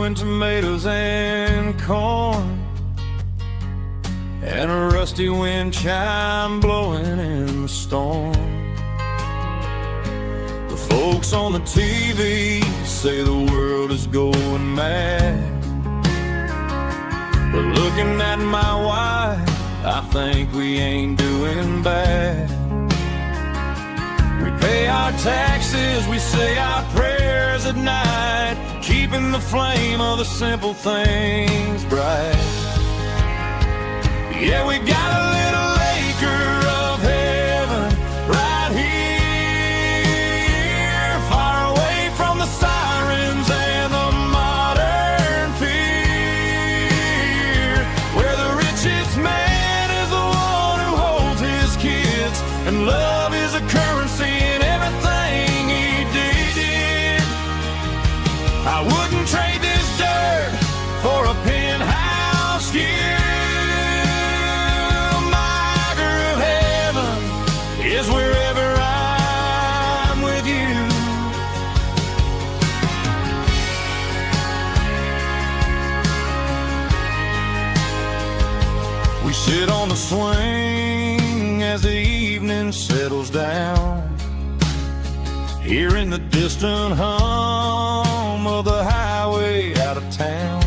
growing tomatoes and corn, and a rusty wind chime blowing in the storm. The folks on the TV say the world is going mad, but looking at my wife, I think we ain't doing bad. We pay our taxes, we say our prayers at night, keeping the flame of the simple things bright. Yeah, we got a little acre of heaven right here, far away from the sirens and the modern fear, where the richest man is the one who holds his kids, and love is a currency in everything he did. I wouldn't trade this dirt for a penthouse here. Is wherever I'm with you. We sit on the swing as the evening settles down, hearing the distant hum of the highway out of town.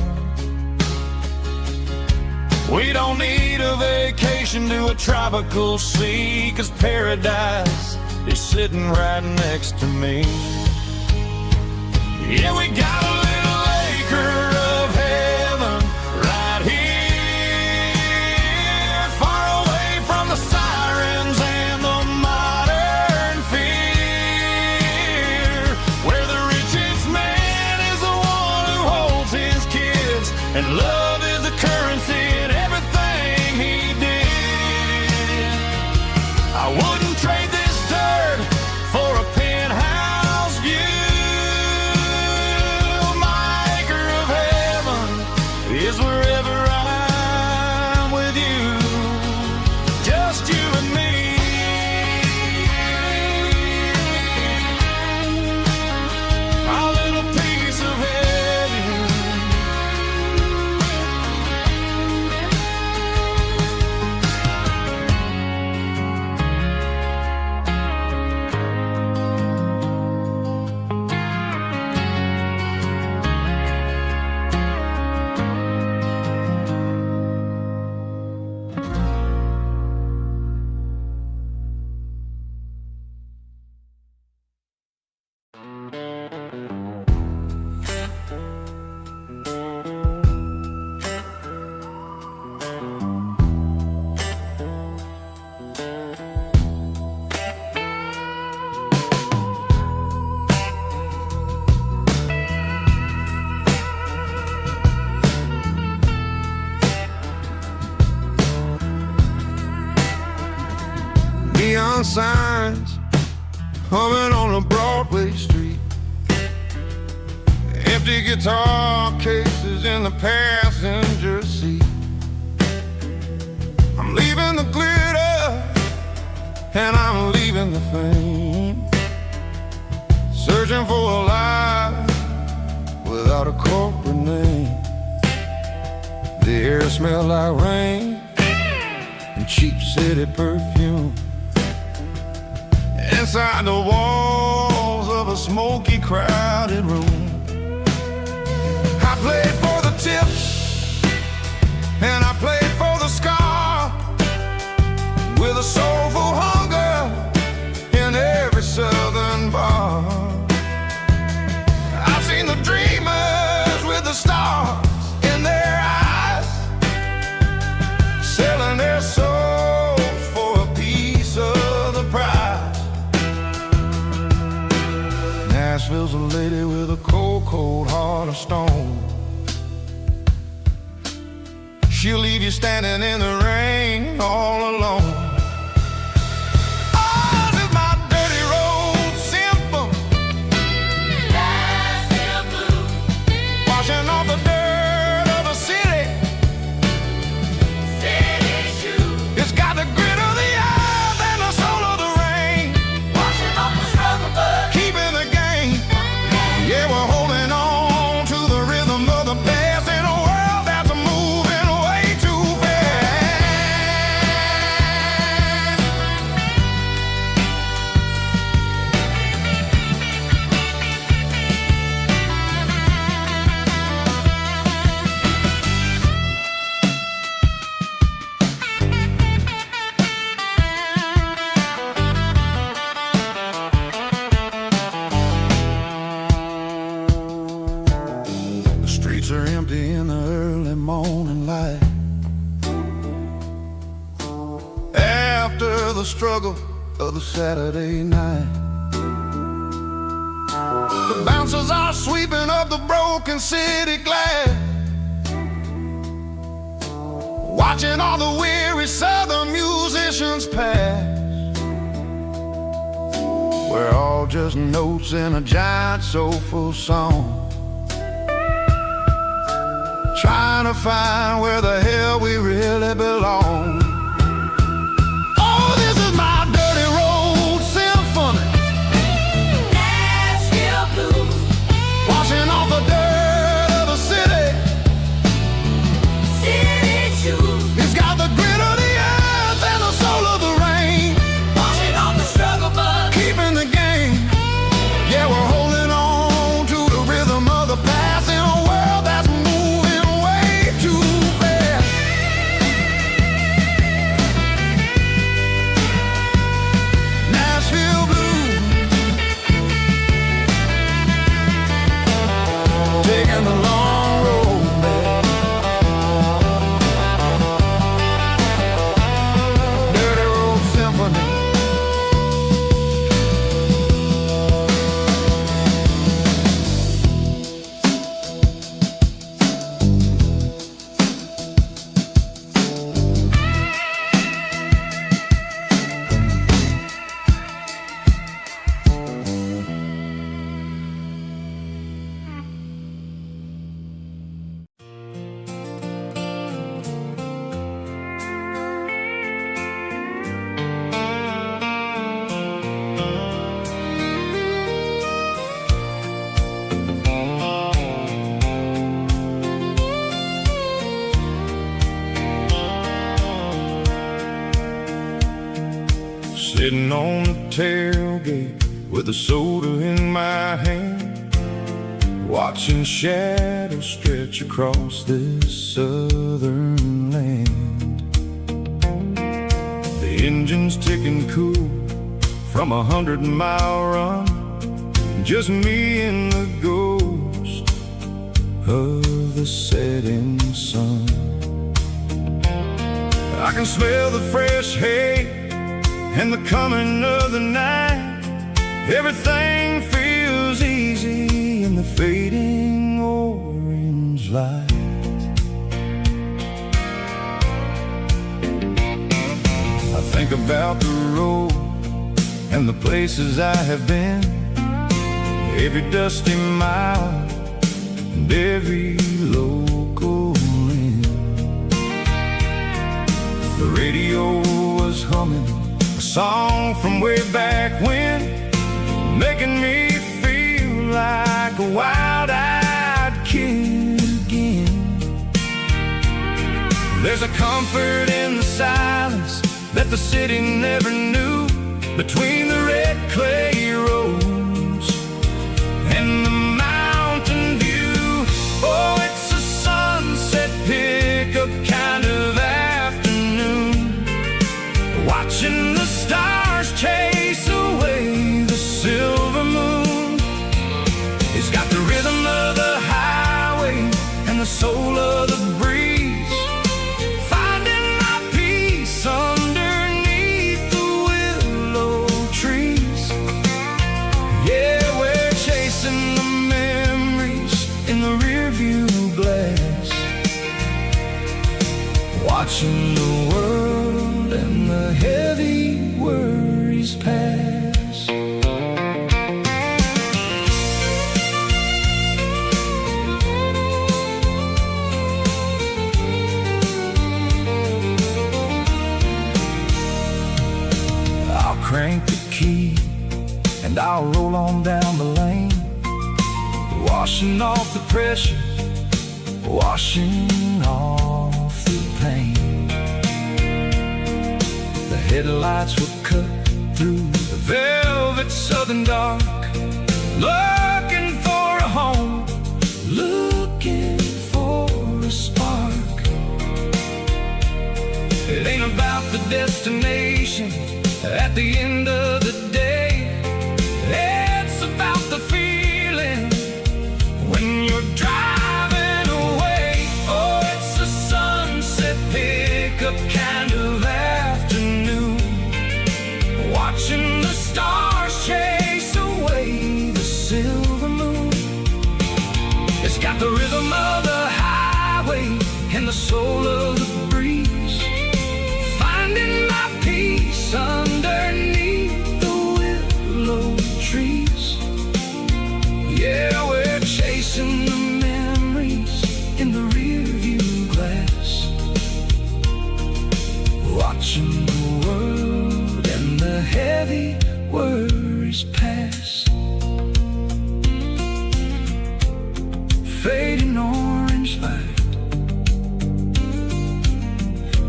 We don't need a vacation to a tropical sea, 'cause paradise is sitting right next to me. Yeah, we got a little acre of heaven right here, far away from the sirens and the modern fear, where the richest man is the one who holds his kids, and love is the currency in everything he did. I wouldn't trade this dirt for a penthouse view. My acre of heaven is wherever I'm with you, just you and me. Our little piece of heaven. Neon signs humming on a Broadway street, empty guitar cases in the passenger seat. I'm leaving the glitter and I'm leaving the fame, searching for a life without a corporate name. The air smells like rain and cheap city perfume. Inside the walls of a smoky, crowded room, I played for the tips and I played for the scar, with a soulful hunger in every southern bar. I've seen the dreamers with the stars in their eyes, selling their souls for a piece of the prize. Nashville's a lady with a cold, cold heart of stone. She'll leave you standing in the rain all alone. Ours is my dirty road simple, washing off the dirt of the city. It's got the grit of the earth and the soul of the rain, washing off the struggle, but keeping the game. Yeah, we're holding on to the rhythm of the streets are empty in the early morning light. After the struggle of the Saturday night, the bouncers are sweeping up the broken city glass, watching all the weary southern musicians pass. We're all just notes in a giant soulful song, trying to find where the hell we really belong. Oh, this is my dirty road symphony, Nashville blues, washing off the dirt of the city. city shoes, It's got the grit of the earth and the soul of the rain, washing off the struggle bug. keeping the game. Yeah, we're holding on to the rhythm of the past in a world that's moving way too fast. Nashville blues, taking the long road back. Dirty road symphony. Sitting on the tailgate with a soda in my hand, watching shadows stretch across this southern land. The engine's ticking cool from 100-mile run, just me and the ghost of the setting sun. I can smell the fresh hay and the coming of the night. Everything feels easy in the fading orange light. I think about the road and the places I have been, every dusty mile and every local inn. The radio was humming a song from way back when, making me feel like a wild-eyed kid again. There's a comfort in the silence that the city never knew, between the red clay roads and the mountain view. Oh, it's a sunset pickup kind of afternoon, watching the stars chase away the silver moon. It's got the rhythm of the highway and the soul of the breeze, finding my peace underneath the willow trees. Yeah, we're chasing the memories in the rearview glass, watching the world and the heavy worries pass. I'll crank the key and I'll roll on down the lane, washing off the pressure, washing off the pain. The headlights were cut through the velvet southern dark, looking for a home, looking for a spark. It ain't about the destination at the end of the day, it's about the feeling when you're driving the soul of the breeze, finding my peace underneath the willow trees. Yeah, we're chasing the memories in the rearview glass, watching the world and the heavy worries pass. Fading orange light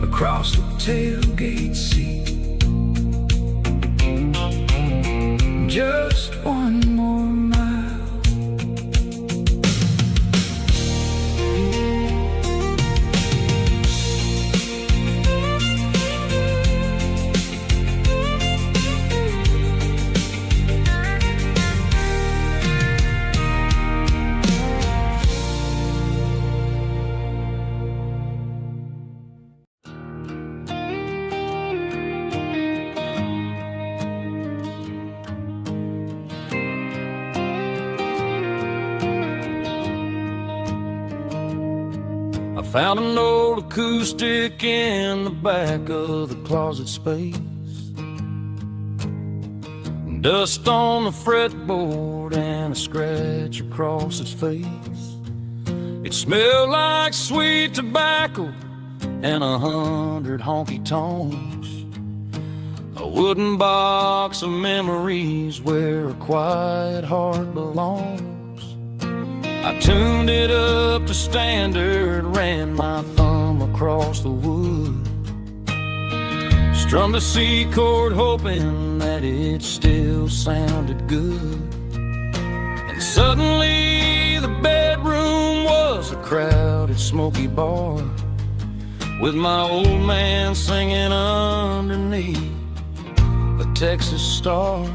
across the tailgate seat. Just one more mile. Found an old acoustic in the back of the closet space. Dust on the fretboard and a scratch across its face. It smelled like sweet tobacco and 100 honky tonks. A wooden box of memories where a quiet heart belongs. I tuned it up to standard, ran my thumb across the wood, strummed a C chord hoping that it still sounded good. And suddenly the bedroom was a crowded smoky bar, with my old man singing underneath a Texas star.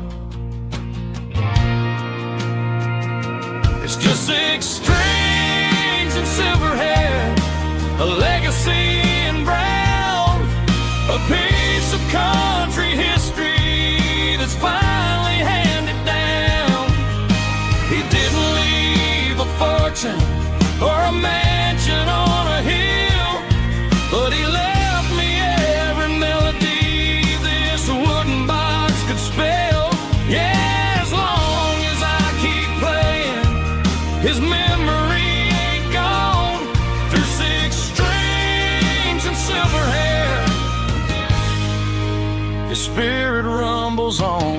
It's just 6 strings and silver hair, a legacy in brown, a piece of country history that's finally handed down. He didn't leave a fortune or a mansion on a hill, but he left me every melody this wooden box could spell. Yeah. His memory ain't gone through 6 strings and silver hair. His spirit rumbles on.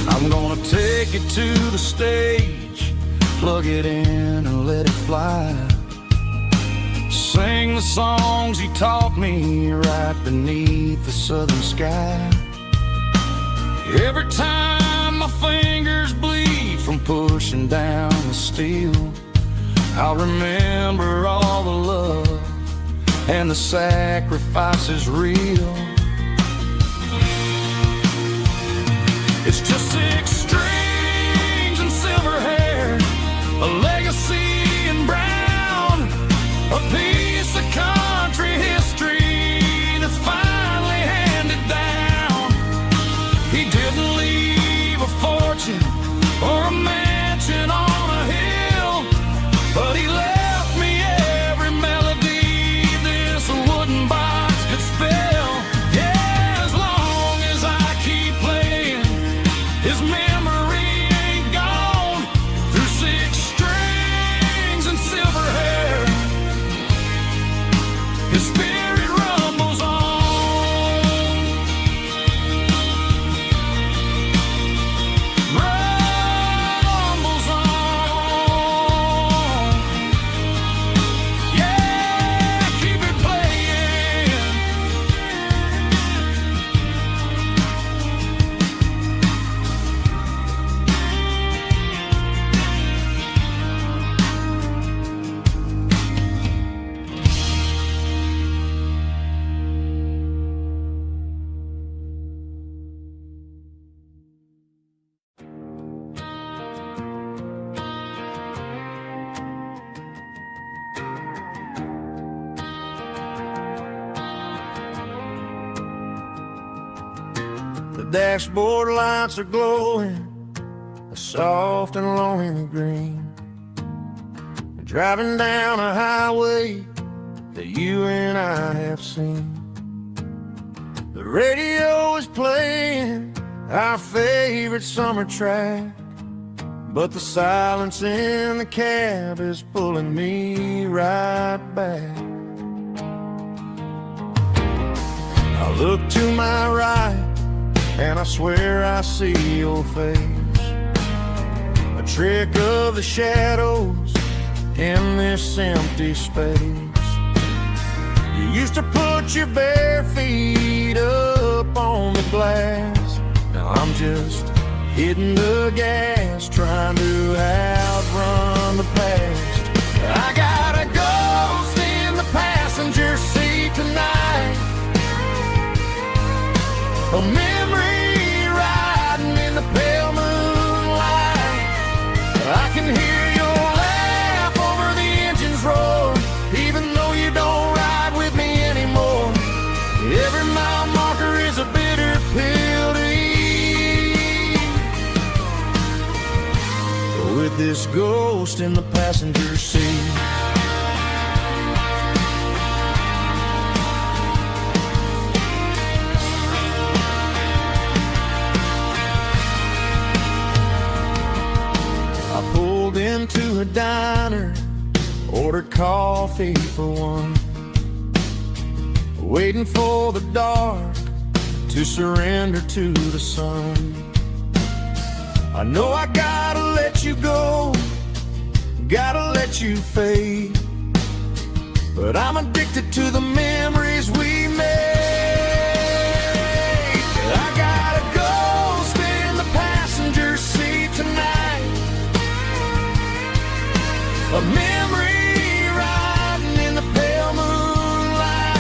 I'm gonna take it to the stage, plug it in and let it fly. Sing the songs he taught me right beneath the southern sky. Every time my fingers bleed from pushing down the steel, I'll remember all the love and the sacrifices real. It's just 6 strings and silver hair, a legacy in brown, a piece of country history that's finally handed down. He didn't leave a fortune or a mansion on a hill, but he left me every melody this wooden box could spell. Yeah, as long as I keep playing, his memory ain't gone through 6 strings. dashboard lights are glowing a soft and lonely green. Driving down a highway that you and I have seen. The radio is playing our favorite summer track, but the silence in the cab is pulling me right back. I look to my right and I swear I see your face, a trick of the shadows in this empty space. You used to put your bare feet up on the glass. Now I'm just hitting the gas, trying to outrun the past. I got a ghost in the passenger seat tonight, a memory riding in the pale moonlight. I can hear your laugh over the engine's roar, even though you don't ride with me anymore. Every mile marker is a bitter pill to eat, with this ghost in the passenger seat. I pulled into a diner, ordered coffee for one, waiting for the dark to surrender to the sun. I know I gotta let you go, gotta let you fade, but I'm addicted to the memories we made. I got a ghost in the passenger seat tonight, a memory riding in the pale moonlight.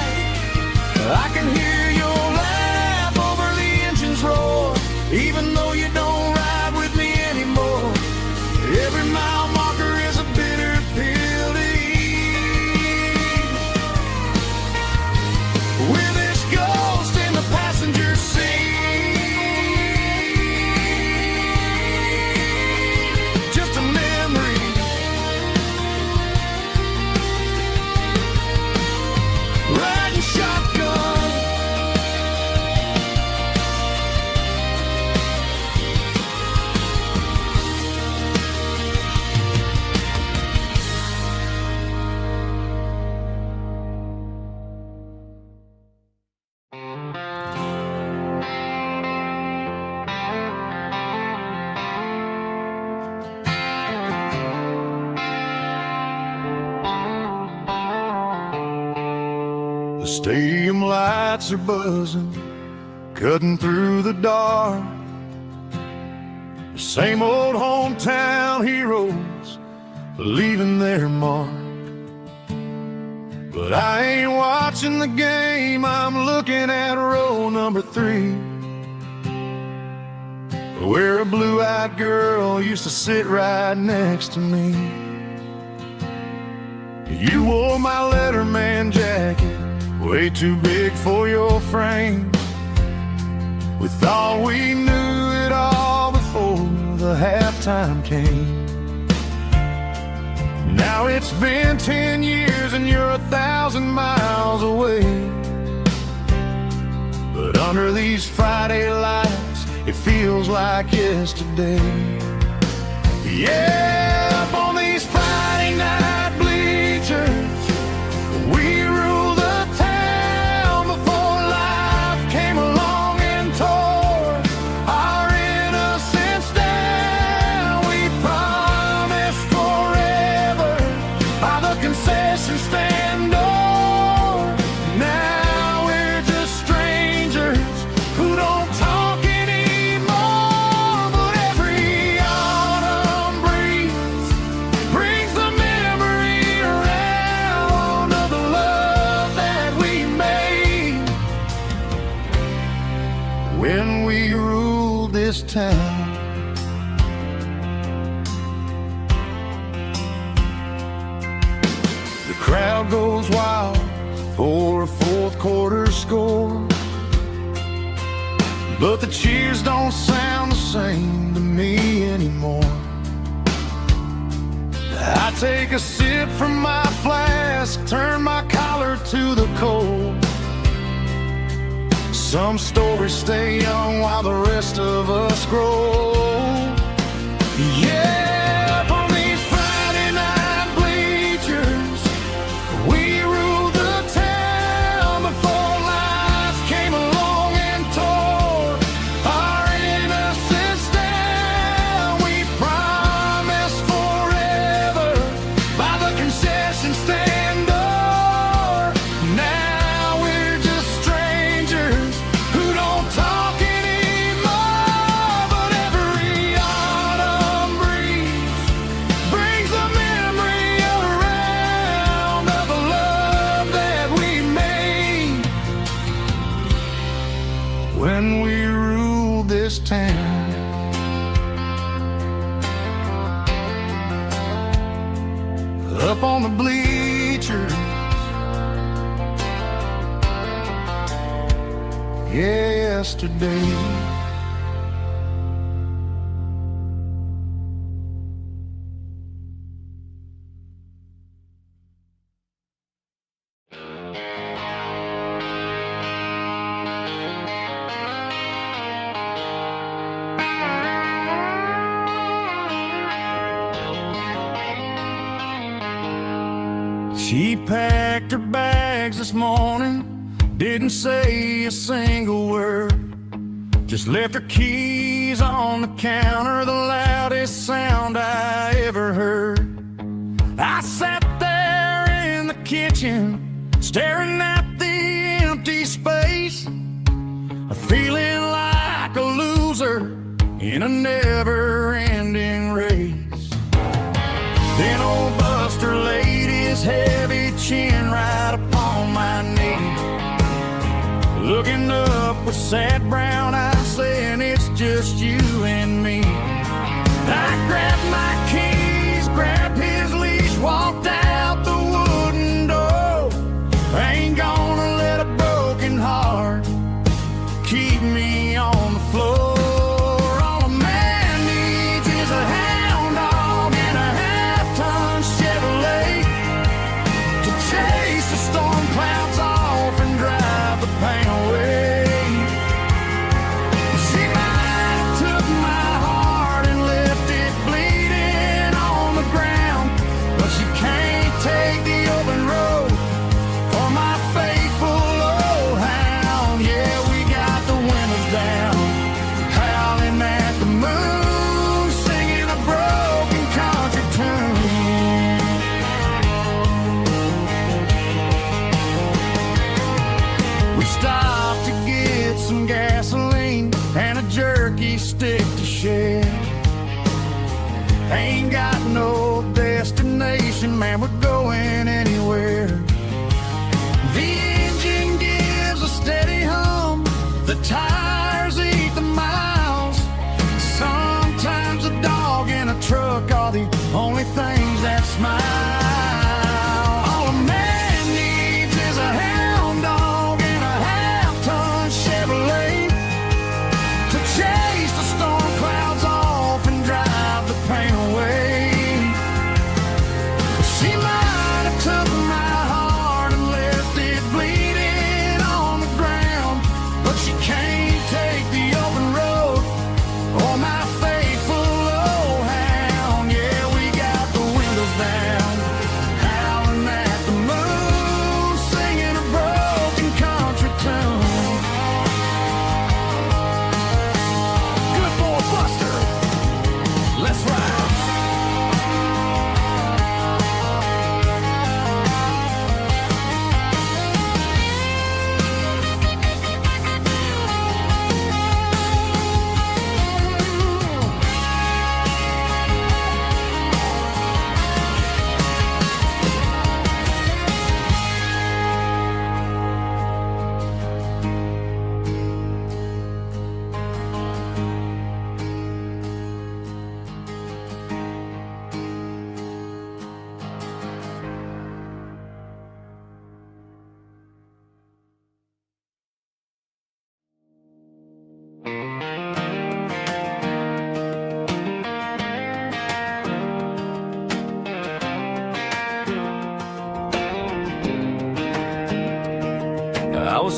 I can hear your laugh over the engine's roar, even though you don't ride with me anymore. Every mile marker is a bitter pill to eat, with this ghost in the passenger seat. Just a memory, riding shotgun. The stadium lights are buzzing, cutting through the dark. The same old hometown heroes leaving their mark. But I ain't watching the game, I'm looking at row number 3, where a blue-eyed girl used to sit right next to me. You wore my Letterman jacket, way too big for your frame. We thought we knew it all before the halftime came. Now it's been 10 years and you're 1,000 miles away, but under these Friday lights it feels like yesterday. Yeah, up on these Friday night bleachers, we rule the town before life came along and tore our innocence down. We promised forever by the concession stand door. Now we're just strangers who don't talk anymore, but every autumn breeze brings the memory around of the love that we made when we ruled this town. The crowd goes wild for a fourth quarter score. but the cheers don't sound the same to me anymore. I take a sip from my flask, turn my collar to the cold. Some stories stay young while the rest of us grow. Yeah, up on these Friday night bleachers, we ruled the town before life came along and tore our innocence down. We promised forever by the concession stand door. Now we're just strangers who don't talk anymore. But every autumn breeze brings the memory around of the love that we made when we ruled this town. Up on the bleachers, yesterday. She packed her bags this morning, didn't say a single word, just left her keys on the counter, the loudest sound I ever heard. I sat there in the kitchen, staring at the empty space, feeling like a loser in a never-ending race. Then old Buster laid his heavy chin right upon my knee, looking up with sad brown eyes, saying it's just you and me. I grabbed my keys, grabbed his leash, walked out the wooden door. I ain't gonna let a broken heart keep me on the floor. All a man needs is a hound dog and a half-ton Chevrolet to chase the storm clouds off and drive the pain away. She might have took my heart and left it bleeding on the ground, but she can't take the open road for my faithful old hound. Yeah, we got the windows down, howling at the moon, singing a broken country tune. We stopped to get some gasoline and a jerky stick to share. Ain't got no destination, man, we're going anywhere. The engine gives a steady hum, the tires eat the miles. Sometimes a dog and a truck are the only things that smile. All a man needs is a hound dog and a half-ton Chevrolet to chase the storm clouds off and drive the pain away. She might have took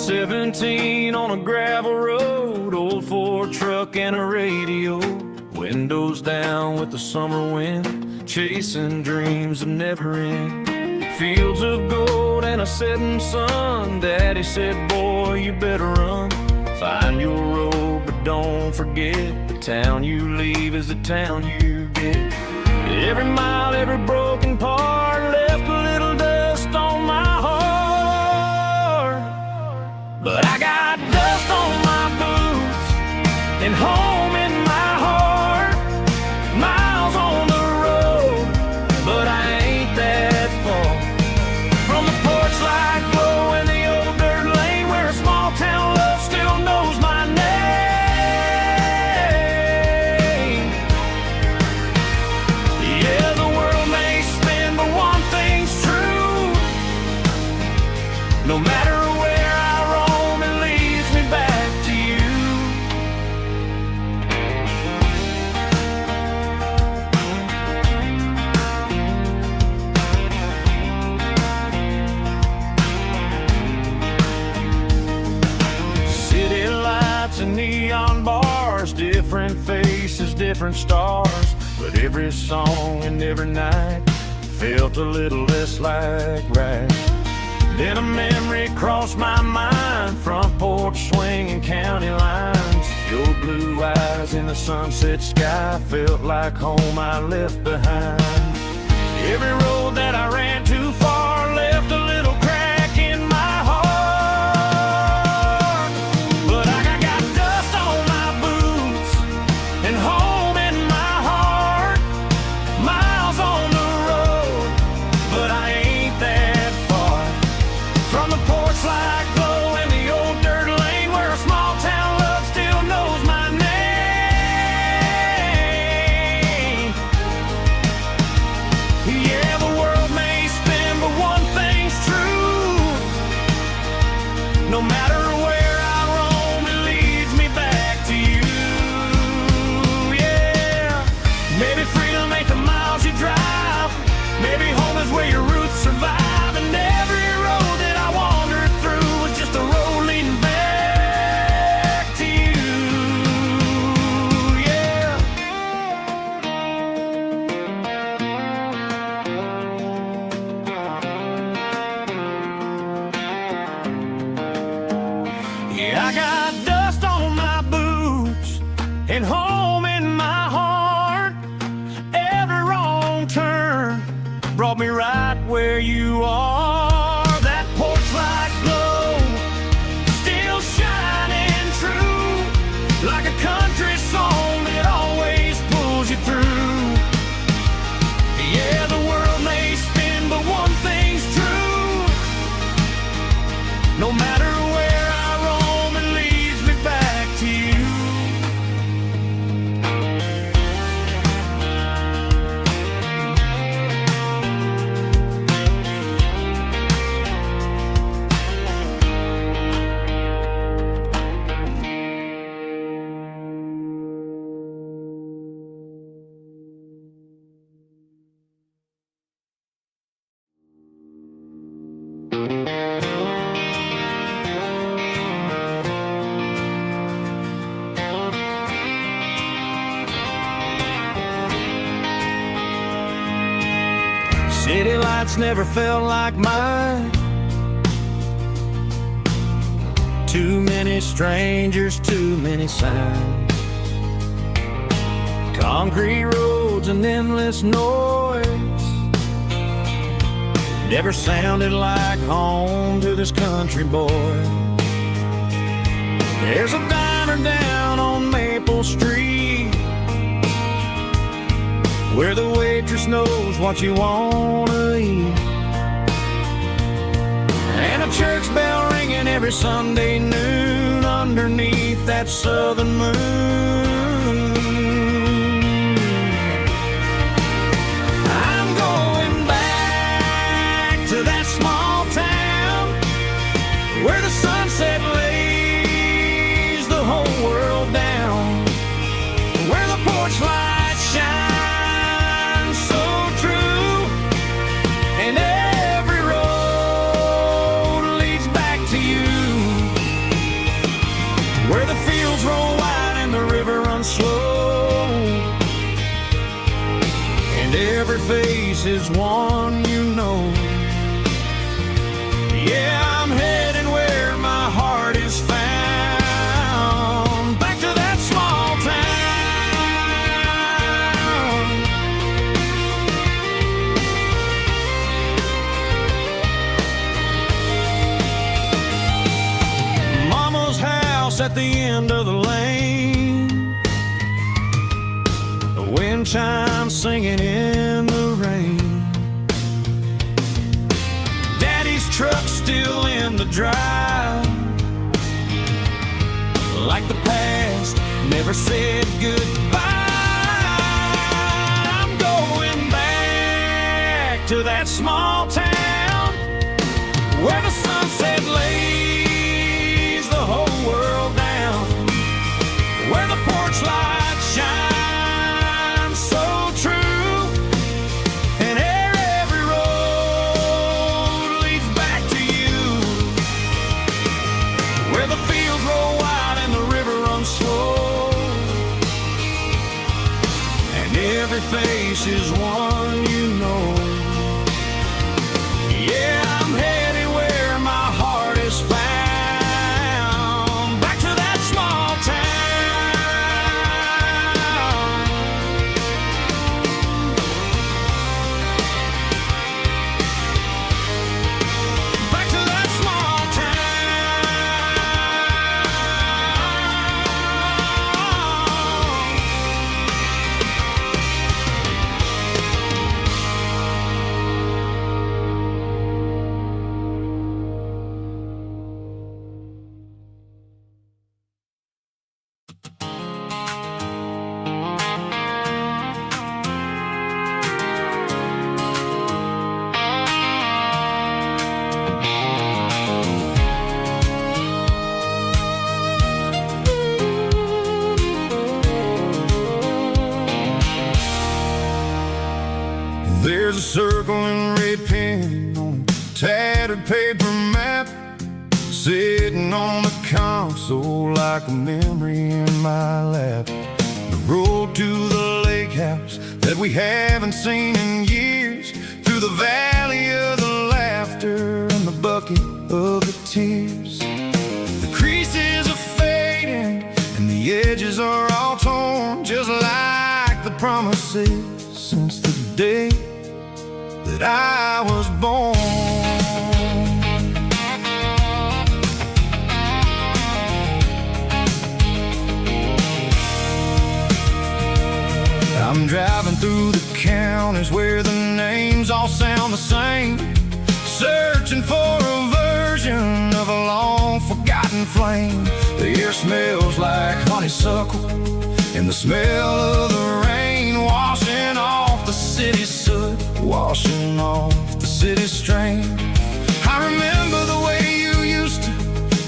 17 on a gravel road, old Ford truck and a radio, windows down with the summer wind, chasing dreams that never end. Fields of gold and a setting sun. Daddy said, boy, you better run. Find your road, but don't forget, the town you leave is the town you get. Every mile, every broken part left a little dust on my heart. But I got dust on my boots and home in my heart. Miles on the road, but I ain't that far from the porch light glow in the old dirt lane where a small town love still knows my name. Yeah, the world may spin, but one thing's true. No matter where I roam, it leads me back to you. City lights and neon bars, different faces, different stars, but every song and every night felt a little less like right. Then a memory crossed my mind, front porch swinging county lines. Your blue eyes in the sunset sky felt like home I left behind. Every road that I ran too far left a little crack in my heart. But I got dust on my boots and home in my heart. Miles on the road, but I ain't that far from the porch light glow in the old dirt lane where a small town love still knows my name. Yeah, the world may spin, but one thing's true. No matter where I roam, it leads me back to you. Yeah, maybe freedom ain't the miles you drive. Maybe home is where your roots survive. And every road that I wandered through was just a road leading back to you. Yeah. Yeah, I got dust on my boots and home in my heart. Every wrong turn brought me right where you are. That porch light glow still shining true, like a country song that always pulls you through. Yeah, the world may spin, but one thing's true. No matter where I roam, it leads me back to you. City lights never felt like mine. Too many strangers, too many signs. Concrete roads and endless noise never sounded like home to this country boy. There's a diner down on Maple Street where the waitress knows what you wanna eat, and a church bell ringing every Sunday noon underneath that southern moon. I'm going back to that small town where the sunset lays the whole world down, where the porch lights shine so true, and every road leads back to you. every face is one you know. Yeah, I'm heading where my heart is found, back to that small town. Mama's house at the end of the lane, the wind chimes singing in the rain. Daddy's truck still in the drive, like the past never said goodbye. I'm going back to that small town where the sunset lays the whole world down, where the porch light shines so true, and every road leads back to you, where the fields roll wide and the river runs slow, and every face is one you know. Yeah, I'm heading where my heart is found, back to that small town. Back to that small There's a circle and red pen on a tattered paper map, sitting on the console like a memory in my lap. The road to the lake house that we haven't seen in years, through the valley of the laughter and the bucket of the tears. The creases are fading and the edges are all torn, just like the promises since the day that I was born. I'm driving through the counties where the names all sound the same, searching for a version of a long forgotten flame. The air smells like honeysuckle and the smell of the rain, washing off the city's soot, washing off the city's strain. I remember the way you used to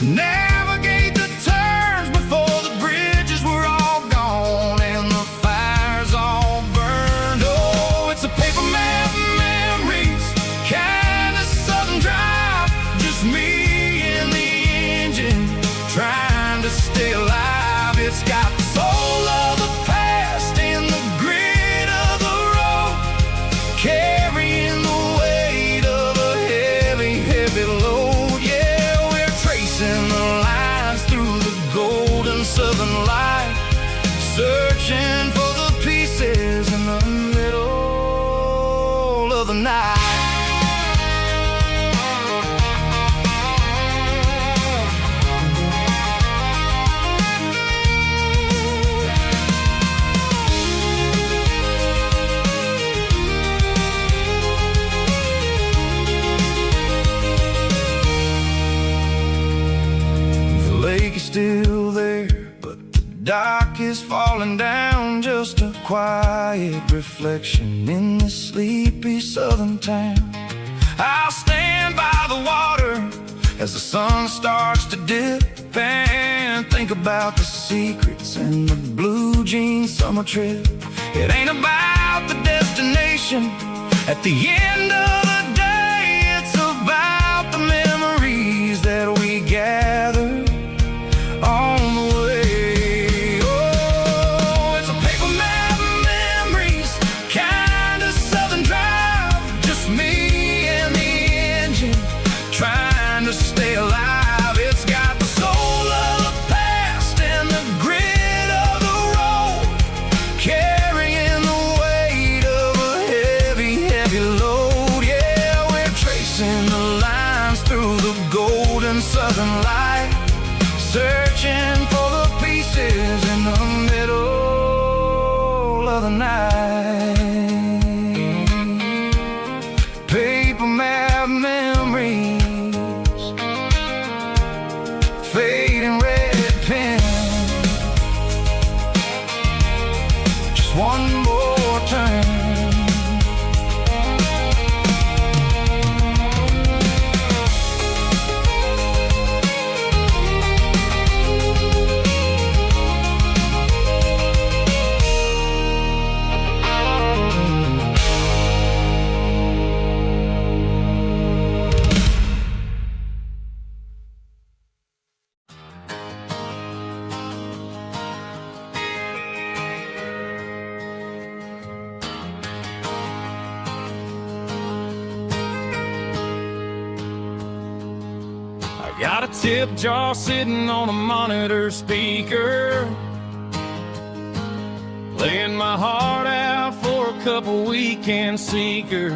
navigate the turns before the bridges were all gone and the fires all burned. Oh, it's a paper map memories, kind of southern drive, just me and the engine trying to stay alive. It's got the soul of the past and the grit of the road, carrying the weight of a heavy, heavy load. Yeah, we're tracing the lines through the golden southern light, searching for the pieces in the middle of the night. Still there, but the dock is falling down, just a quiet reflection in this sleepy southern town. I'll stand by the water as the sun starts to dip and think about the secrets and the blue jean summer trip. It ain't about the destination at the end of the day, it's about the memories that we gather on the way. Oh, it's a paper map memories, kind of southern searching for the pieces in the middle of the night. Paper map memories, fading red pen. Just one more turn. Got a tip jar sitting on a monitor speaker, playing my heart out for a couple weekend seekers.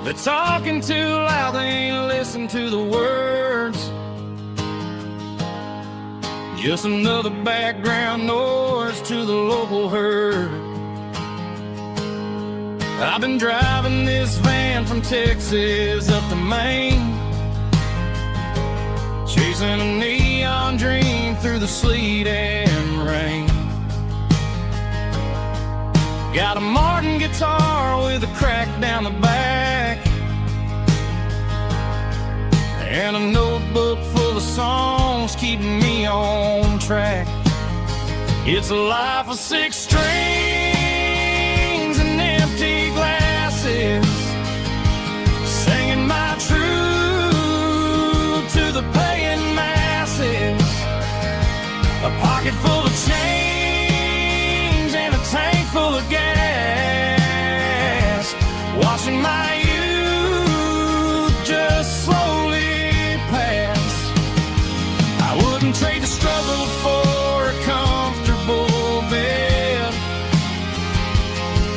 They're talking too loud, they ain't listen to the words. Just another background noise to the local herd. I've been driving this van from Texas up to Maine, chasing a neon dream through the sleet and rain. Got a Martin guitar with a crack down the back, and a notebook full of songs keeping me on track. It's a life of 6 strings and empty glasses, singing my truth to the paying masses. A pocket full of change and a tank full of gas, watching my youth just slowly pass. I wouldn't trade the struggle for a comfortable bed,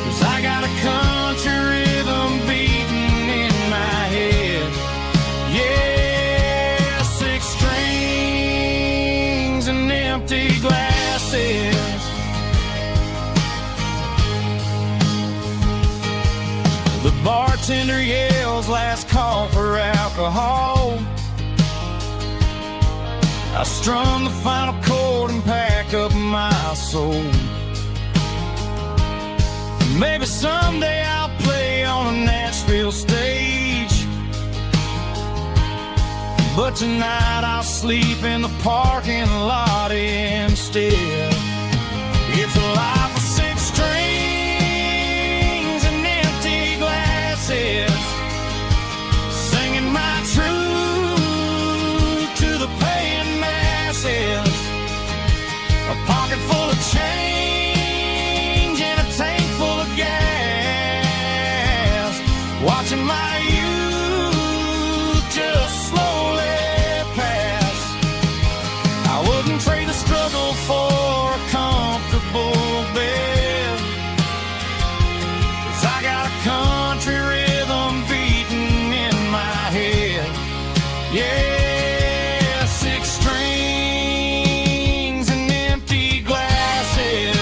'cause I got a country rhythm beating in my head. Yeah, 6 strings and empty glasses. The bartender yells last call for alcohol. I strum the final chord and pack up my soul. Maybe someday I'll play on a Nashville stage, but tonight I'll sleep in the parking lot instead. It's a life of 6 strings and empty glasses, singing my truth to the paying masses. A pocket full of change and a tank full of gas, watching my youth just slowly pass. I wouldn't trade the struggle for a comfortable bed, 'cause I got a country rhythm beating in my head. Yeah, 6 strings and empty glasses.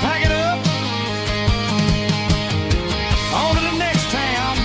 Pack it up, on to the next town.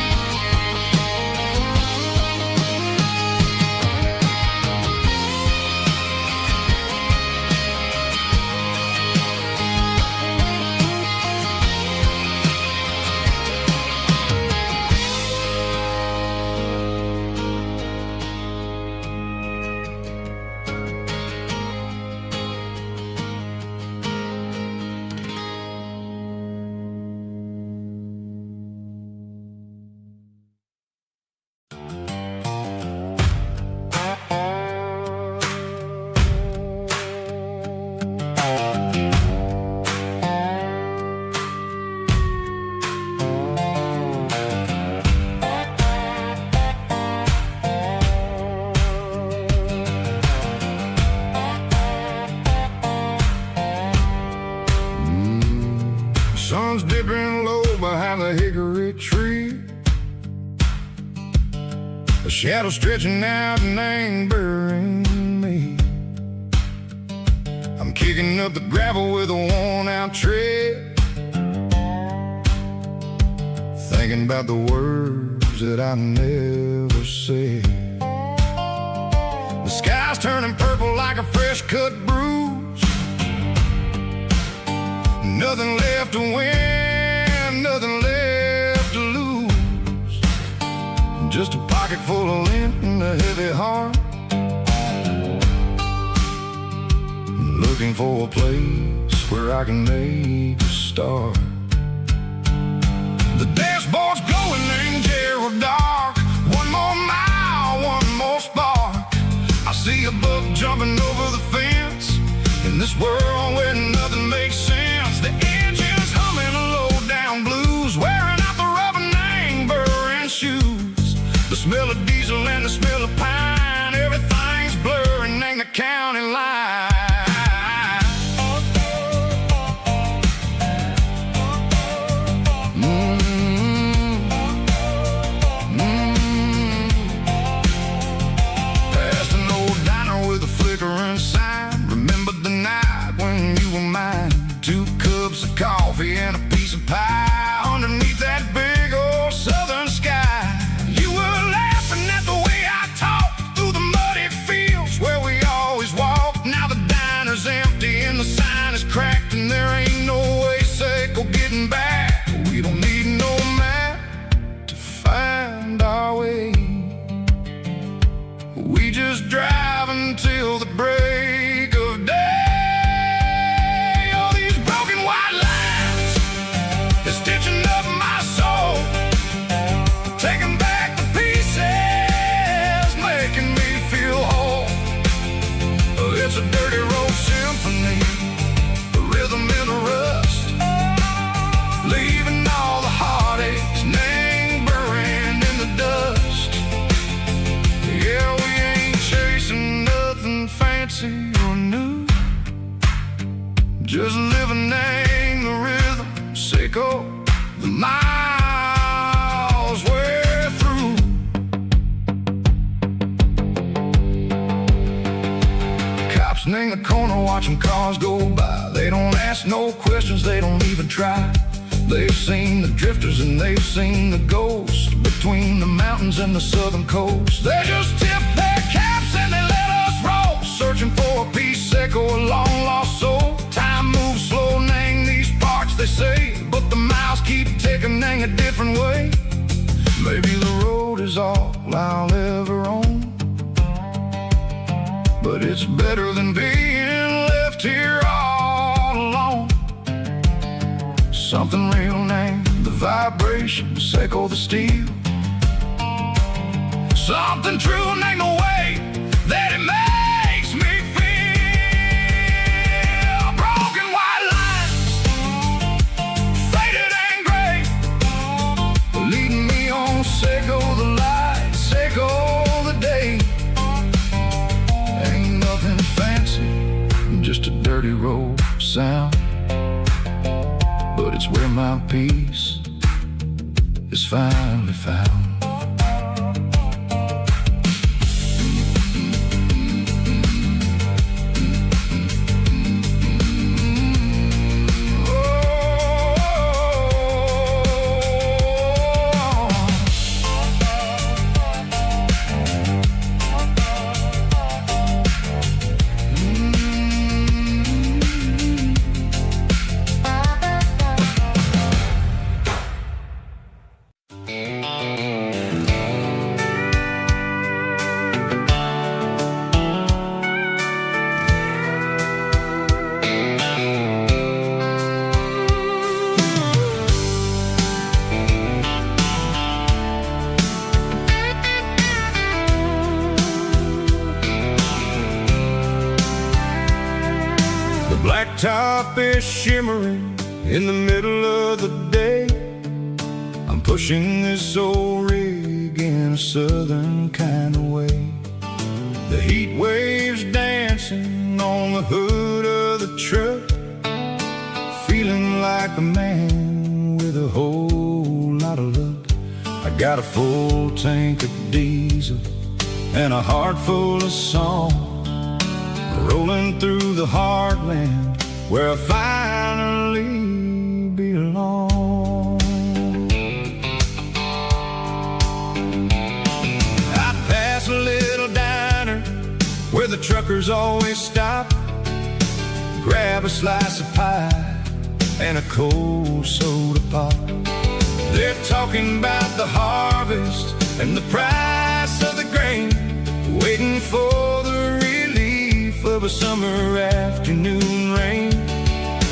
a shadow stretching out and angering me. I'm kicking up the gravel with a worn-out tread, thinking about the words that I never said. The sky's turning purple like a fresh-cut bruise. Nothing left to win, nothing left to lose. Just a pocket full of lint and a heavy heart, looking for a place where I can make a start. The dashboard's glowing in Gerald dark. One more mile, one more spark. I see a buck jumping over the fence in this world where nothing makes sense. The engine's humming a low-down blues, wearing out the rubber-name burring shoes. The smell of diesel and the smell of pine, everything's blurring in the county line. Coffee and a piece of pie underneath that big old southern sky. You were laughing at the way I talked through the muddy fields where we always walked. Now the diner's empty and the sign is cracked, and there ain't no way safe or getting back. We don't need no map to find our way. We just drive until the break of day. Stitching up my soul, taking back the pieces, making me feel whole. It's a dirty road symphony, a rhythm in a rust, leaving all the heartaches lingering in the dust. Yeah, we ain't chasing nothing fancy or new, just living in the rhythm, sicko. The miles we're through. Cops in the corner watching cars go by. They don't ask no questions, they don't even try. They've seen the drifters and they've seen the ghosts between the mountains and the southern coast. They just tip their caps and they let us roll, searching for a piece echo, a long lost soul. Time moves slow, nang these parts they say, but the miles keep ticking in a different way. Maybe the road is all I'll ever own, but it's better than being left here all alone. Something real named the vibrations echo the steel. Something true named the way that it makes me feel. Broken white lines, faded and gray, leading me on, Seco the light, Seco the day. Ain't nothing fancy, just a dirty road sound, but it's where my peace is finally found. Blacktop is shimmering in the middle of the day. I'm pushing this old rig in a southern kind of way. The heat waves dancing on the hood of the truck, feeling like a man with a whole lot of luck. I got a full tank of diesel and a heart full of song, rolling through the heartland where I finally belong. I pass a little diner where the truckers always stop, grab a slice of pie and a cold soda pop. They're talking about the harvest and the price of the grain, waiting for the relief of a summer afternoon rain.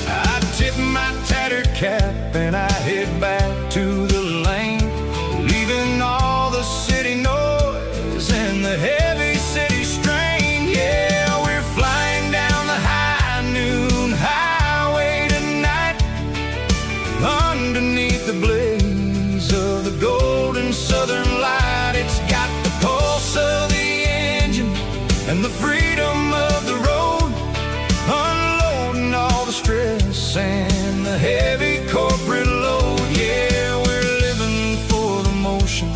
I tip my tattered cap and I head back to the lane, leaving all the city noise and the heavy city strain. Yeah, we're flying down the high noon highway tonight, underneath the blaze of the golden southern light. It's got the pulse of the engine and the freedom of the road, unloading all the stress and the heavy corporate load. Yeah, we're living for the motion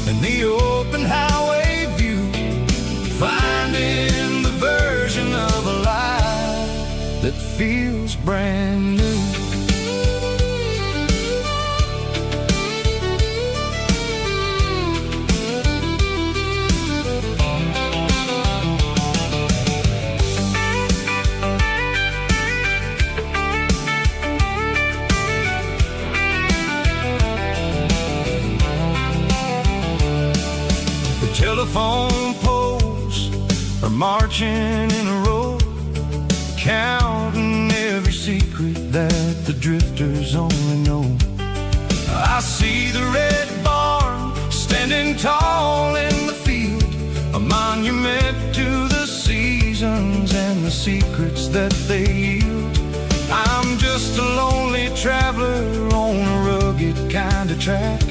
and the open highway view, finding the version of a life that feels brand new. Telephone poles are marching in a row, counting every secret that the drifters only know. I see the red barn standing tall in the field, a monument to the seasons and the secrets that they yield. I'm just a lonely traveler on a rugged kind of track,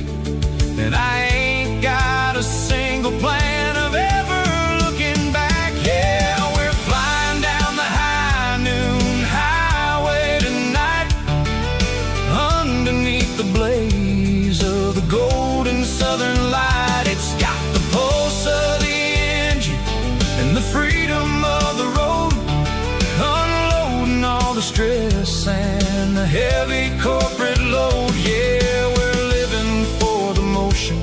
and I ain't got a single plan of ever looking back. Yeah, we're flying down the high noon highway tonight, underneath the blaze of the golden southern light. It's got the pulse of the engine and the freedom of the road, unloading all the stress and the heavy corporate load. Yeah, we're living for the motion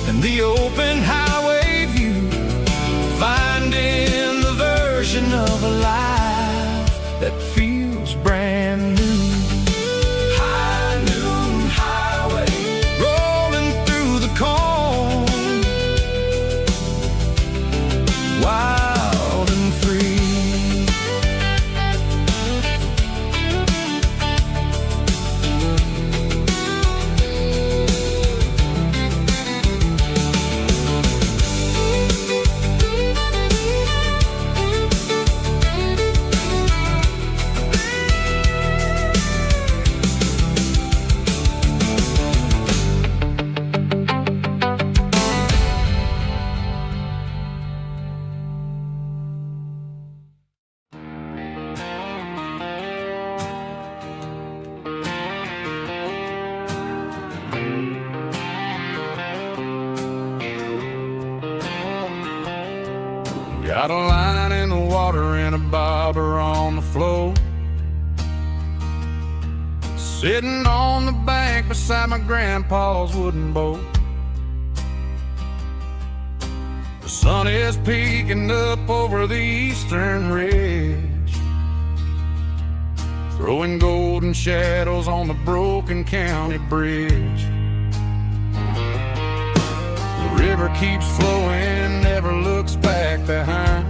and the open highway view, finding the version of a life that feels brand new. High noon highway, rolling through the corn, wild and free. Got a line in the water and a bobber on the floor, sitting on the bank beside my grandpa's wooden boat. The sun is peeking up over the eastern ridge, throwing golden shadows on the broken county bridge. The river keeps flowing, never looks back behind,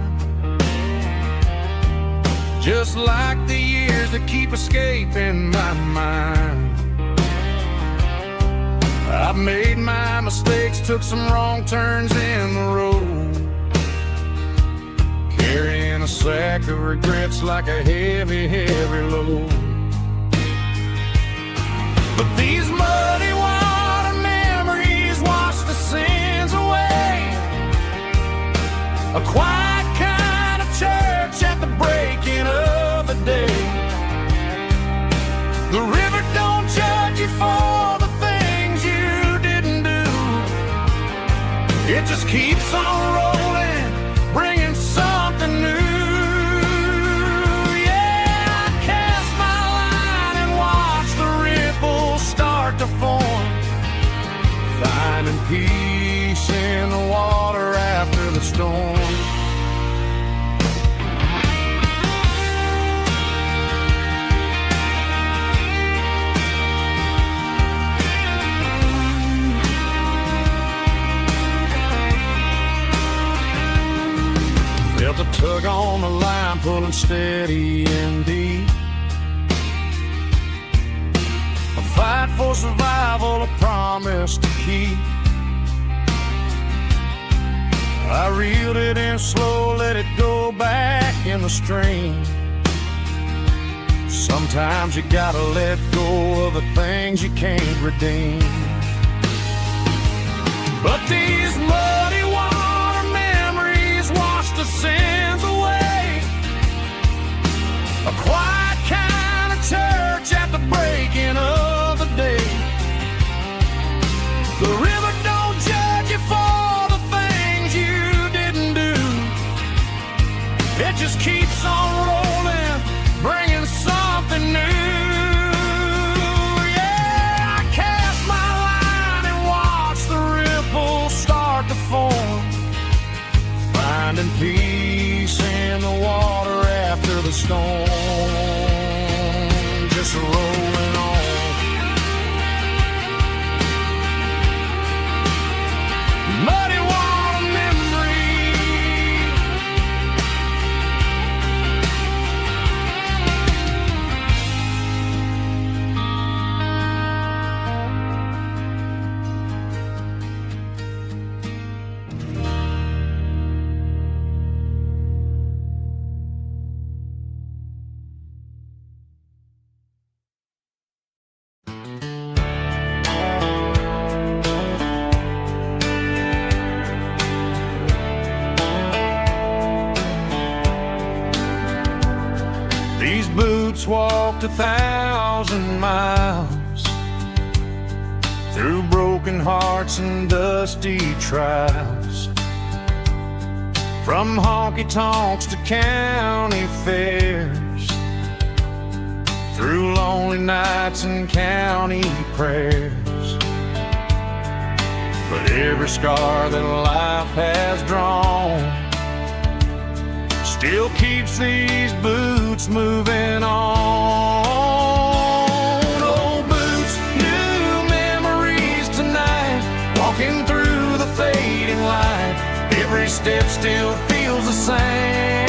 just like the years that keep escaping my mind. I've made my mistakes, took some wrong turns in the road, carrying a sack of regrets like a heavy, heavy load. But these muddy water memories wash the sins away, a quiet kind of church at the breaking of the day. The river don't judge you for the things you didn't do, keeps on rolling, bringing something new. Yeah, I cast my line and watch the ripples start to form, finding peace in the water after the storm. Felt a tug on the line, pulling steady and deep. A fight for survival, a promise to keep. I reeled it in slow, let it go back in the stream. Sometimes you gotta let go of the things you can't redeem. But these muddy water memories wash the sins away. A quiet kind of church at the breaking of the day. The river don't judge you for the things you didn't do. It just keeps on rolling, bringing something new. Yeah, I cast my line and watch the ripples start to form, finding peace in the water after the storm. Just rolling on. Muddy water memory. These boots walked 1,000 miles through broken hearts and dusty trials, from honky-tonks to county fairs, through lonely nights and county prayers. But every scar that life has drawn still keeps these boots moving on. Old boots, new memories tonight, walking through the fading light. Every step still feels the same.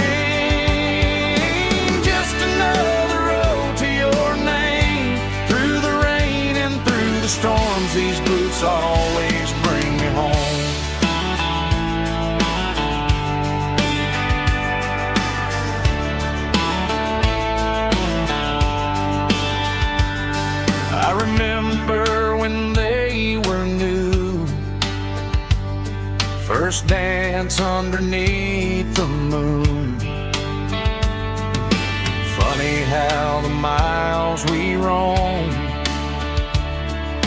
Just another road to your name. Through the rain and through the storms, these boots always bring me home. I remember when they were new, first dance underneath the moon. Funny how the miles we roam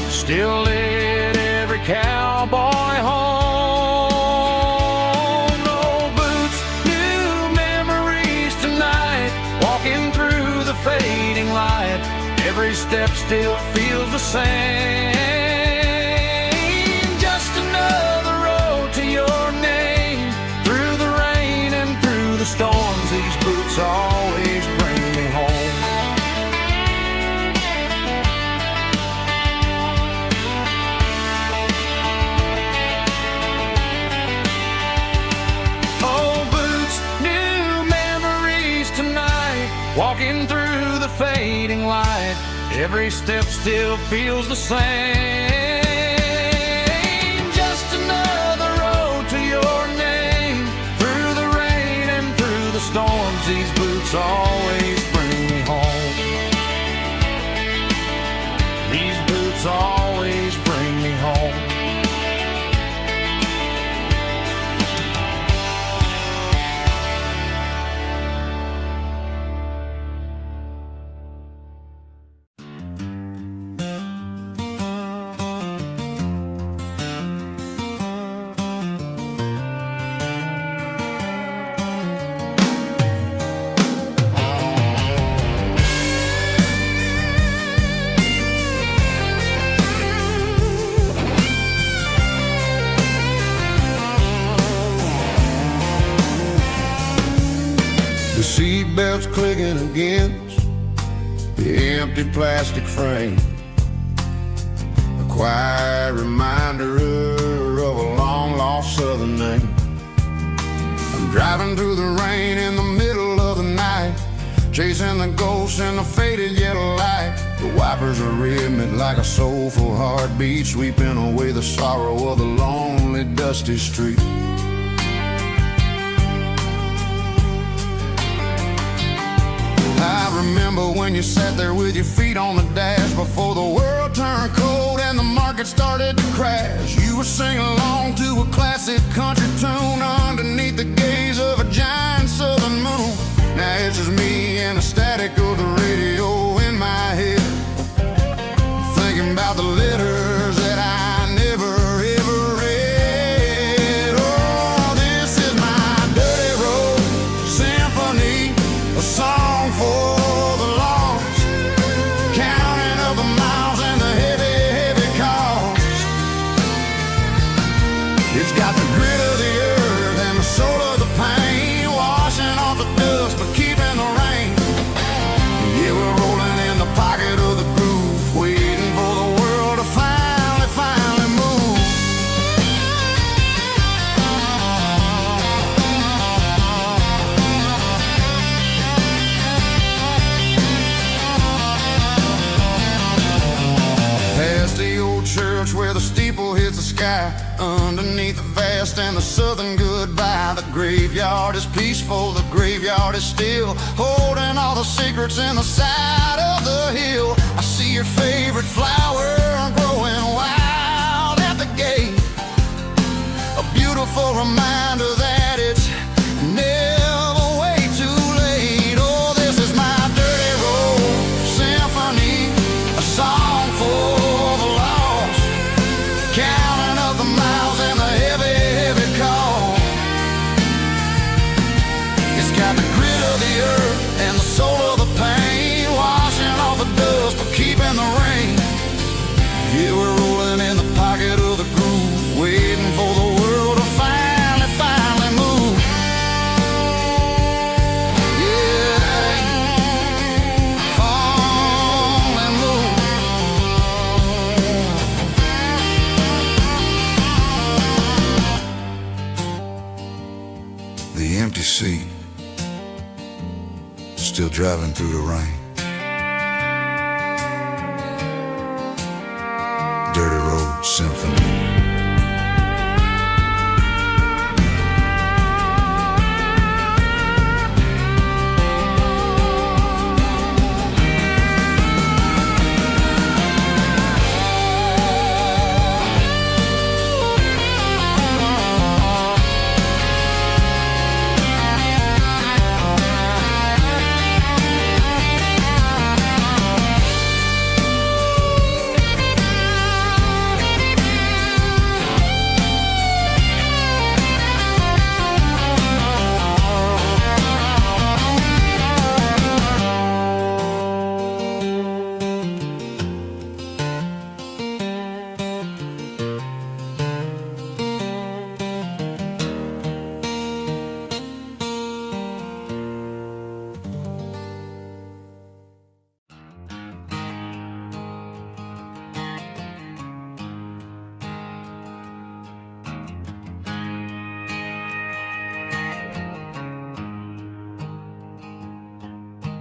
still lit every cowboy home. Old boots, new memories tonight, walking through the fading light. Every step still feels the same. Just another road to your name. Through the rain and through the storms, these boots always bring me home. Old boots, new memories tonight, walking through the fading light. Every step still feels the same. Just another road to your name. Through the rain and through the storms, these boots always bring me home. These boots always bring me home. seatbelts clicking against the empty plastic frame, a quiet reminder of a long-lost southern name. I'm driving through the rain in the middle of the night, chasing the ghosts in the faded yellow light. The wipers are rhythmic like a soulful heartbeat, sweeping away the sorrow of the lonely, dusty street. I remember when you sat there with your feet on the dash before the world turned cold and the market started to crash. You were singing along to a classic country tune underneath the gaze of a giant southern moon. Now it's just me and the static of the radio in my head, thinking about the letters that I never ever read. Oh, this is my dirty road symphony, a song for the lost, counting up the miles and the heavy, heavy cost. It's got the grit of the earth and the soul of the pain, washing off the dust but keeping the rain. Yeah, we're rolling in the pocket of the groove, waiting for the world to finally move. Past the old church where the steeple hits the sky, underneath the vast and the southern goodbye. The graveyard is peaceful, the graveyard is still, holding all the secrets in the side of the hill. I see your favorite flower growing wild at the gate, a beautiful reminder that it's never way too late. Oh, this is my dirty road symphony, a song for the lost, counting up the miles and the heavy, heavy call. It's got the grit of the earth and the soul of the pain, washing off the dust but keeping the rain. Yeah, we're rolling in the pocket of the groove, waiting for the world to finally move. Yeah, finally move. The empty seat, still driving through the rain. Dirty Road Symphony.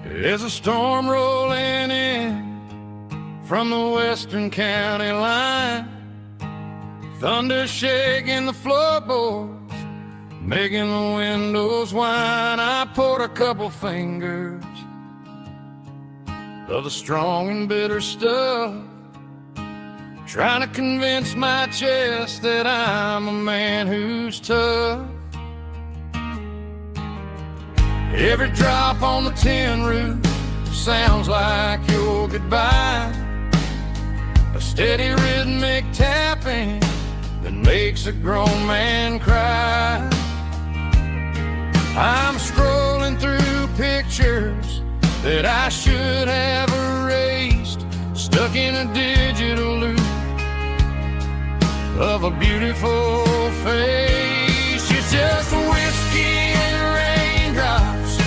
There's a storm rolling in from the western county line, thunder shaking the floorboards, making the windows whine. I poured a couple fingers of the strong and bitter stuff, trying to convince my chest that I'm a man who's tough. Every drop on the tin roof sounds like your goodbye, a steady rhythmic tapping that makes a grown man cry. I'm scrolling through pictures that I should have erased, stuck in a digital loop of a beautiful face. It's just whiskey and raindrops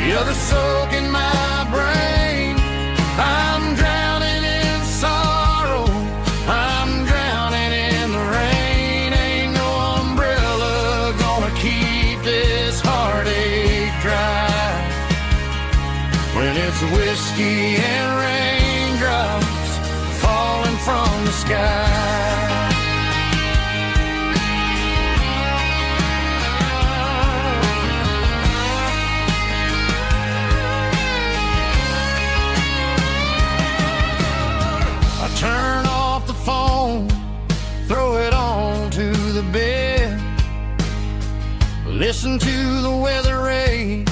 You're the soak in my brain. I'm drowning in sorrow. I'm drowning in the rain. Ain't no umbrella gonna keep this heartache dry. When it's whiskey and raindrops falling from the sky. Turn off the phone, throw it on to the bed. Listen to the weather rage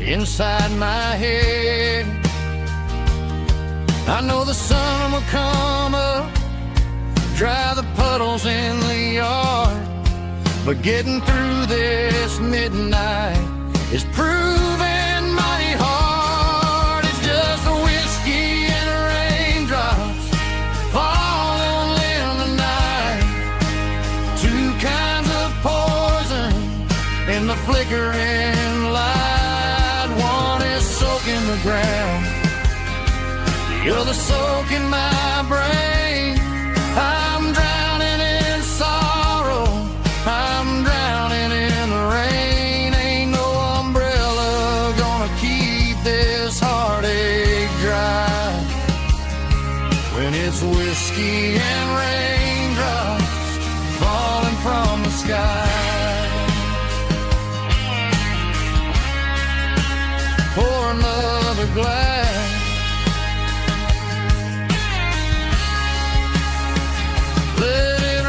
inside my head. I know the sun will come up, dry the puddles in the yard. But getting through this midnight is proving mighty hard. It's just a whiskey and raindrops falling in the night. Two kinds of poison in the flickering light. One is soaking the ground, the other soaking my brain. I'm drowning in sorrow, I'm drowning in the rain. Ain't no umbrella gonna keep this heartache dry. When it's whiskey and raindrops falling from the sky. Pour another glass. Let it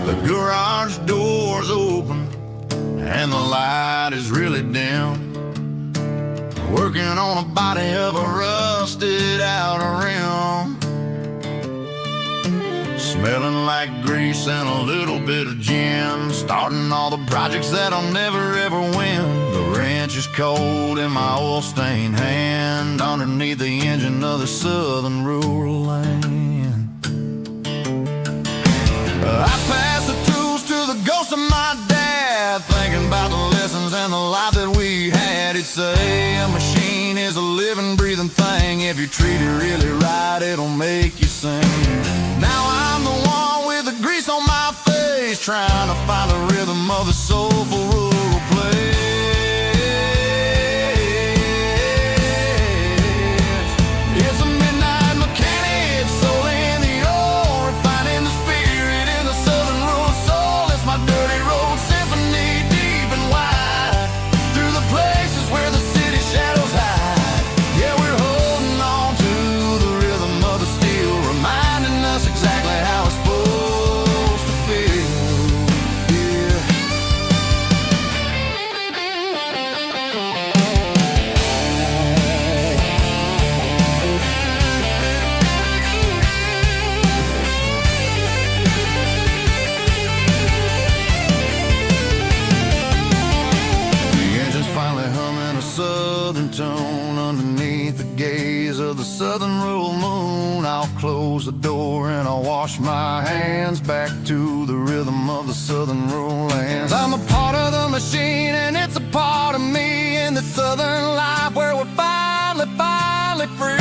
The garage door's open and the light is really dim. Working on a body of a rusted out rim. Smelling like grease and a little bit of gin. Starting all the projects that I'll never ever win. The wrench is cold in my oil-stained hand, underneath the engine of the southern rural land. I pass the tools to the ghost of my dad, thinking about the lessons and the life that we had. He'd say a machine is a living, breathing thing. If you treat it really right, it'll make you sing. Now I'm the one with the grease on my face, trying to find the rhythm of the soulful rural place. It's a midnight mechanic, soul in the ore, refining the spirit in the southern rural soul. It's my dirty road symphony, deep and wide, through the places where the city shadows hide. Yeah, we're holding on to the rhythm of the steel, reminding us exactly how it's supposed to feel. Yeah. The engine's finally humming a southern tone underneath the gaze of the southern rural moon. I'll close the door and I'll wash my hands, back to the rhythm of the southern rural lands. I'm a part of the machine and it's a part of me, in the southern life where we're finally free.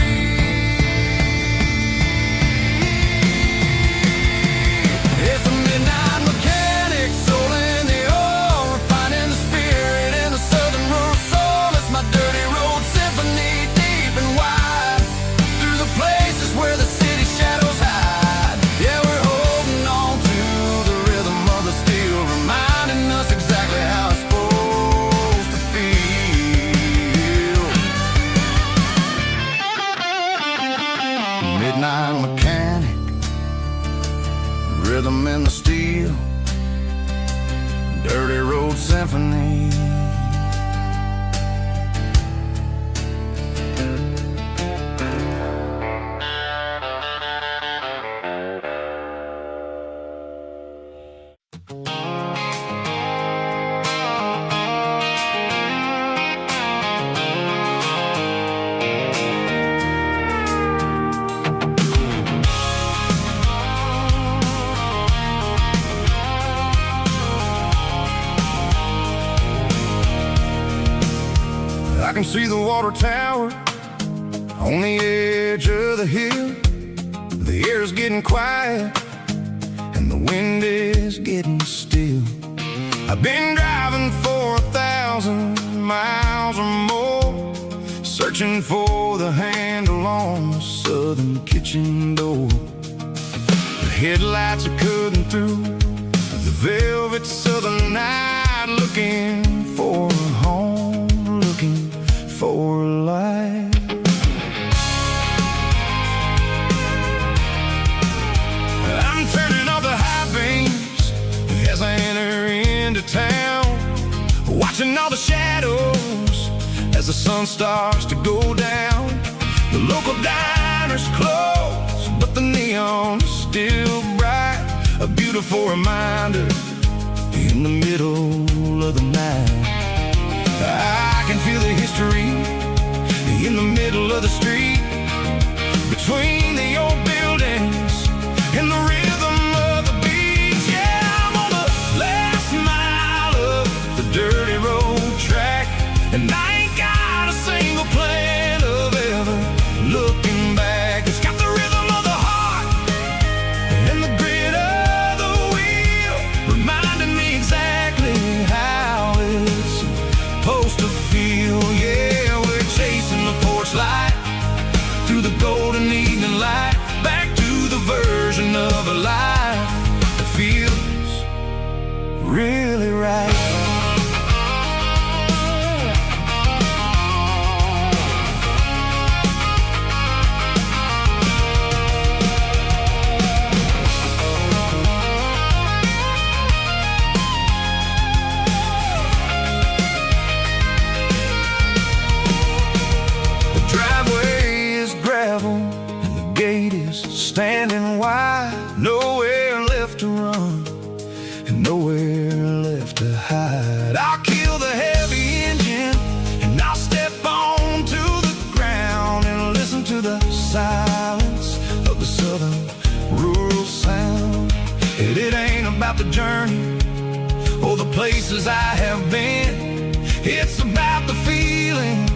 It's a midnight mechanic, soul in the ore, symphony. I can see the water tower on the edge of the hill. The air's getting quiet and the wind is getting still. I've been driving for 1,000 miles or more, searching for the handle on the southern kitchen door. The headlights are cutting through the velvet southern night, looking for a home, looking for life. I'm turning off the high beams as I enter into town, watching all the shadows as the sun starts to go down. The local diner's closed, but the neon is still bright, a beautiful reminder in the middle of the night. I can feel the history in the middle of the street, between the old buildings and the rhythm of the beat. Yeah, I'm on the last mile of the dirty road track, and I ain't got a single plan of ever looking back. It's got the rhythm of the heart and the grit of the wheel, reminding me exactly how it's supposed to feel. Yeah, we're chasing the porch light through the golden evening light, back to the version of a life that feels really right. Standing wide, nowhere left to run and nowhere left to hide. I'll kill the heavy engine and I'll step on to the ground and listen to the silence of the southern rural sound. It ain't about the journey or the places I have been, it's about the feeling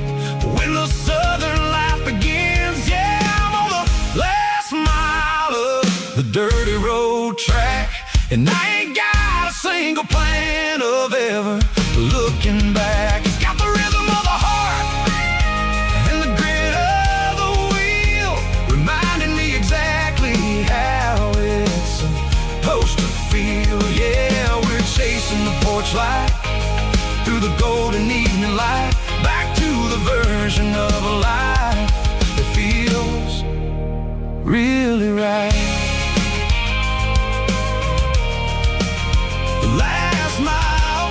when the southern life begins. Yeah, I'm on the last mile of the dirty road track, and I ain't got a single plan of ever looking back. It's got the rhythm of the heart and the grit of the wheel, reminding me exactly how it's supposed to feel. Yeah, we're chasing the porch light through the golden evening light, back to the version of a life that feels really right. The last mile,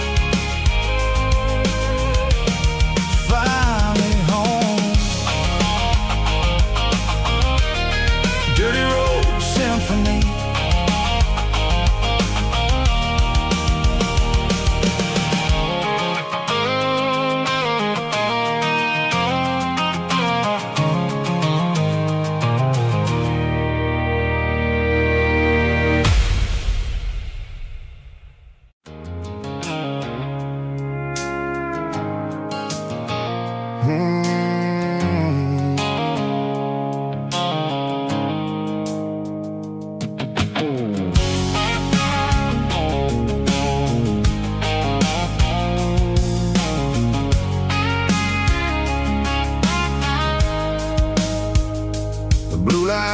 finally home. Dirty road symphony.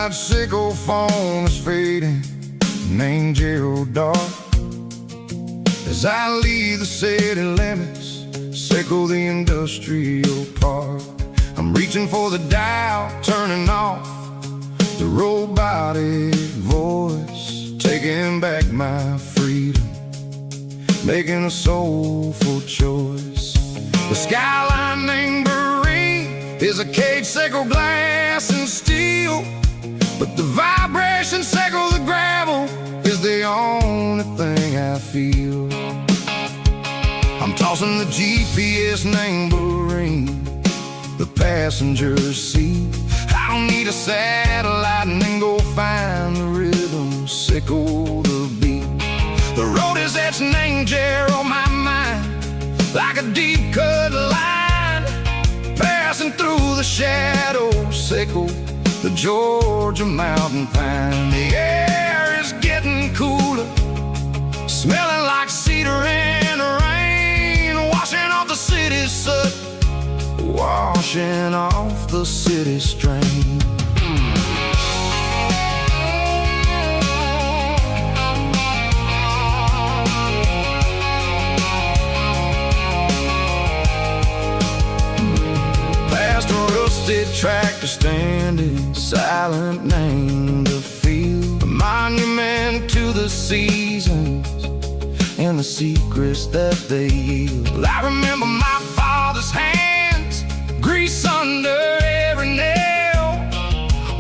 Sickle phone is fading, name Gerald dark. As I leave the city limits, sickle the industrial park. I'm reaching for the dial, turning off the robotic voice, taking back my freedom. making a soulful choice. The skyline named Barine is a cage sickle, glass and steel, but the vibration sickle, the gravel, is the only thing I feel. I'm tossing the GPS named Barine, the passenger seat. I don't need a satellite and then go find the rhythm, sickle the beat. The road is etched named Jer on my mind, like a deep cut line, passing through the shadows, sickle the Georgia mountain pine. The air is getting cooler, smelling like cedar in the rain, washing off the city's soot, washing off the city strain. Past a rusted tractor standing silent, named the field, a monument to the seasons and the secrets that they yield. I remember my father's hands, grease under every nail,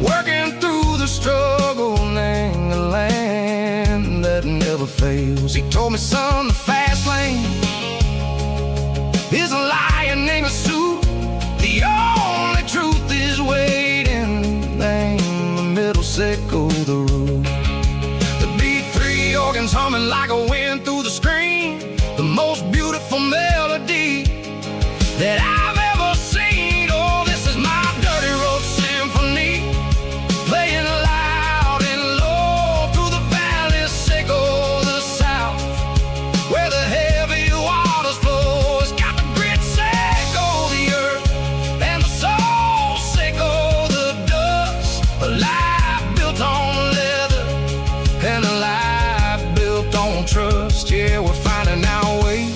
working through the struggle, name the land that never fails. He told me, son, the fast lane is a lion in a suit. The only truth is waiting, name the middle, sickle the root. The B3 organs humming like a wind through the screen, the most beautiful melody that I've ever seen. Oh, this is my dirty road symphony, playing loud and low through the valleys, sickle the south, where the heavy waters flow. It's got the grit, sickle the earth, and the soul, sickle the dust. A life built on leather and a life built on trust. Yeah, we're finding our way,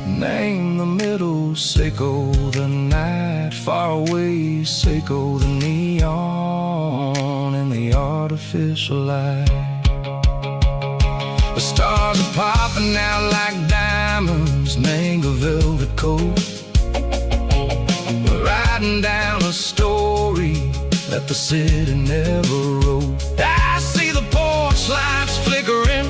name the middle, sickle the night, far away, sickle the neon and the artificial light. The stars are popping out like diamonds, mango velvet coat. We're riding down a story that the city never wrote. I see the porch lights flickering,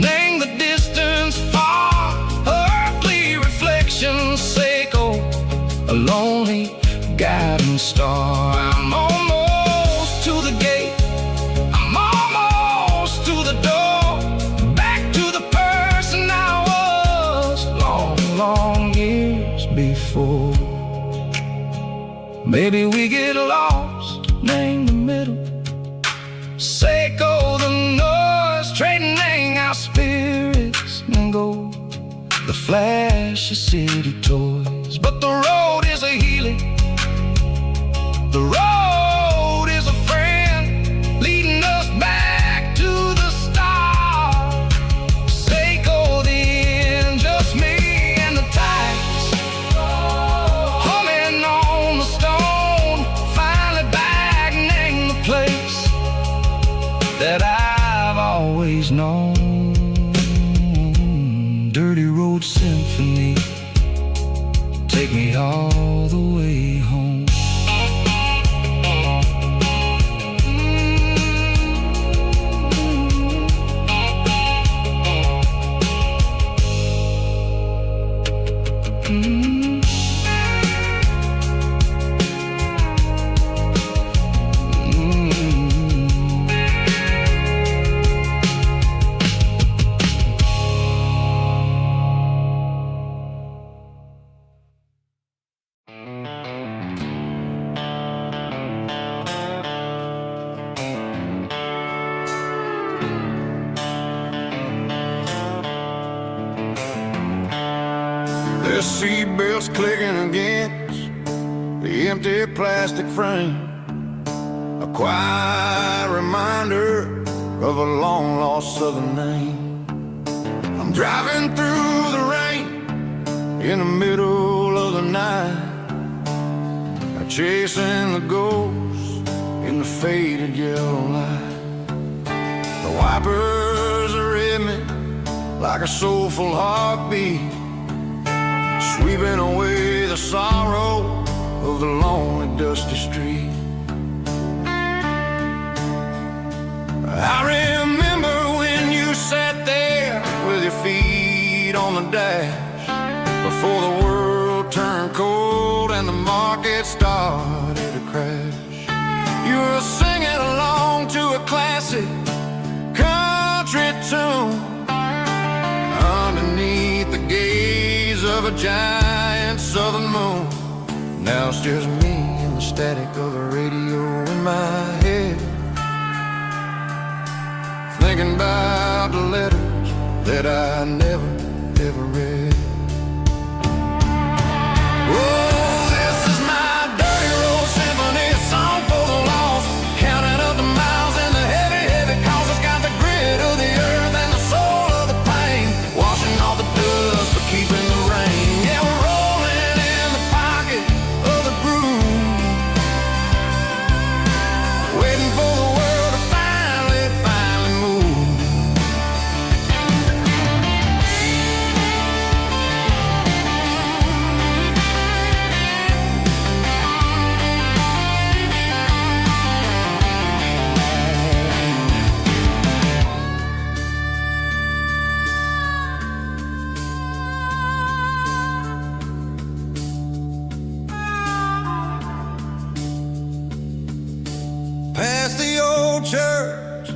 name the distance far, earthly reflections, sickle a lonely guiding star. I'm almost to the gate, I'm almost to the door, back to the person I was long, long years before. Maybe we get lost, name the middle, sickle the noise, trading our spirits and go the flash of city toys. But the road is a healing, the road is a friend, leading us back to the start. Sickle the end, just me and the tides, humming on the stone, finally back, name the place that I've always known. Dirty road symphony, take me all the way home. The seatbelts clicking against the empty plastic frame, a quiet reminder of a long lost southern name. I'm driving through the rain in the middle of the night, chasing the ghost in the faded yellow light. The wipers are at me like a soulful heartbeat, sweeping away the sorrow of the lonely, dusty street. I remember when you sat there with your feet on the dash, before the world turned cold and the market started to crash. You were singing along to a classic country tune underneath the gaze of a giant southern moon. Now it's just me and the static of the radio in my head, thinking about the letters that I never, ever read. Oh, this is my dirty road symphony, a song for the lost, counting up the miles and the heavy, heavy calls. It's got the grit of the earth and the soul of the pain, washing off the dust but keeping the rain. Yeah, we're rolling in the pocket of the groove, waiting for the world to finally move. Past the old church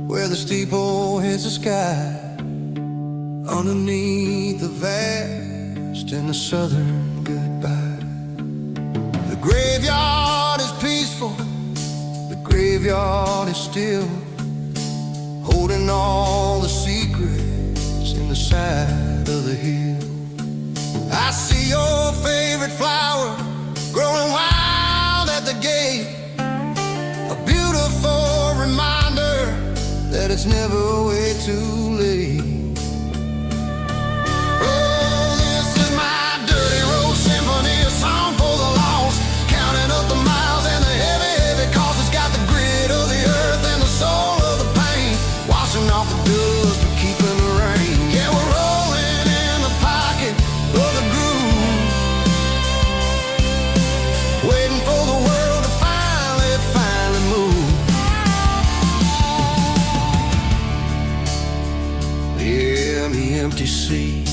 where the steeple hits the sky, underneath the vast and the southern goodbye. The graveyard is peaceful, the graveyard is still, holding all the secrets in the side of the hill. I see your favorite flower growing wild at the gate, a beautiful reminder that it's never way too late. Oh, this is my dirty road symphony, a song for the lost, counting up the miles and the heavy, heavy calls. It's got the grit of the earth and the soul of the pain, washing off the dust but keeping the rain. Yeah, we're rolling in the pocket of the groove, waiting for the world to finally move. Yeah, the empty sea,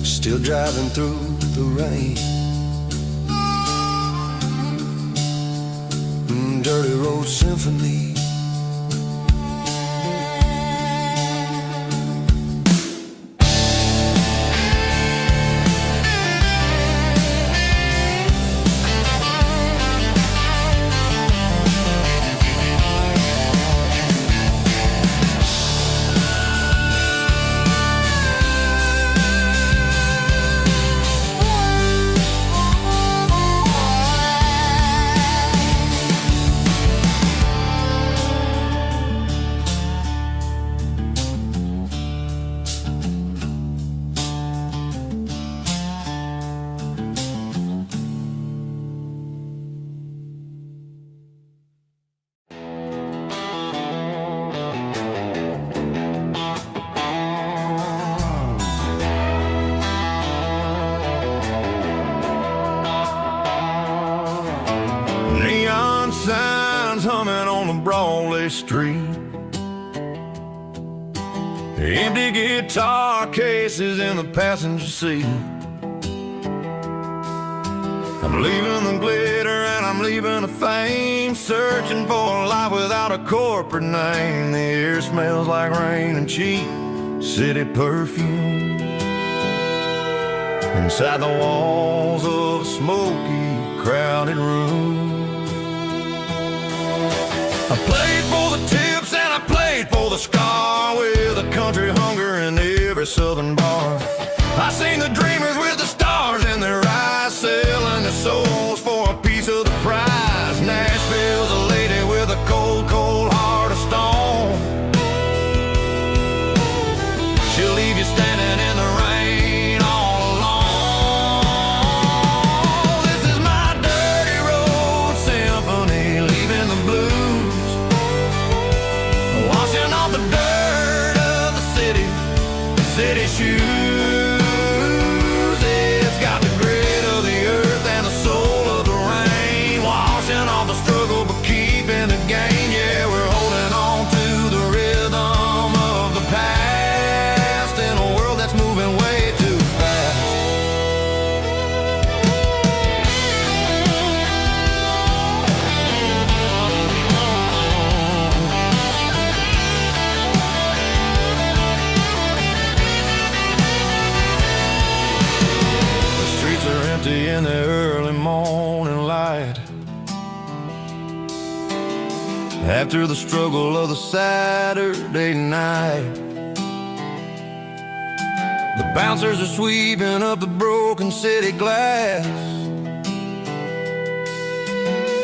still driving through the rain. Dirty road symphony. Neon signs humming on the Broadway street, empty guitar cases in the passenger seat. I'm leaving the glitter and I'm leaving the fame, searching for a life without a corporate name. The air smells like rain and cheap city perfume inside the walls of a smoky, crowded room. I played for the tips and I played for the scar, with a country hunger in every southern bar. I seen the dreamers with the stars in their eyes, selling their souls for a piece of the prize. Nashville's a lady with a cold, cold heart of stone. She'll leave you standing in the rain all alone. This is my dirty road symphony, leaving the blues, washing after the struggle of the Saturday night. The bouncers are sweeping up the broken city glass,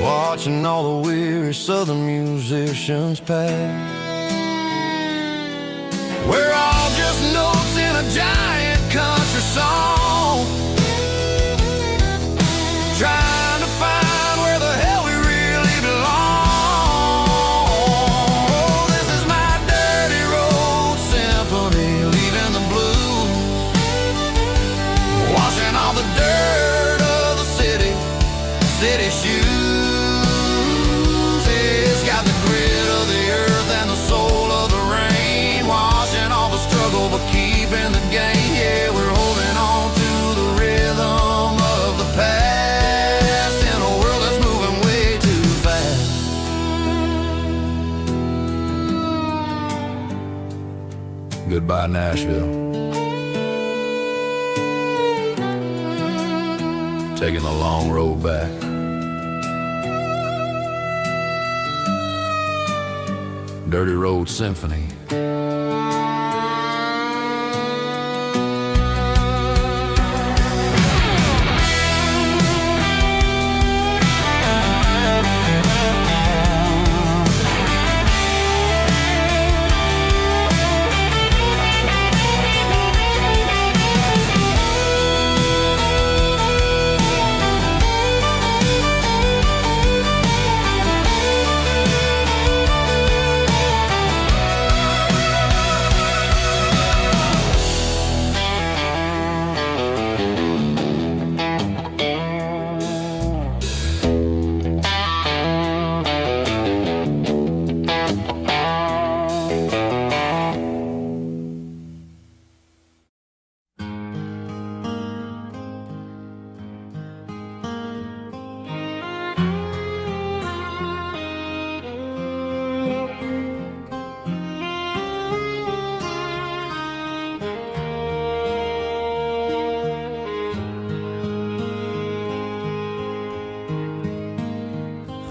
watching all the weary southern musicians pass. We're all just notes in a giant country song, trying to find where the hell we really belong. Oh, this is my dirty road symphony, leaving the blues, washing all the dirt of the city shoes. It's got the grit of the earth and the soul of the rain, washing all the struggle but keeping the gain. Yeah, we're holding on to the rhythm of the past in a world that's moving way too fast. Goodbye, Nashville. Taking the long road back. Dirty Road Symphony.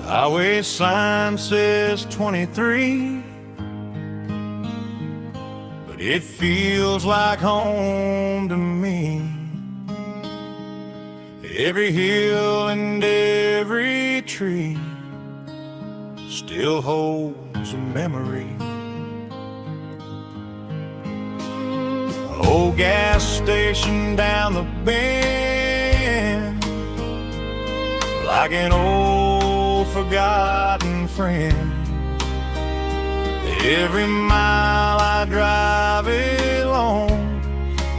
Highway sign says 23, but it feels like home to me. Every hill and every tree still holds a memory. Old gas station down the bend, like an old forgotten friend. Every mile I drive along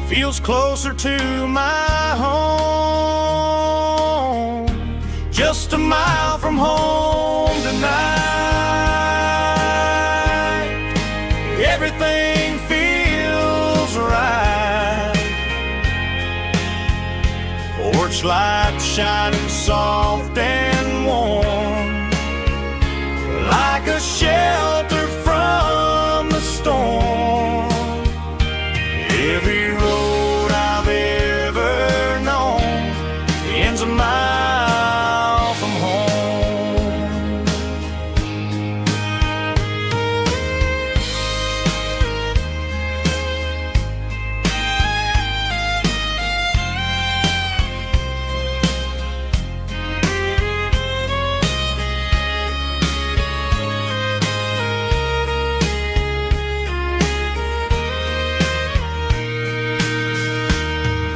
feels closer to my home. Just a mile from home tonight, everything feels right. Porch light shining soft and warm, like a shelter from the storm. Every road I've ever known ends a mile from home.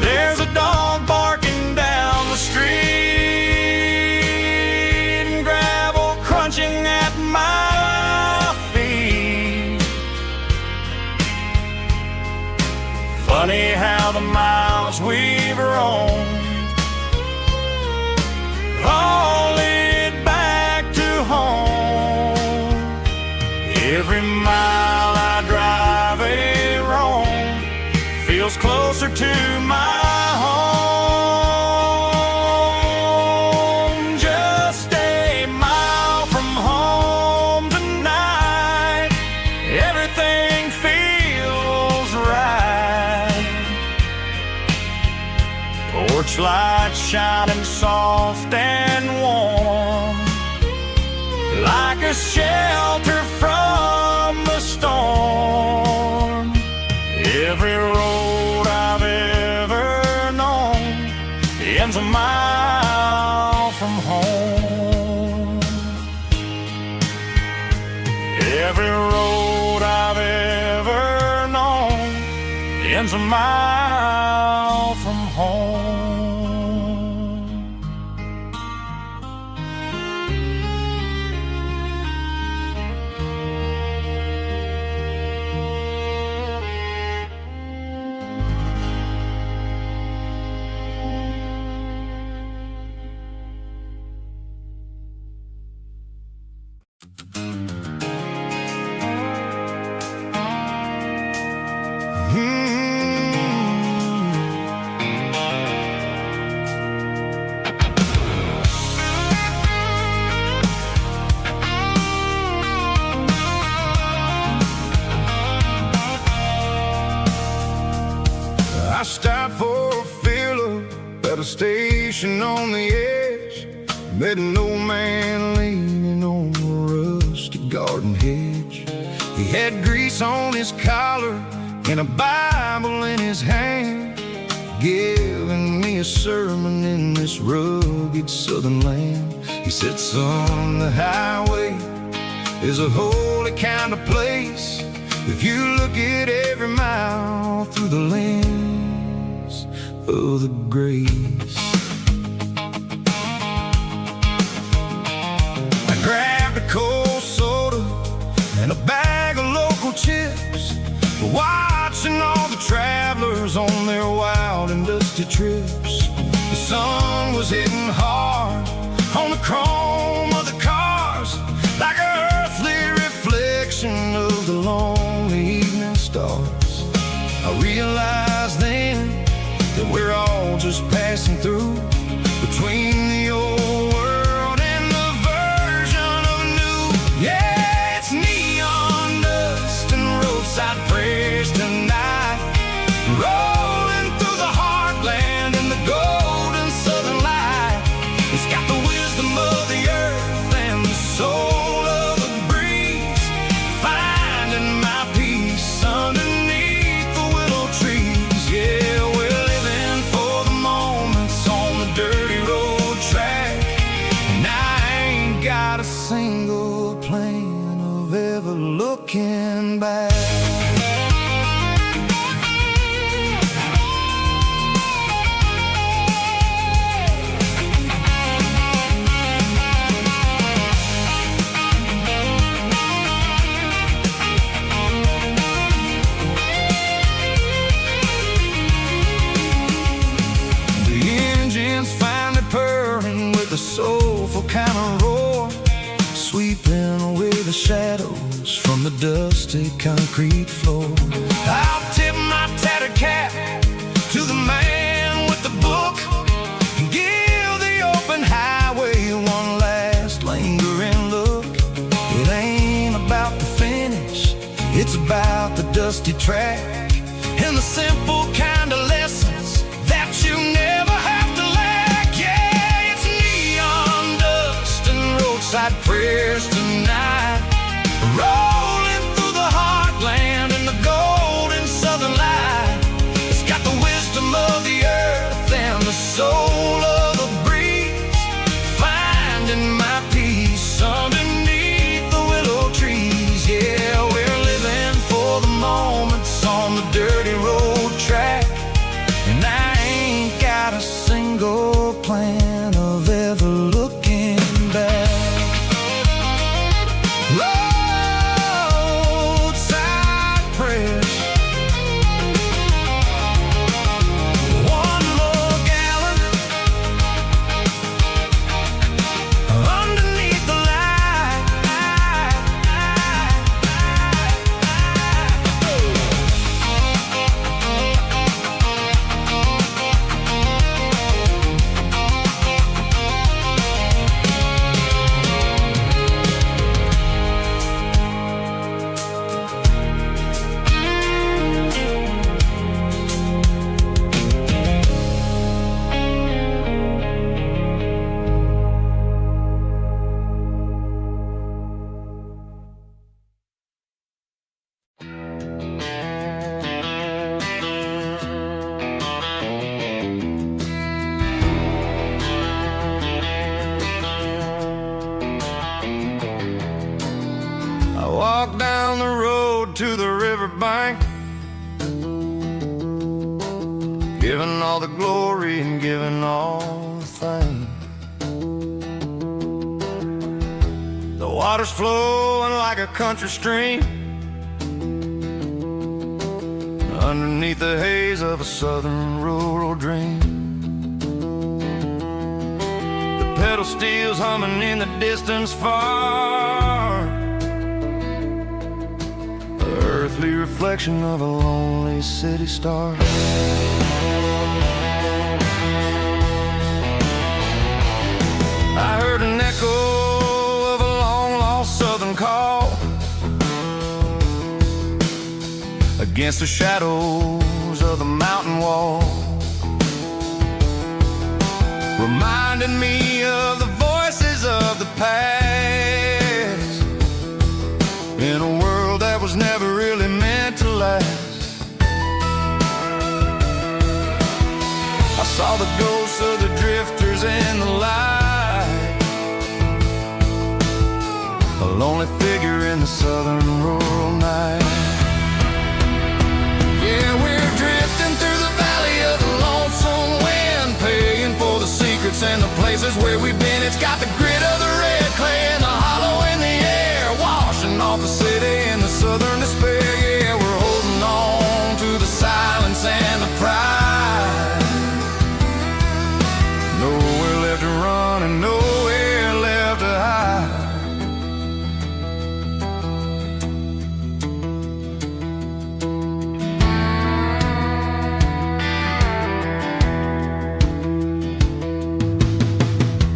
There's a dog barking down the street, and gravel crunching at my feet. Funny how the miles we've roamed all lead back to home. Every mile I drive roam feels closer to my home. Just a mile from home tonight, everything feels right. Porch light shining soft and warm, like a shelter ends a mile from home. I stopped for a fill-up at a station on the edge. Met an old man leaning on a rusty garden hedge. He had grease on his collar and a Bible in his hand, giving me a sermon in this rugged southern land. He said, son, the highway is a holy kind of place if you look at every mile through the lens of the grace. I grabbed a cold soda and a bag of local chips, watching all the travelers on their wild and dusty trips. The sun was hitting hard on the chrome of the cars, like an earthly reflection of the lonely evening stars. I realized then that we're all just passing through, between the old world and the version of new. Yeah, it's neon dust and roadside prayers tonight, rolling through the heartland in the golden southern light. It's got the wisdom of the earth and the soul of the breeze, finding my peace underneath the willow trees. Yeah, we're living for the moments on the dirty road track, and I ain't got a single plan of ever looking back. The soulful kind of roar, sweeping away the shadows from the dusty concrete floor. I'll tip my tattered cap to the man with the book and give the open highway one last lingering look. It ain't about the finish, it's about the dusty track and the simple kind of lessons that you never have to lack. Yeah, it's neon dust and roadside prayers tonight, rolling through the heartland in the golden southern light. It's got the wisdom of the earth and the soul of the breeze, finding my peace underneath the willow trees. Yeah, we're living for the moments on the dirty road track, and I ain't got a single plan of ever looking back. Roadside prayers, one more gallon underneath the light. I walked down the road to the riverbank, Giving all the glory and giving all the thanks. The water's flowing like a country stream underneath the haze of a southern rural dream. The pedal steel's humming in the distance far, the earthly reflection of a lonely city star. I heard an echo of a long-lost southern call against the shadows of the mountain wall, reminding me of the voices of the past in a world that was never really meant to last. I saw the ghosts of the drifters in the light, a lonely figure in the southern rural night. Yeah, we're drifting through the valley of the lonesome wind, paying for the secrets and the places where we've been. It's got the grit of the red clay and the hollow in the air, washing off the city and the southern despair. Yeah, we're holding on to the silence and the pride. Nowhere left to run and nowhere left to hide.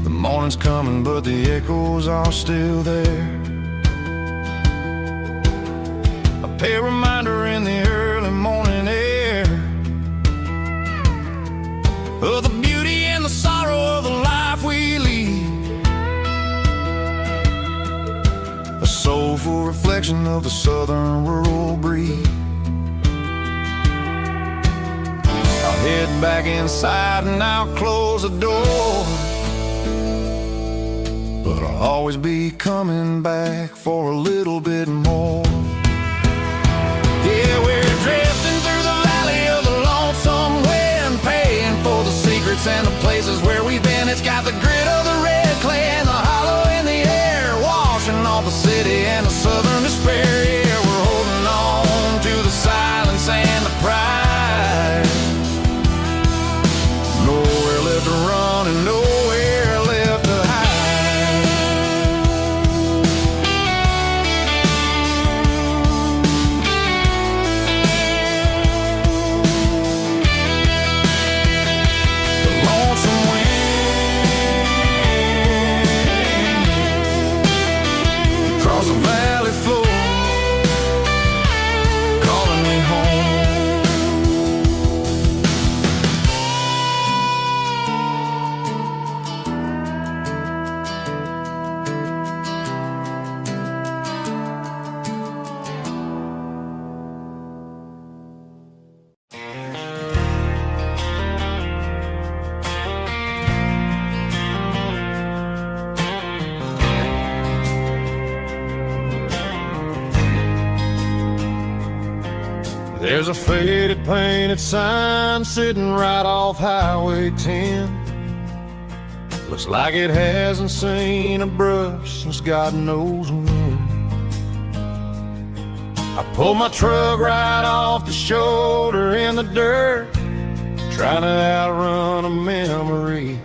The morning's coming, but the echoes are still there. A pale reminder in the early morning air of the beauty and the sorrow of the life we lead, a soulful reflection of the southern rural breed. I'll head back inside and I'll close the door, but I'll always be coming back for a little bit more. Yeah, we're drifting through the valley of the lonesome wind, paying for the secrets and the places where we've been. It's got the grit of the red clay and the hollow in the air, washing off the city and the southern despair. Yeah, we're holding on to the silence and the pride. Nowhere left to run and nowhere left to hide. Across the valley floor, calling me home. There's a faded painted sign sitting right off Highway 10. Looks like it hasn't seen a brush since God knows when. I pulled my truck right off the shoulder in the dirt, trying to outrun a memory,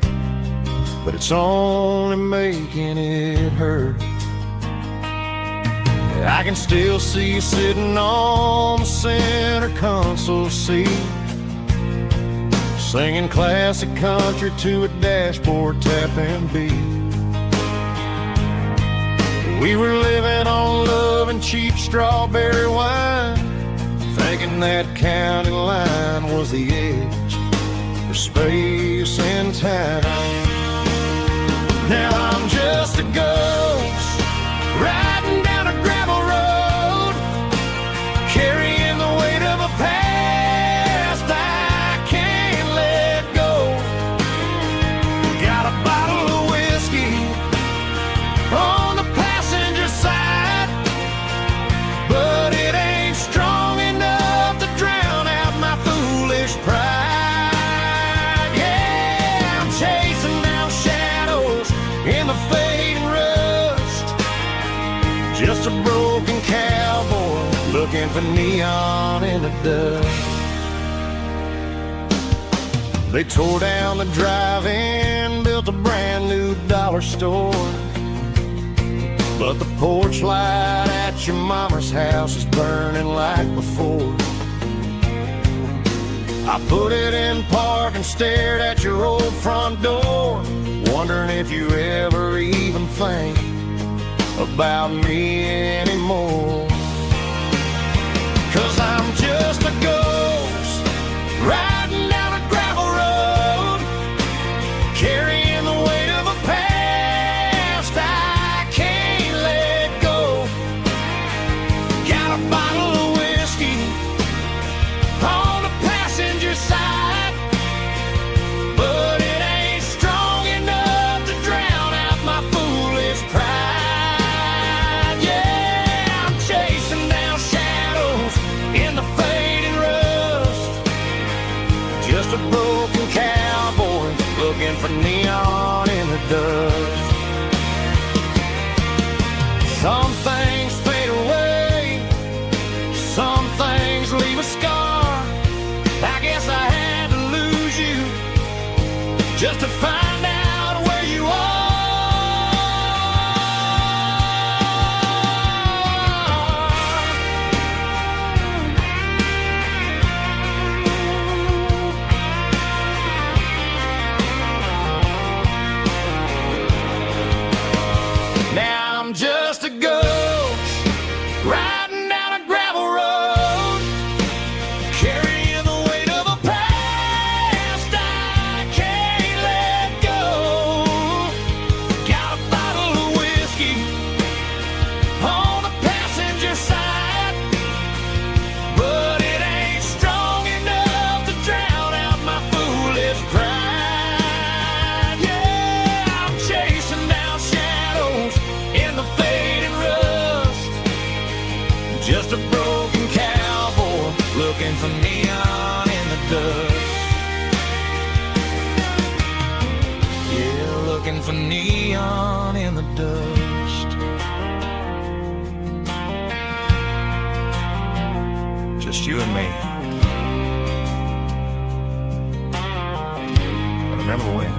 but it's only making it hurt. I can still see you sitting on the center console seat, singing classic country to a dashboard tapping beat. We were living on love and cheap strawberry wine, thinking that county line was the edge for space and time. Now I'm just a ghost riding down a gravel road, carrying the weight of a past I can't let go. Got a bottle of whiskey on the passenger side, but it ain't strong enough to drown out my foolish pride. Just a broken cowboy looking for neon in the dust. They tore down the drive-in, built a brand new dollar store. But the porch light at your mama's house is burning like before. I put it in park and stared at your old front door, wondering if you ever even think about me anymore. 'Cause I'm just a ghost riding down a gravel road, carrying the weight of a past I can't let go. Got a bottle of whiskey on the passenger side, but it ain't strong enough to drown out my foolish pride. Yeah, I'm chasing down shadows in the fading rust. Just a broken cowboy looking for neon in the dust. Some things fade away, some things leave a scar. I guess I had to lose you just to find out where you are. Now I'm just a ghost riding down a gravel road, carrying the weight of a past I can't let go. Got a bottle of whiskey on the passenger side, but it ain't strong enough to drown out my foolish pride. Yeah, I'm chasing down shadows in the fading rust. Just a broken cowboy looking for neon in the dust. Yeah, looking for neon in the dust. Just you and me. Remember when?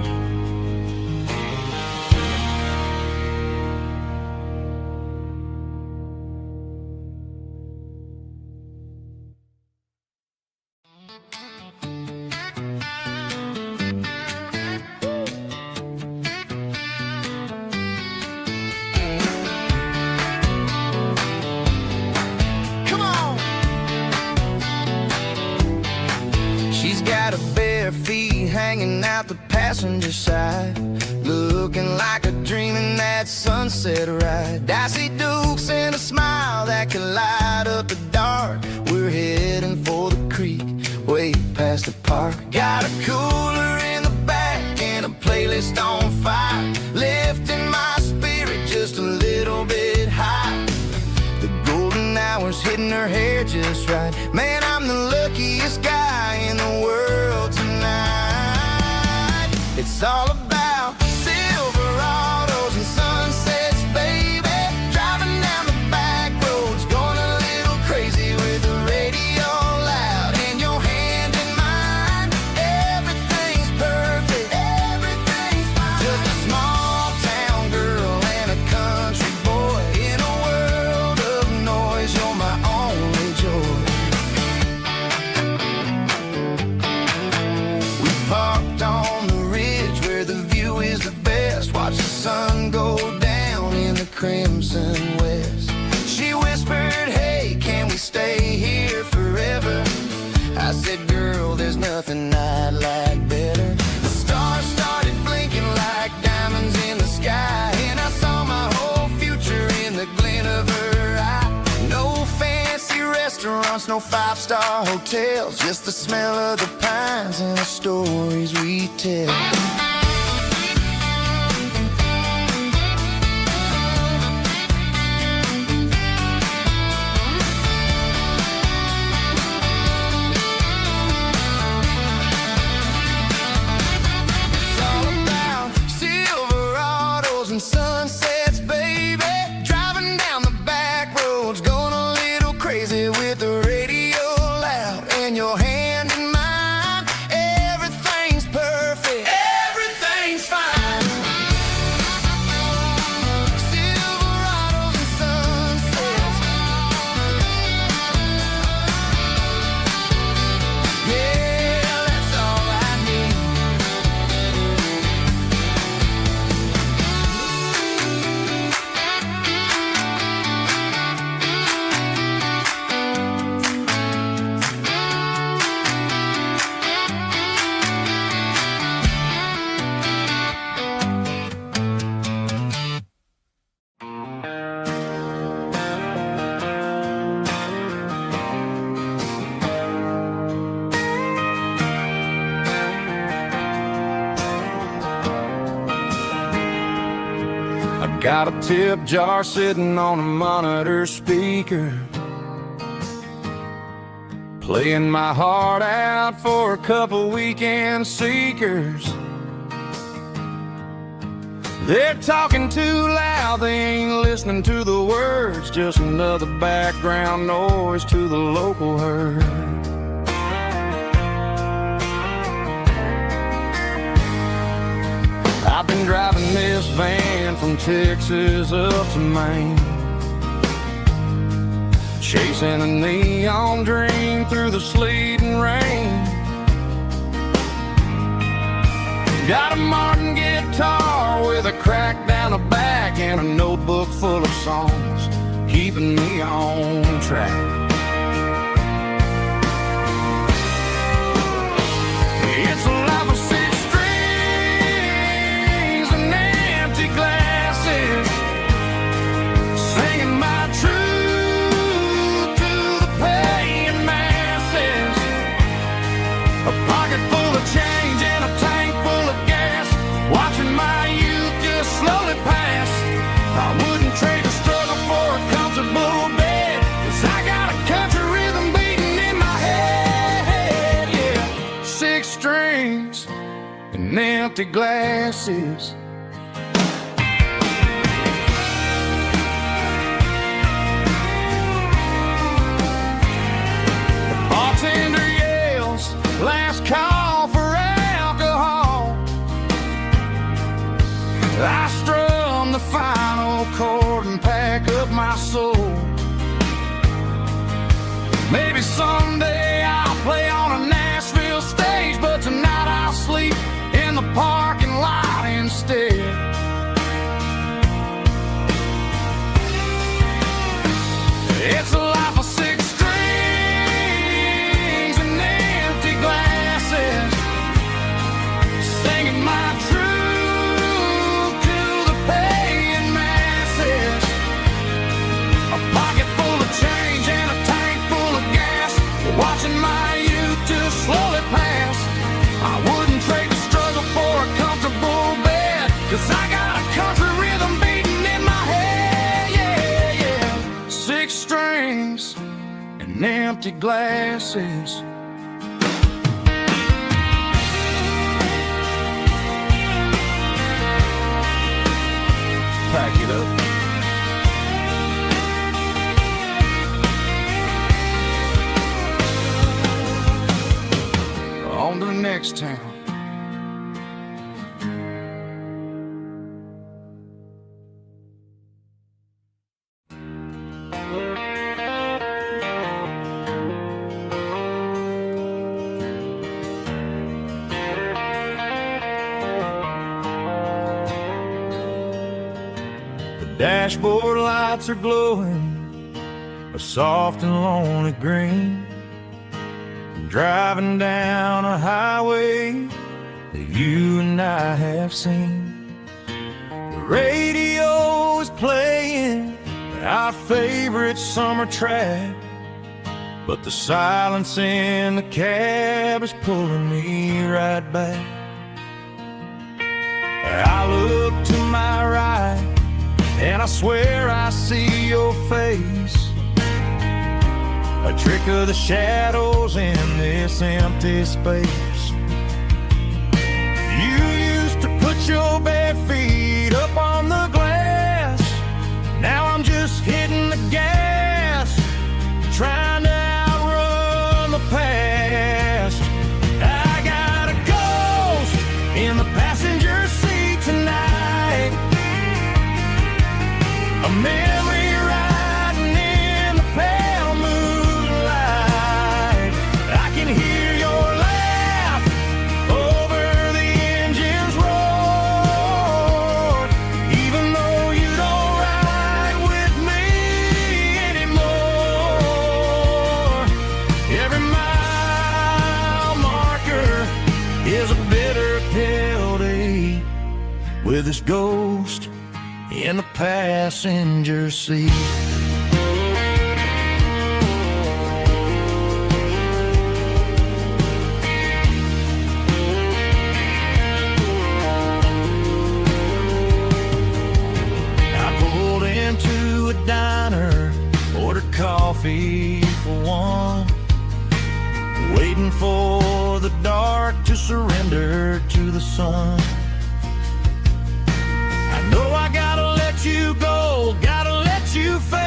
Come on. She's got her bare feet hanging out the passenger side, looking like a dream in that sunset ride. I see Dukes and a smile that can light up the dark. We're heading for the creek, way past the park. Got a cooler in the back and a playlist on fire, lifting my spirit just a little bit high. The golden hours hitting her hair just right. Man, I'm the luckiest guy in the world tonight. It's all about Silverados and sunsets, baby. Driving down the back roads, going a little crazy with the radio loud and your hand in mine. Everything's perfect, everything's fine. Just a small town girl and a country boy in a world of noise. You're my only joy. We parked on the ridge where the view is the best. Watch the sun go down in the crimson west. She whispered, hey, can we stay here forever? I said, girl, there's nothing I'd like better. The stars started blinking like diamonds in the sky, and I saw my whole future in the glint of her eye. No fancy restaurants, no five-star hotels, just the smell of the pines and the stories we tell. It's all about Silverados and sunsets, baby. Driving down the back when you're hand in mine, everything's perfect, everything's fine. Silverados and sunsets, yeah, that's all I need. Got a tip jar sitting on a monitor speaker, playing my heart out for a couple weekend seekers. They're talking too loud, they ain't listening to the words, just another background noise to the local herd. I've been driving this van from Texas up to Maine, chasing a neon dream through the sleet and rain. Got a Martin guitar with a crack down the back and a notebook full of songs, keeping me on track. It's a life of six strings and empty glasses, singing my truth to the paying masses. A pocket full of change and a tank full of gas, watching my youth just slowly pass. I wouldn't trade the struggle for a comfortable bed, 'cause I got a country rhythm beating in my head, yeah. Six strings and empty glasses. The bartender yells, last call for alcohol. I strum the final chord and pack up my soul. Maybe someday I'll play on a Nashville stage, but tonight I'll sleep in the parking lot instead. It's a life of six strings and empty glasses, singing my truth to the paying masses. A pocket full of change and a tank full of gas, watching my youth just slowly pass. I wouldn't trade the struggle for a comfortable bed, 'cause I got a country rhythm beating in my head, yeah, yeah. Six strings and empty glasses. Pack it up. On to the next town. The dashboard lights are glowing a soft and lonely green, driving down a highway that you and I have seen. The radio is playing our favorite summer track, but the silence in the cab is pulling me right back. I look to my right and I swear I see your face, a trick of the shadows in this empty space. You used to put your bare feet up on the glass, now I'm just hitting the gas, trying to outrun the past. with his ghost in the passenger seat. I pulled into a diner, ordered coffee for one, waiting for the dark to surrender to the sun. I know I gotta let you go, gotta let you fade,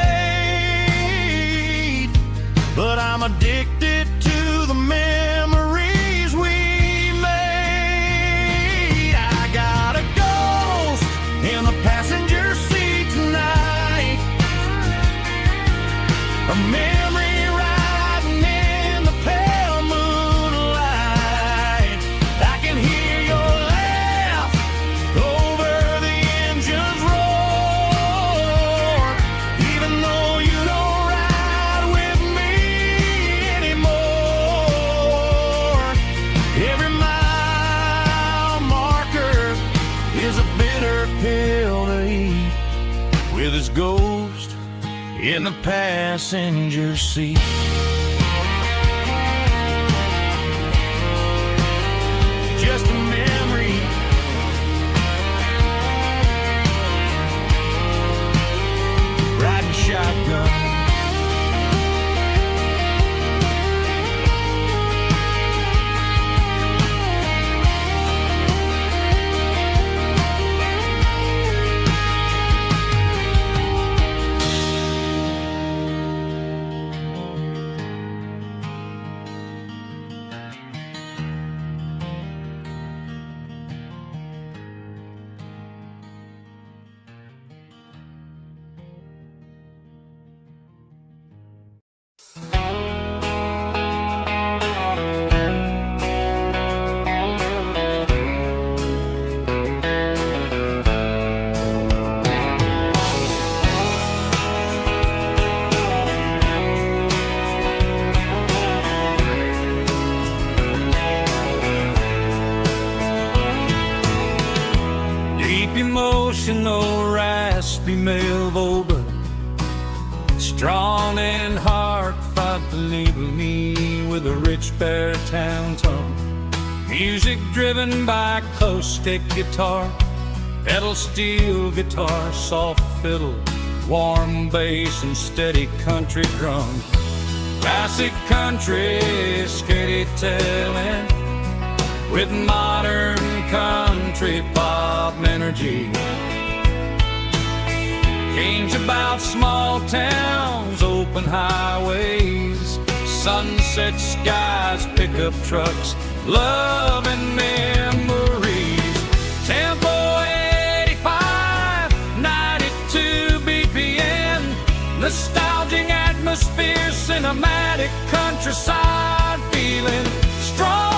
but I'm addicted to the memories we made. I got a ghost in the passenger seat tonight, a memory riding in the pale moonlight. I can hear your laugh over the engine's roar, even though you don't ride with me anymore. Every mile marker is a bitter pill to eat, with his ghost in the passenger seat. Just a memory, riding shotgun. Deep emotional, raspy male vulva, strong and hard fought to label me with a rich baritone tone. Music driven by acoustic guitar, pedal steel guitar, soft fiddle, warm bass and steady country drum. Classic country storytelling with modern country pop energy. Games about small towns, open highways, sunset skies, pickup trucks, love and memories. Tempo 85, 92 BPM, nostalgic atmosphere, cinematic countryside feeling strong.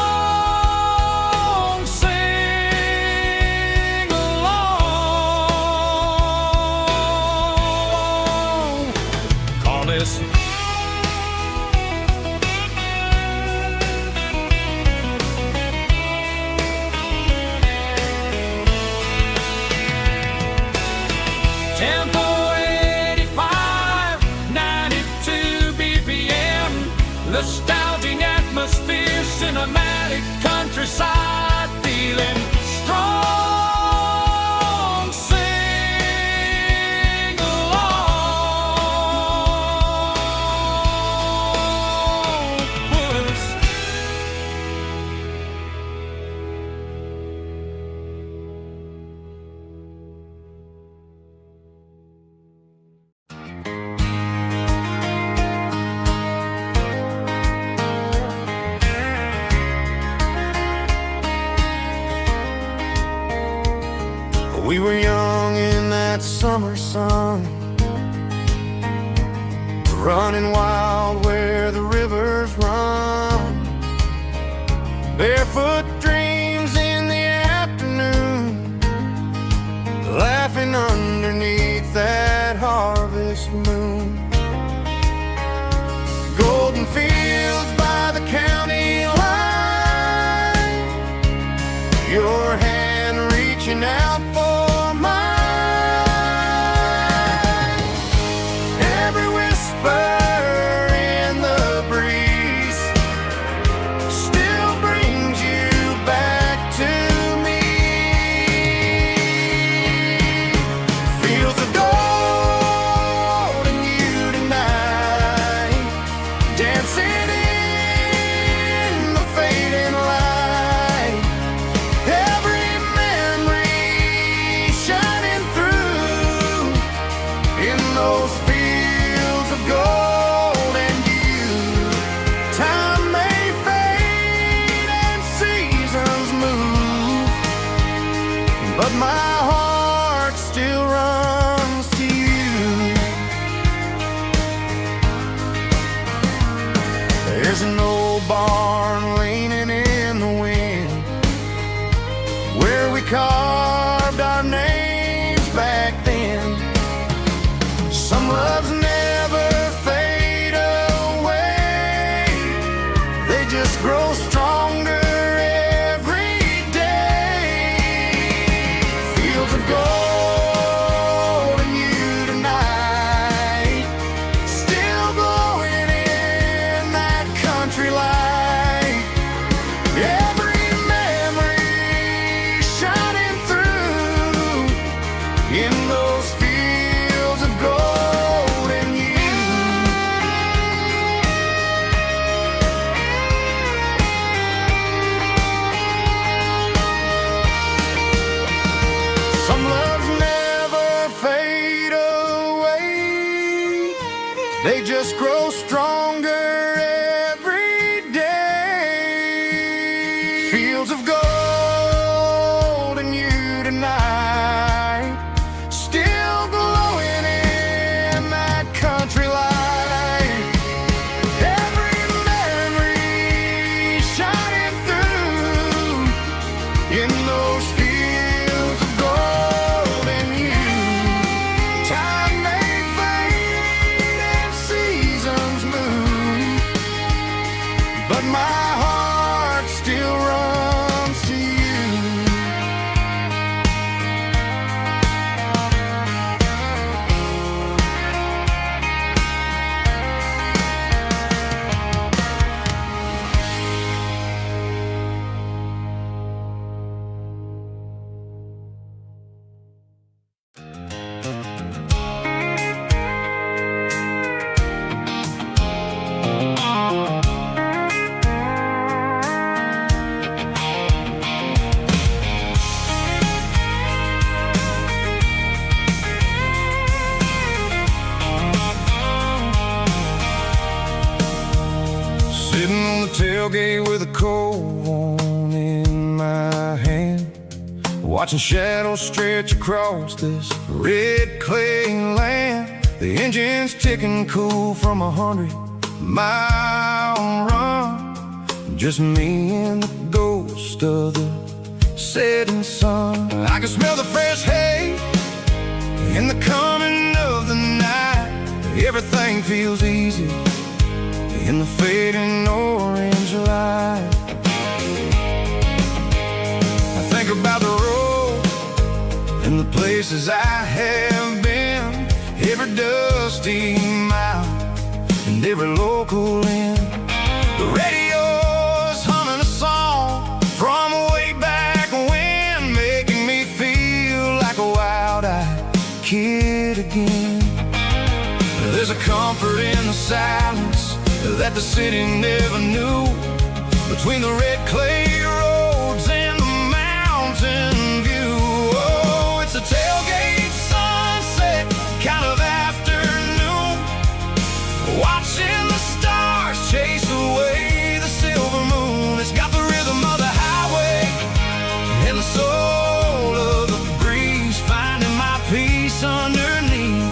Tempo 85, 92 BPM, nostalgic atmosphere, cinematic countryside feeling strong. Sing along with us. We were young in that summer sun, running wild where the rivers run, barefoot dreams in the afternoon, laughing underneath that harvest moon. Golden fields by the county line, your hand reaching out for barn leaning in the wind, where we carved our names back then. Some loves never fade away, they just grow stronger every day. Fields of gold and you tonight, still glowing in that country light. Every memory shining through in those fields of gold and you. Some loves never fade away, they just grow stronger every day. Fields of gold and you tonight, still glowing in that country light. Every memory shining through in those fields of gold and you. Time may fade and seasons move, but my heart still runs to you. Sitting on the tailgate with a cold one in my hand, watching shadows stretch across this red clay land. The engine's ticking cool from 100-mile run. Just me and the ghost of the setting sun. I can smell the fresh hay in the coming of the night. Everything feels easy in the fading orange light. I think about the road and the places I have been, every dusty mile and every local inn. The radio's humming a song from way back when, making me feel like a wild-eyed kid again. There's a comfort in the silence that the city never knew, between the red clay roads and the mountain view. Oh, it's a tailgate sunset kind of afternoon, watching the stars chase away the silver moon. It's got the rhythm of the highway and the soul of the breeze, finding my peace underneath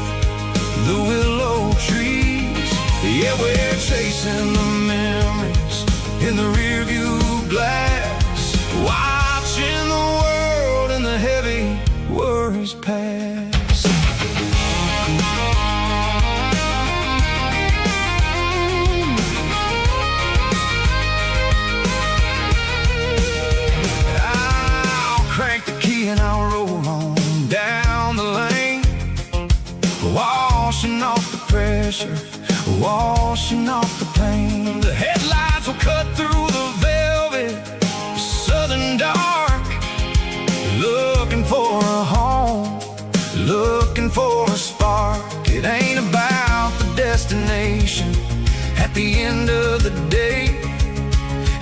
the willow trees. Yeah, we're chasing the memories in the rearview glass, watching the world and the heavy worries pass. I'll crank the key and I'll roll on down the lane, washing off the pressure, washing off the pain. The headlights will cut through the velvet southern dark, looking for a home, looking for a spark. It ain't about the destination at the end of the day,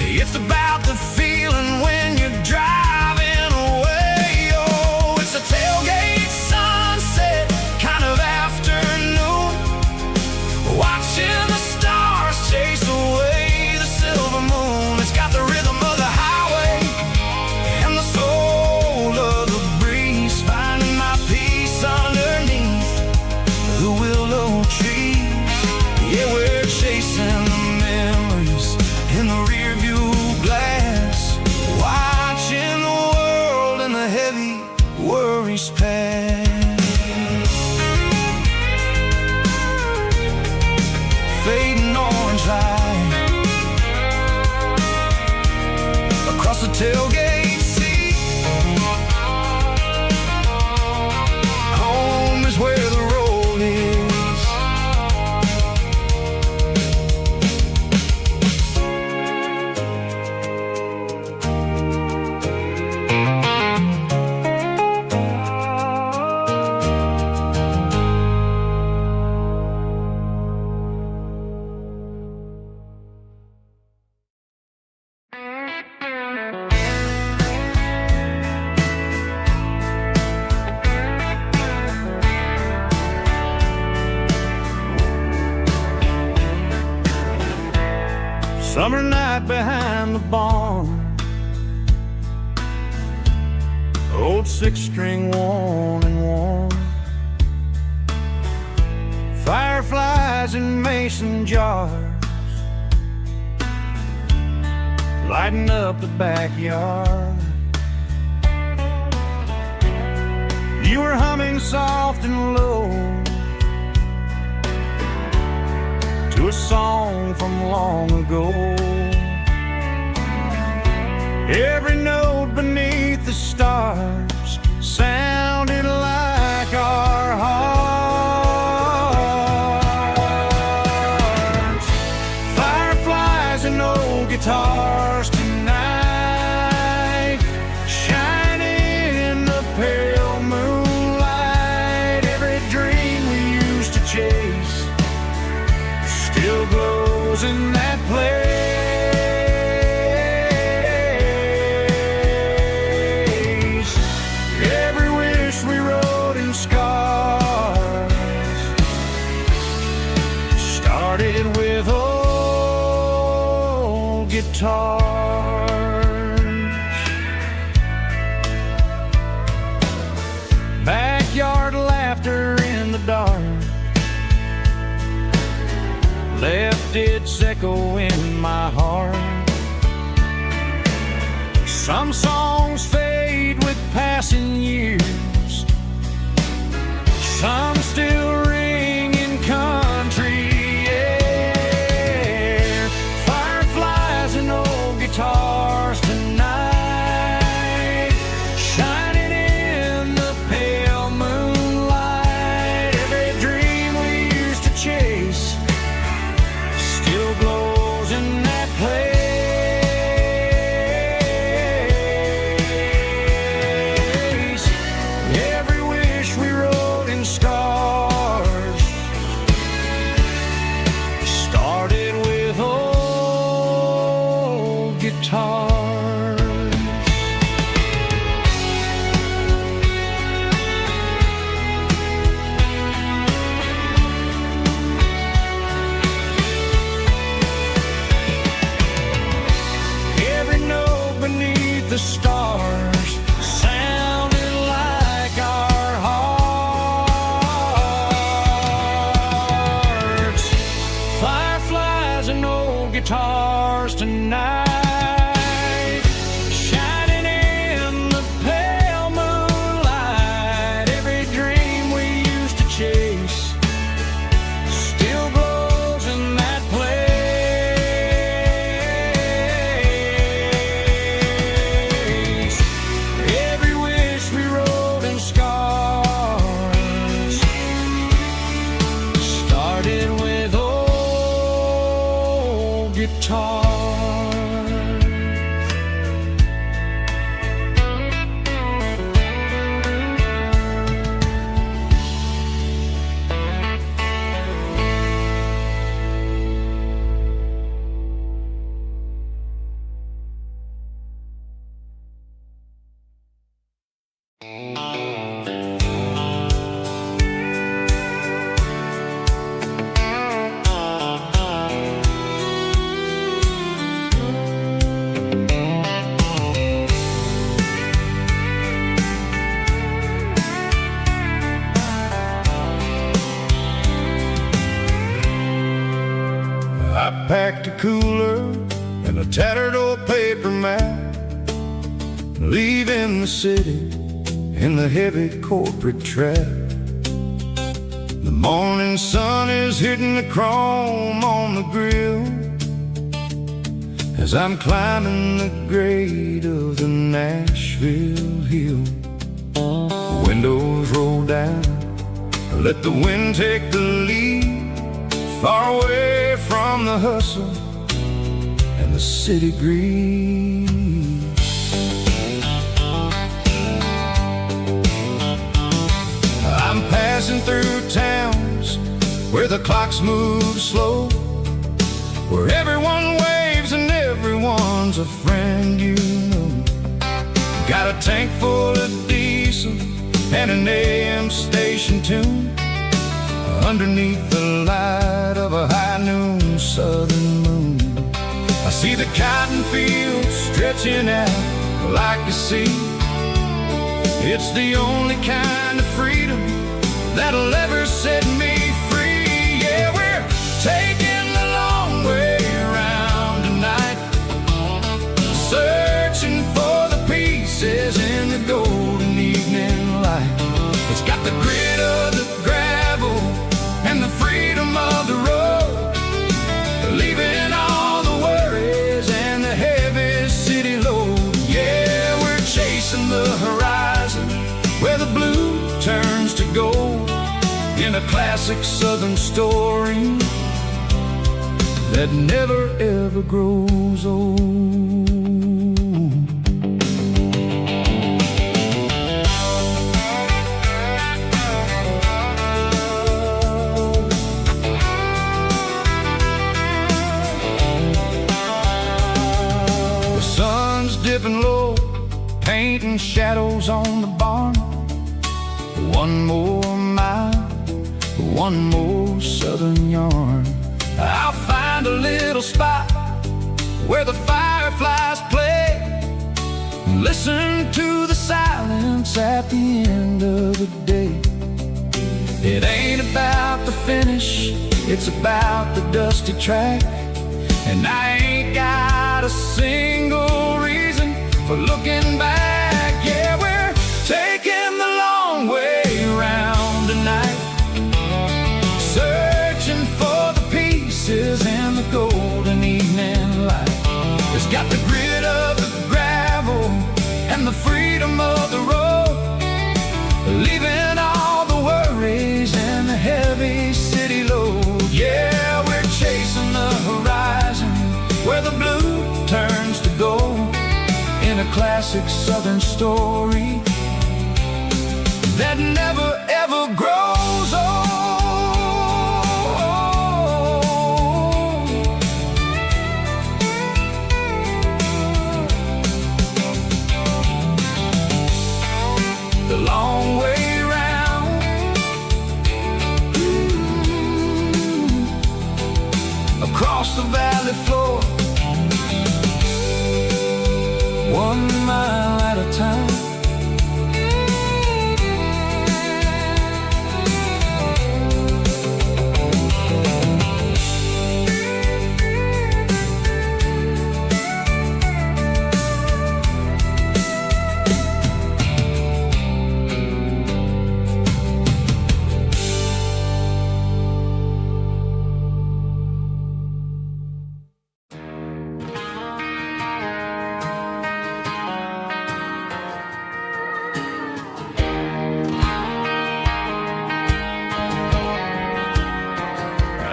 it's about the feeling when you're driving away. Oh, it's a tailgate sunset kind of afternoon, watching the stars chase away the silver moon. It's got the rhythm of the highway and the soul of the breeze, finding my peace underneath the willow trees. Yeah, we're chasing the memories in the the tailgate seat. Home is where the road is. Summer night behind the barn, old six-string worn and worn. Fireflies in mason jars, lighting up the backyard. You were humming soft and low to a song from long ago. Every note beneath the stars sounded like our hearts. Fireflies and old guitars tonight, shining in the pale moonlight. Every dream we used to chase still glows in that place. Every wish we wrote in scars started with old guitars. Backyard laughter in the dark left its echo in my heart. Some songs fade with passing years, some still ring in country air. Fireflies and old guitars tonight, shining in the pale moonlight. Every dream we used to chase still glows in that place. Every wish we wrote in scars started with old guitars. Every note beneath the stars sounded like our hearts. Fireflies and old guitars tonight, shining in the pale moonlight. Every dream we used to chase still glows in that place. Every wish we wrote in scars started with old guitars. I packed a cooler and a tattered old paper map, leaving the city in the heavy corporate trap. The morning sun is hitting the chrome on the grill, as I'm climbing the grade of the Nashville hill. Windows roll down, let the wind take the lead, far away from the hustle and the city greed. I'm passing through towns where the clocks move slow, where everyone waves and everyone's a friend you know. Got a tank full of diesel and an AM station tune, underneath the light of a high noon southern moon. I see the cotton fields stretching out like a sea. It's the only kind of freedom that'll ever set me free. Yeah, we're taking the long way around tonight, searching for the pieces in the golden evening light. It's got the grit of the gravel and the freedom of the road, leaving all the worries and the heavy city load. Yeah, we're chasing the horizon where the blue turns to gold, in a classic southern story that never ever grows old. The sun's dipping low, painting shadows on the barn. One more mile, one more southern yarn. I'll find a little spot where the fireflies play, listen to the silence at the end of the day. It ain't about the finish, it's about the dusty track, and I ain't got a single reason for looking back. Yeah, we're taking the long way around tonight, searching for the pieces in the golden evening light. It's got the grit of the gravel and the freedom of the road, leaving all the worries and the heavy city load. Yeah, we're chasing the horizon where the blue turns to gold, in a classic southern story that never ever grows old. The long way round, across the valley floor, 1 mile at a time.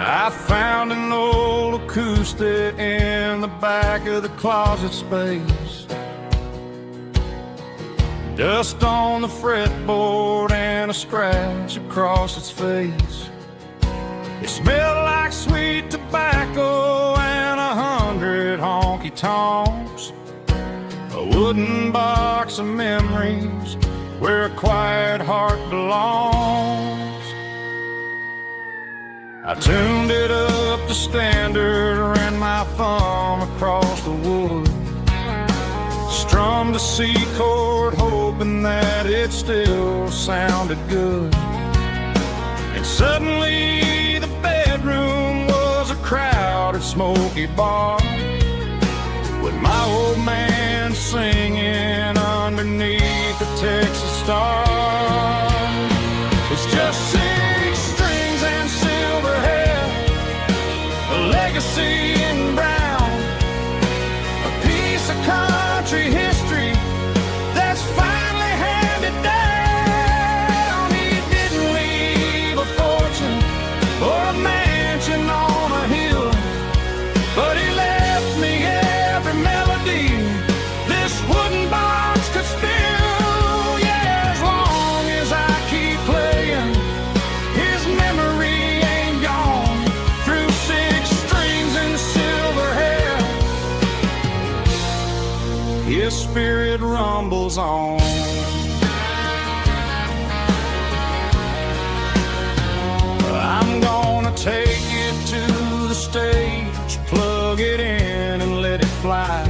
I found an old acoustic in the back of the closet space, dust on the fretboard and a scratch across its face. It smelled like sweet tobacco and 100 honky-tonks, a wooden box of memories where a quiet heart belongs. I tuned it up to standard, ran my thumb across the wood, strummed a C chord hoping that it still sounded good. And suddenly the bedroom was a crowded smoky bar, with my old man singing underneath the Texas star. It's just 6 strings and silver hair, a legacy in brown, melody this wooden box could spill. Yeah, as long as I keep playing, his memory ain't gone. Through 6 strings and silver hair, his spirit rumbles on. I'm gonna take it to the stage, plug it in and let it fly.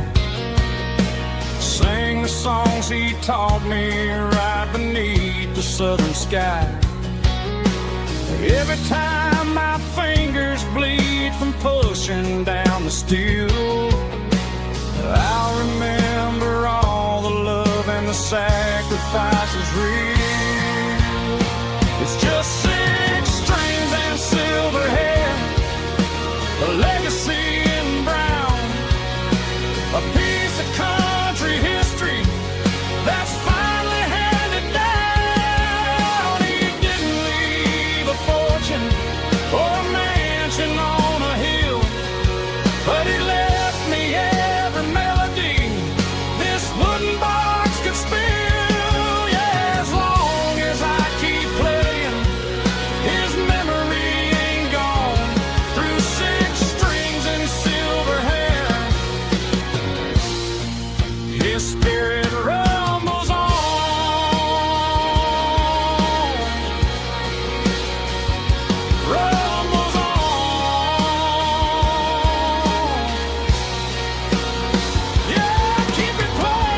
Sing the songs he taught me right beneath the southern sky. Every time my fingers bleed from pushing down the steel, I'll remember all the love and the sacrifices real. It's just 6 strings and silver hair, a legacy in brown, a piece of country history that's finally handed down. He didn't leave a fortune or a mansion on a hill, but he left me every melody this wooden box could spill. Yeah, as long as I keep playing, his memory ain't gone. Through 6 strings and silver hair, his spirit rumbles on. Rumbles on. Yeah, keep it playing.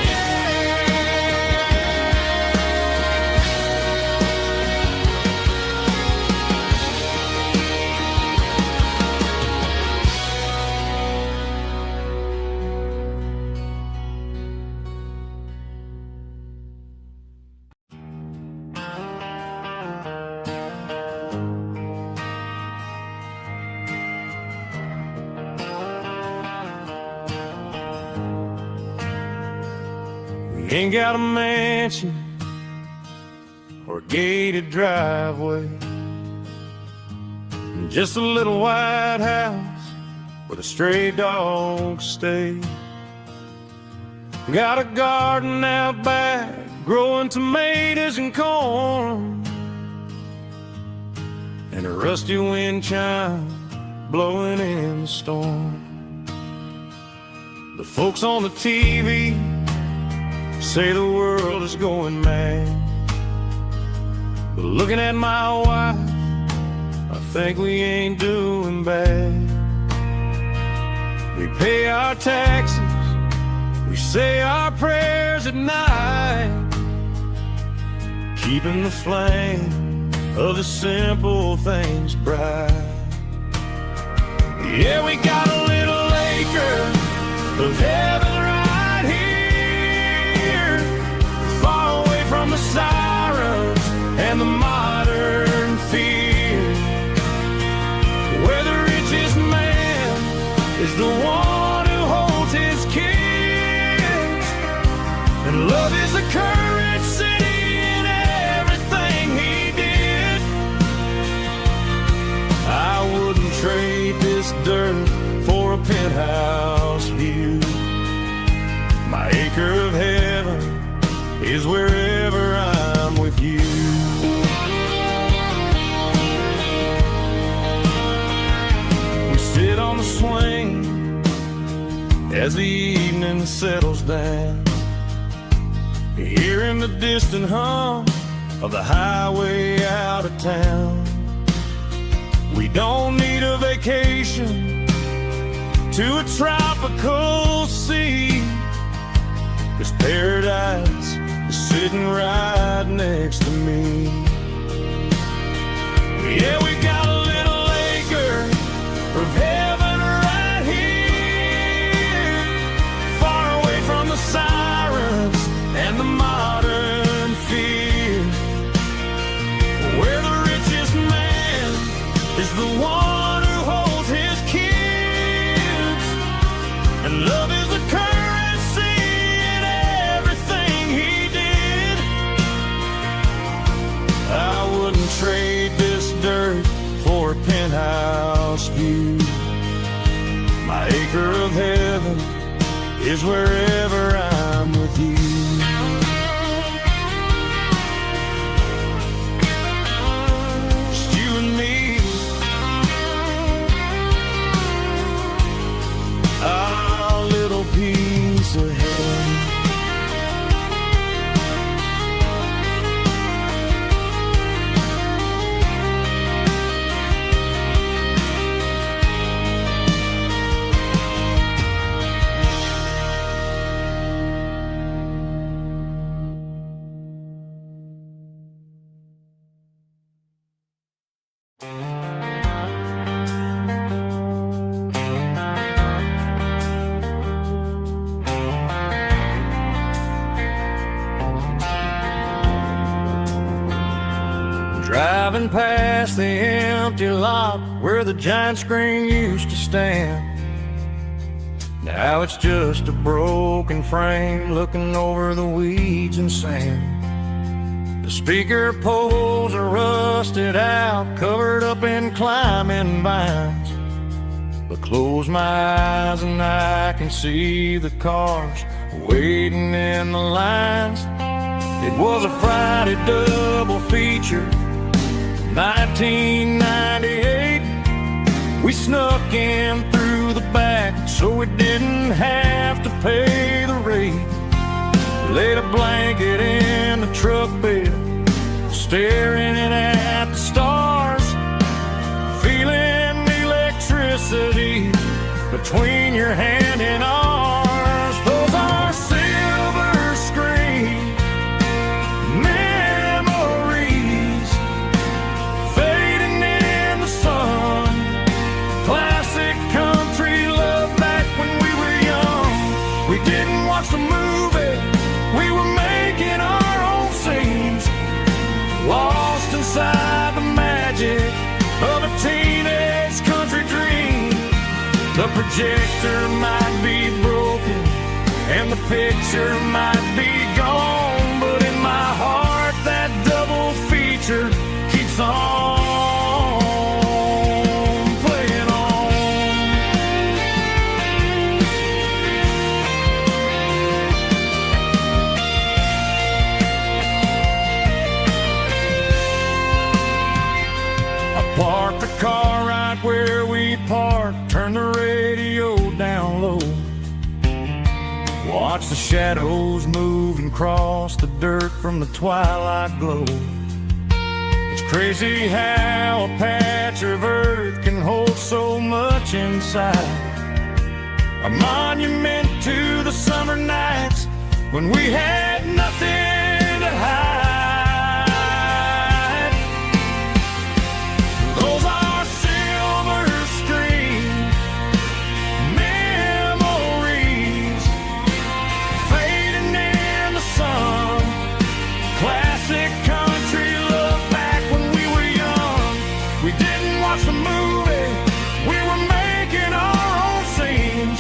We ain't got a mansion or a gated driveway, just a little white house where the stray dogs stay. Got a garden out back, growing tomatoes and corn, and a rusty wind chime blowing in the storm. The folks on the TV say the world is going mad, but looking at my wife, I think we ain't doing bad. We pay our taxes, we say our prayers at night, keeping the flame of the simple things bright. Yeah, we got a little acre of heaven right here, far away from the sirens and the modern fear, where the richest man is the one who holds his kids, and love is the currency in everything he did. I wouldn't trade this dirt for a penthouse view. My acre of heaven is wherever I'm with you. We sit on the swing as the evening settles down, hearing the distant hum of the highway out of town. We don't need a vacation to a tropical sea, 'cause paradise is sitting right next to me. Yeah, we got a little acre of heaven right here, far away from the sirens and the modern fear, where the richest man is the one who holds his kids, and love is the currency in everything he did. I wouldn't trade this dirt is wherever I'm with you. Just you and me, our little piece of heaven. Driving past the empty lot where the giant screen used to stand. Now it's just a broken frame looking over the weeds and sand. The speaker poles are rusted out, covered up in climbing vines. But close my eyes and I can see the cars waiting in the lines. It was a Friday double feature, 1998. We snuck in through the back so we didn't have to pay the rate. Laid a blanket in the truck bed, staring at the stars, feeling the electricity between your hand and ours. Those are silver screen memories fading in the sun. Classic country love back when we were young. We didn't watch the movie, we were making our own scenes, lost inside the magic of a teenage country dream. The projector might be broken and the picture might be gone, but in my heart that double feature keeps on playing on. I parked the car right where we parked, turned the radio down low, watch the shadows move and cross the dirt from the twilight glow. It's crazy how a patch of earth can hold so much inside. A monument to the summer nights when we had nothing to hide. Those are silver screen memories fading in the sun. Classic country love back when we were young. We didn't watch the movie, we were making our own scenes,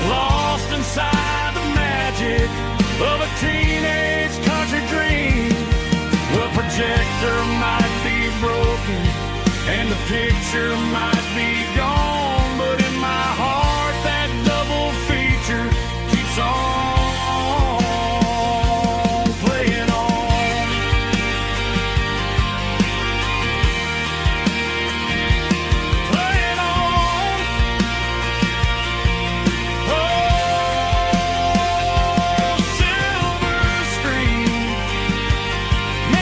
lost inside the magic of a teenage country dream. The projector might be broken and the picture might be gone, but in my heart that double feature keeps on playing on. Playing on. Oh, silver screen memories.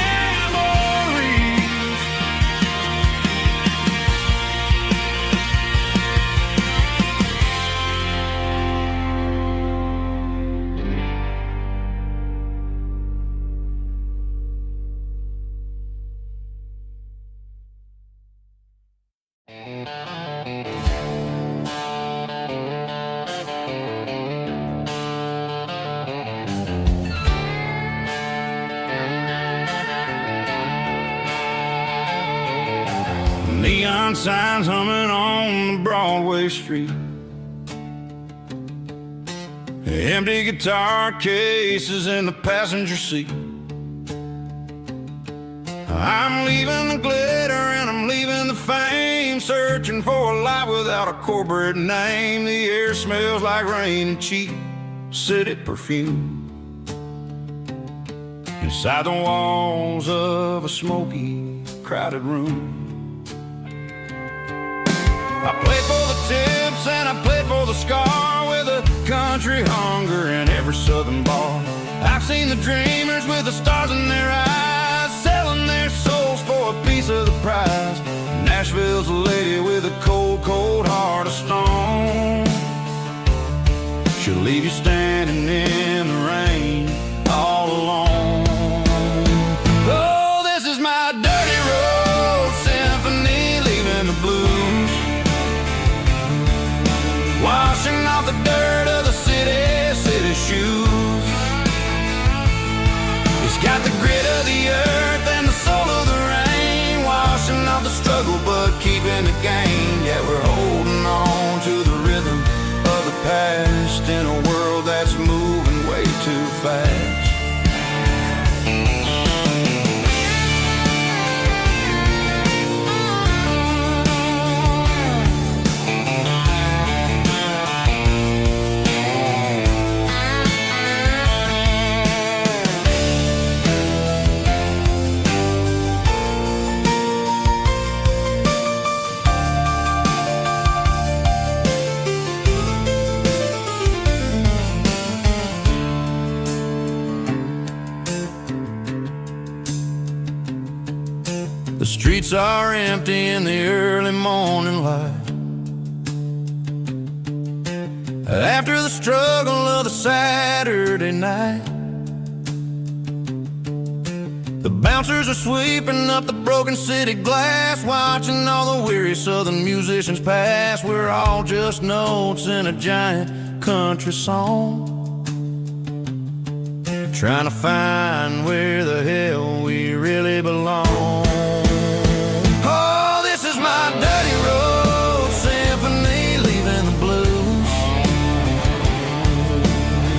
Neon signs humming on the Broadway street, empty guitar cases in the passenger seat. I'm leaving the glitter and I'm leaving the fame, searching for a life without a corporate name. The air smells like rain and cheap. city perfume. Inside the walls of a smoky, crowded room. I played for the tips and I played for the scar, with a country hunger in every southern bar. I've seen the dreamers with the stars in their eyes, selling their souls for a piece of the prize. Nashville's a lady with a cold, cold heart of stone. She'll leave you standing in the rain all alone. Oh, this is my dirty road symphony, leaving the blues, washing off the dirt of the city shoes. It's got the grit of the earth and the soul of the rain, washing off the struggle but keeping the gain. Yeah, we're holding on to the rhythm of the past in a world that's moving way too fast. The streets are empty in the early morning light, after the struggle of the Saturday night. The bouncers are sweeping up the broken city glass, watching all the weary southern musicians pass. We're all just notes in a giant country song, trying to find where the hell we really belong. My dirty road symphony, leaving the blues,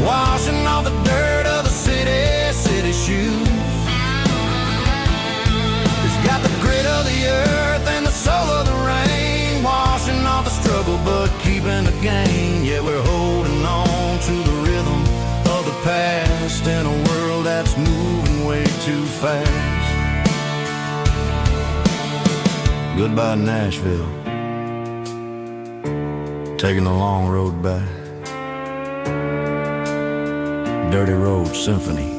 washing off the dirt of the city shoes. It's got the grit of the earth and the soul of the rain, washing off the struggle but keeping the gain. Yeah, we're holding on to the rhythm of the past in a world that's moving way too fast. Goodbye, Nashville, taking the long road back. Dirty Road Symphony.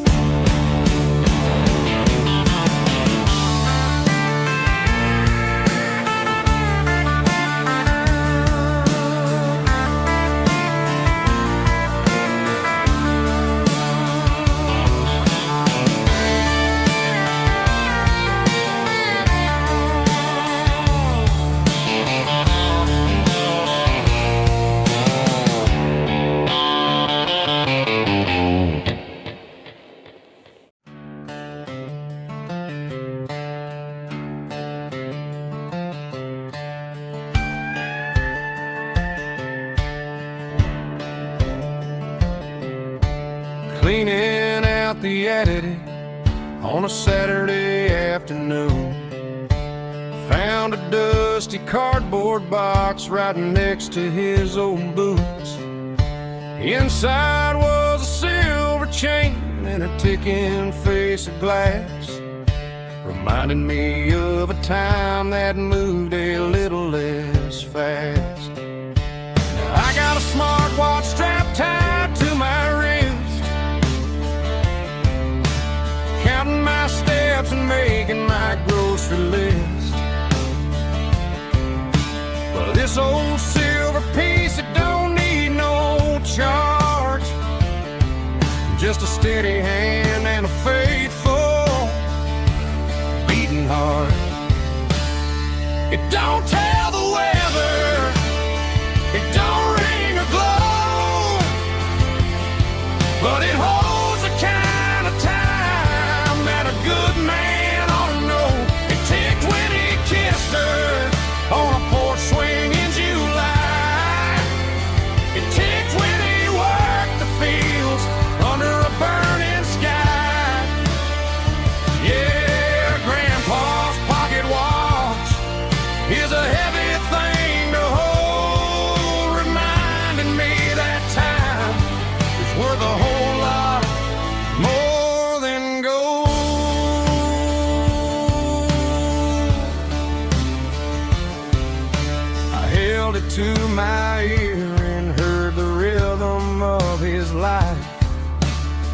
Cleaning out the attic on a Saturday afternoon, found a dusty cardboard box right next to his old boots. Inside was a silver chain and a ticking face of glass, reminding me of a time that moved a little less fast. Now I got a smartwatch strapped tied to my wrist, counting my steps and making my grocery list. But this old silver piece, it don't need no charge, just a steady hand and a faithful beating heart. It don't tell the weather, it don't ring or glow, but it holds the kind of time that a good man ought to know. It ticked when he kissed her on a porch swing in July. It ticked when he worked the fields under a burning sky. Yeah, Grandpa's pocket watch is a to my ear and heard the rhythm of his life.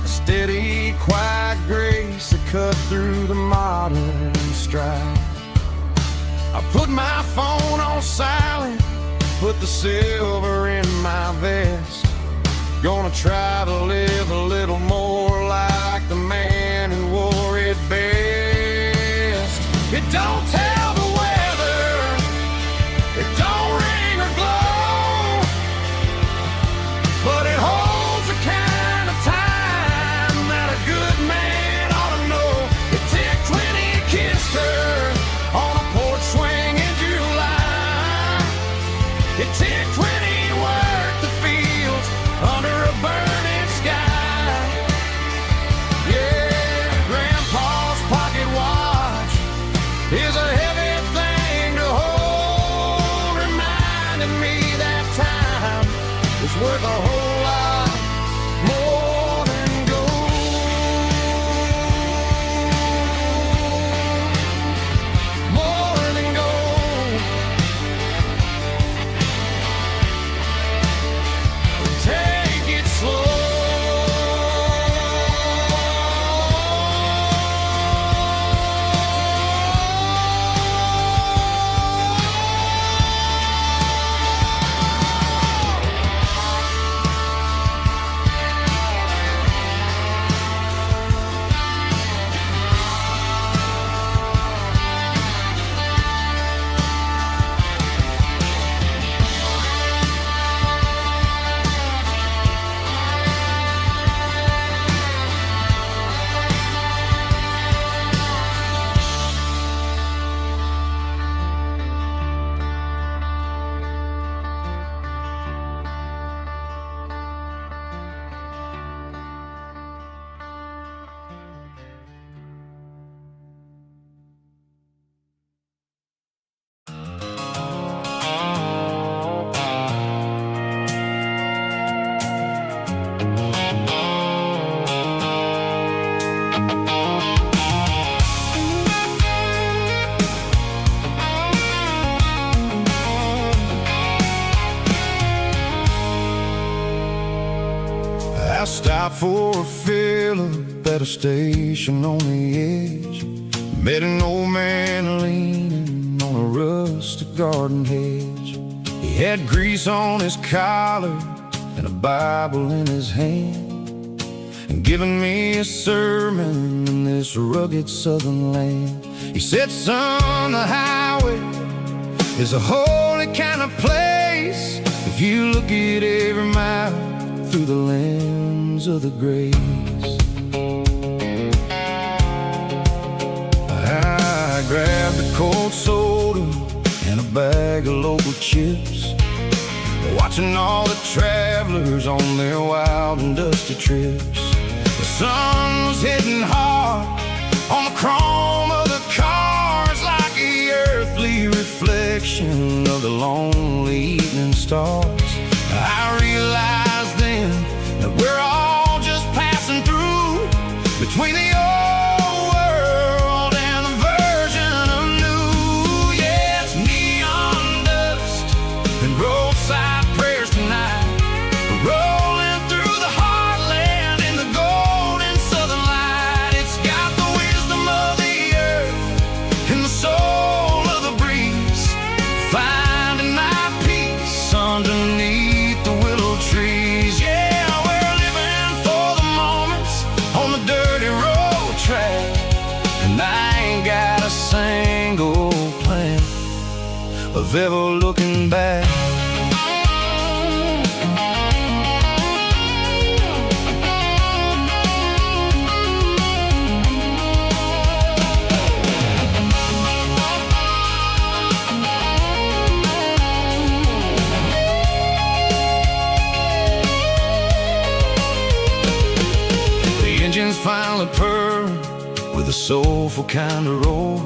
A steady, quiet grace that cut through the modern strife. I put my phone on silent, put the silver in my vest. Gonna try to live a little more like the man who wore it best. It don't tell the weather, it don't ring or glow, but it holds the kind of time that a good man ought to know. It ticked when he kissed her on a porch swing in July. It ticked when he worked the fields under a burning sky. Yeah, Grandpa's pocket watch is a heavy thing to hold, reminding me that time is worth a whole lot more than gold. More than gold. Take it slow. I stopped for a fill-up at a station on the edge. Met an old man leaning on a rustic garden hedge. He had grease on his collar and a Bible in his hand, and giving me a sermon in this rugged southern land. He said, son, the highway is a holy kind of place if you look at every mile through the lens of the grace. I grabbed a cold soda and a bag of local chips, watching all the travelers on their wild and dusty trips. The sun was hitting hard on the chrome of the cars, like the earthly reflection of the lonely evening stars. I realized then that we're all just passing through between the old world and the version of new. Yeah, it's neon dust and roadside prayers tonight, rolling through the heartland in the golden southern light. It's got the wisdom of the earth and the soul of the breeze, finding my peace underneath the willow trees. Yeah, we're living for the moments on the dirty road track, and I ain't got a single plan of ever looking back. Engines finally purr with a soulful kind of roar,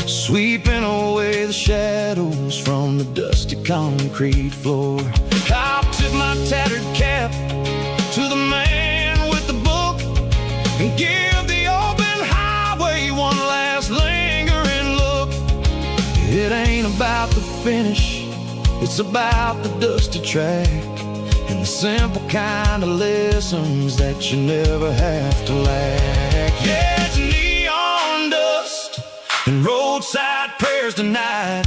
sweeping away the shadows from the dusty concrete floor. I'll tip my tattered cap to the man with the book and give the open highway one last lingering look. It ain't about the finish, it's It's about the dusty track and the simple kind of lessons that you never have to lack. Yeah, it's neon dust and roadside prayers tonight,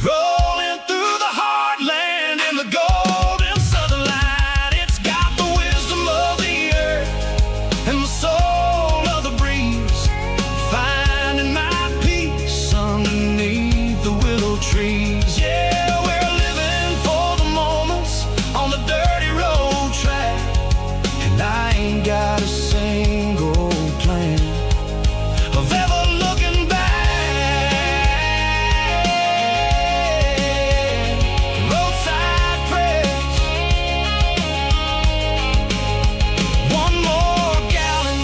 rolling through the heartland in the golden southern light. It's got the wisdom of the earth and the soul of the breeze, finding my peace underneath the willow trees. Yeah, we're living for the moments on the dirty road track, and I ain't got a single plan of ever looking back. Roadside prayers, one more gallon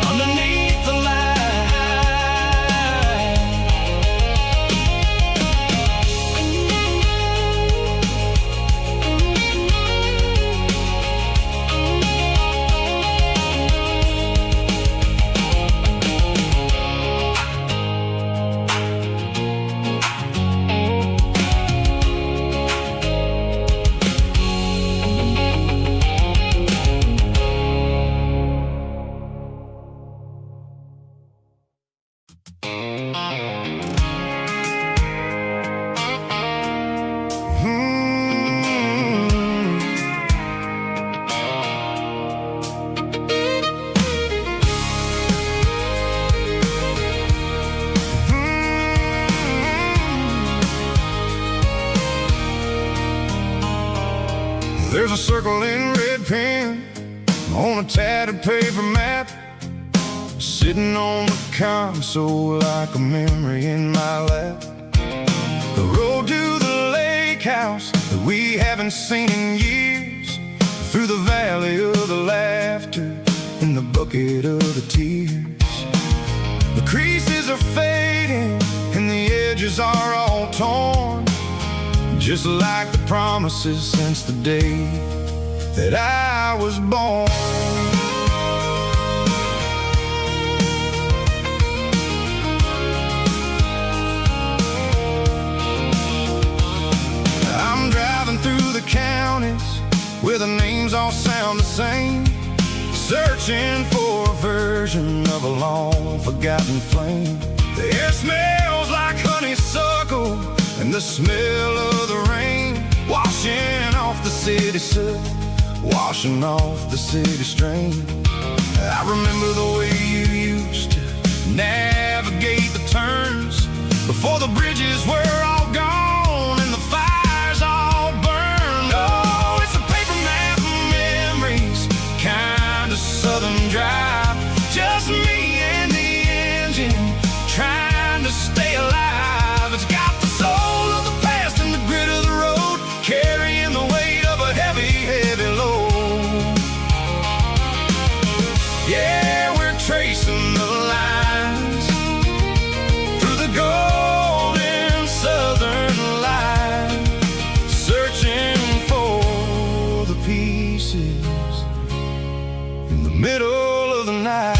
underneath the light. There's a circle in red pen on a tattered paper map, sitting on the console like a memory in my lap. The road to the lake house that we haven't seen in years, through the valley of the laughter and the bucket of the tears. The creases are fading and the edges are all torn, just like the promises since the day that I was born. I'm driving through the counties where the names all sound the same, searching for a version of a long forgotten flame. The air smells like honeysuckle and the smell of the rain, washing off the city soot, washing off the city strain. I remember the way you used to navigate the turns before the bridges were all gone and the fires all burned. Oh, it's a paper map of memories, kind of southern drive, just me and the engine trying to stay alive. It's got the soul of the past and the grit of the road, carrying the weight of a heavy, heavy load. Yeah, we're tracing the lines through the golden southern light, searching for the pieces in the middle of the night.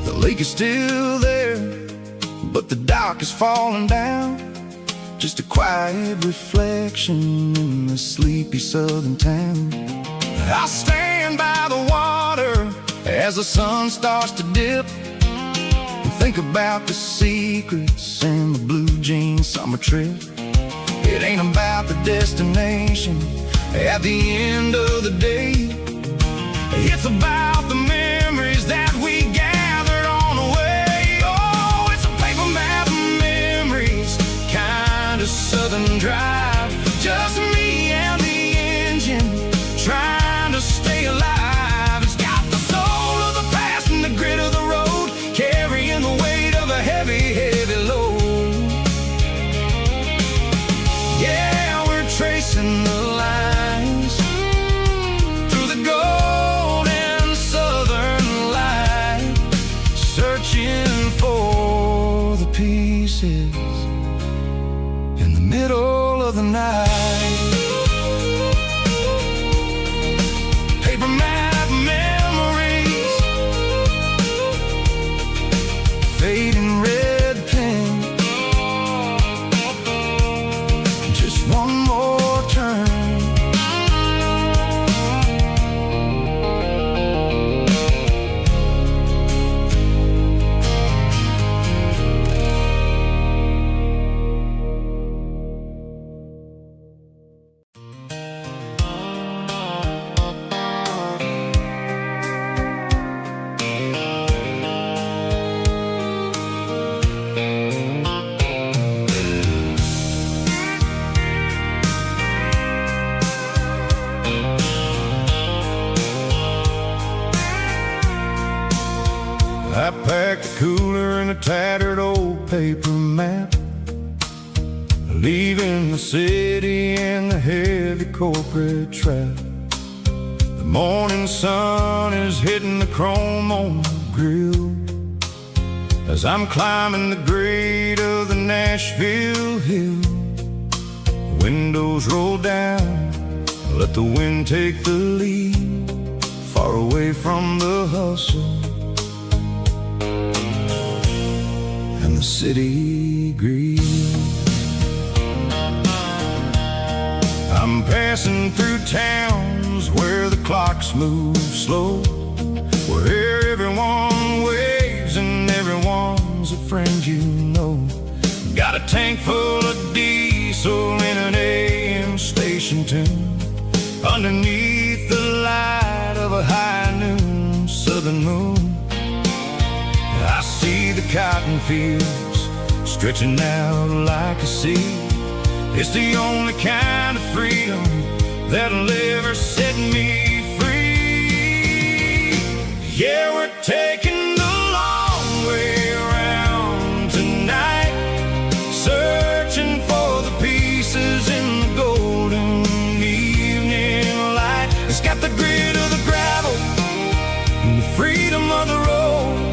The lake is still there, but the dock is falling down, just a quiet reflection in the sleepy southern town. I stand by the water as the sun starts to dip, and think about the secrets and the blue jean summer trip. It ain't about the destination at the end of the day, it's about the memories that we gathered on the way. Oh, it's a paper map of memories, kind of southern drive, just me and the engine trying to stay alive. It's got the soul of the past and the grit of the road, carrying the weight of a heavy, heavy load. Yeah, we're tracing the lines through the golden southern light. in the middle of the night. Paper map memories, fading red pen, just one more turn. I packed a cooler and a tattered old paper map, leaving the city and the heavy corporate trap. The morning sun is hitting the chrome on the grill as I'm climbing the grade of the Nashville hill. The windows roll down, let the wind take the lead, far away from the hustle and the city greed. I'm passing through towns where the clocks move slow, where everyone waves and everyone's a friend you know. Got a tank full of diesel in an AM station tune, underneath the light of a high noon southern moon. I see the cotton fields stretching out like a sea. It's the only kind of freedom that'll ever set me free. Yeah, we're taking the long way around tonight, searching for the pieces in the golden evening light. It's got the grit of the gravel and the freedom of the road,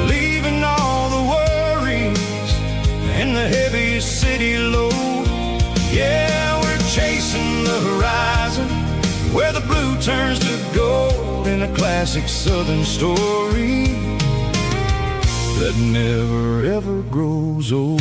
leaving all the worries and the heavy city load. Yeah, we're chasing the horizon, where the blue turns to gold, in a classic southern story that never ever grows old.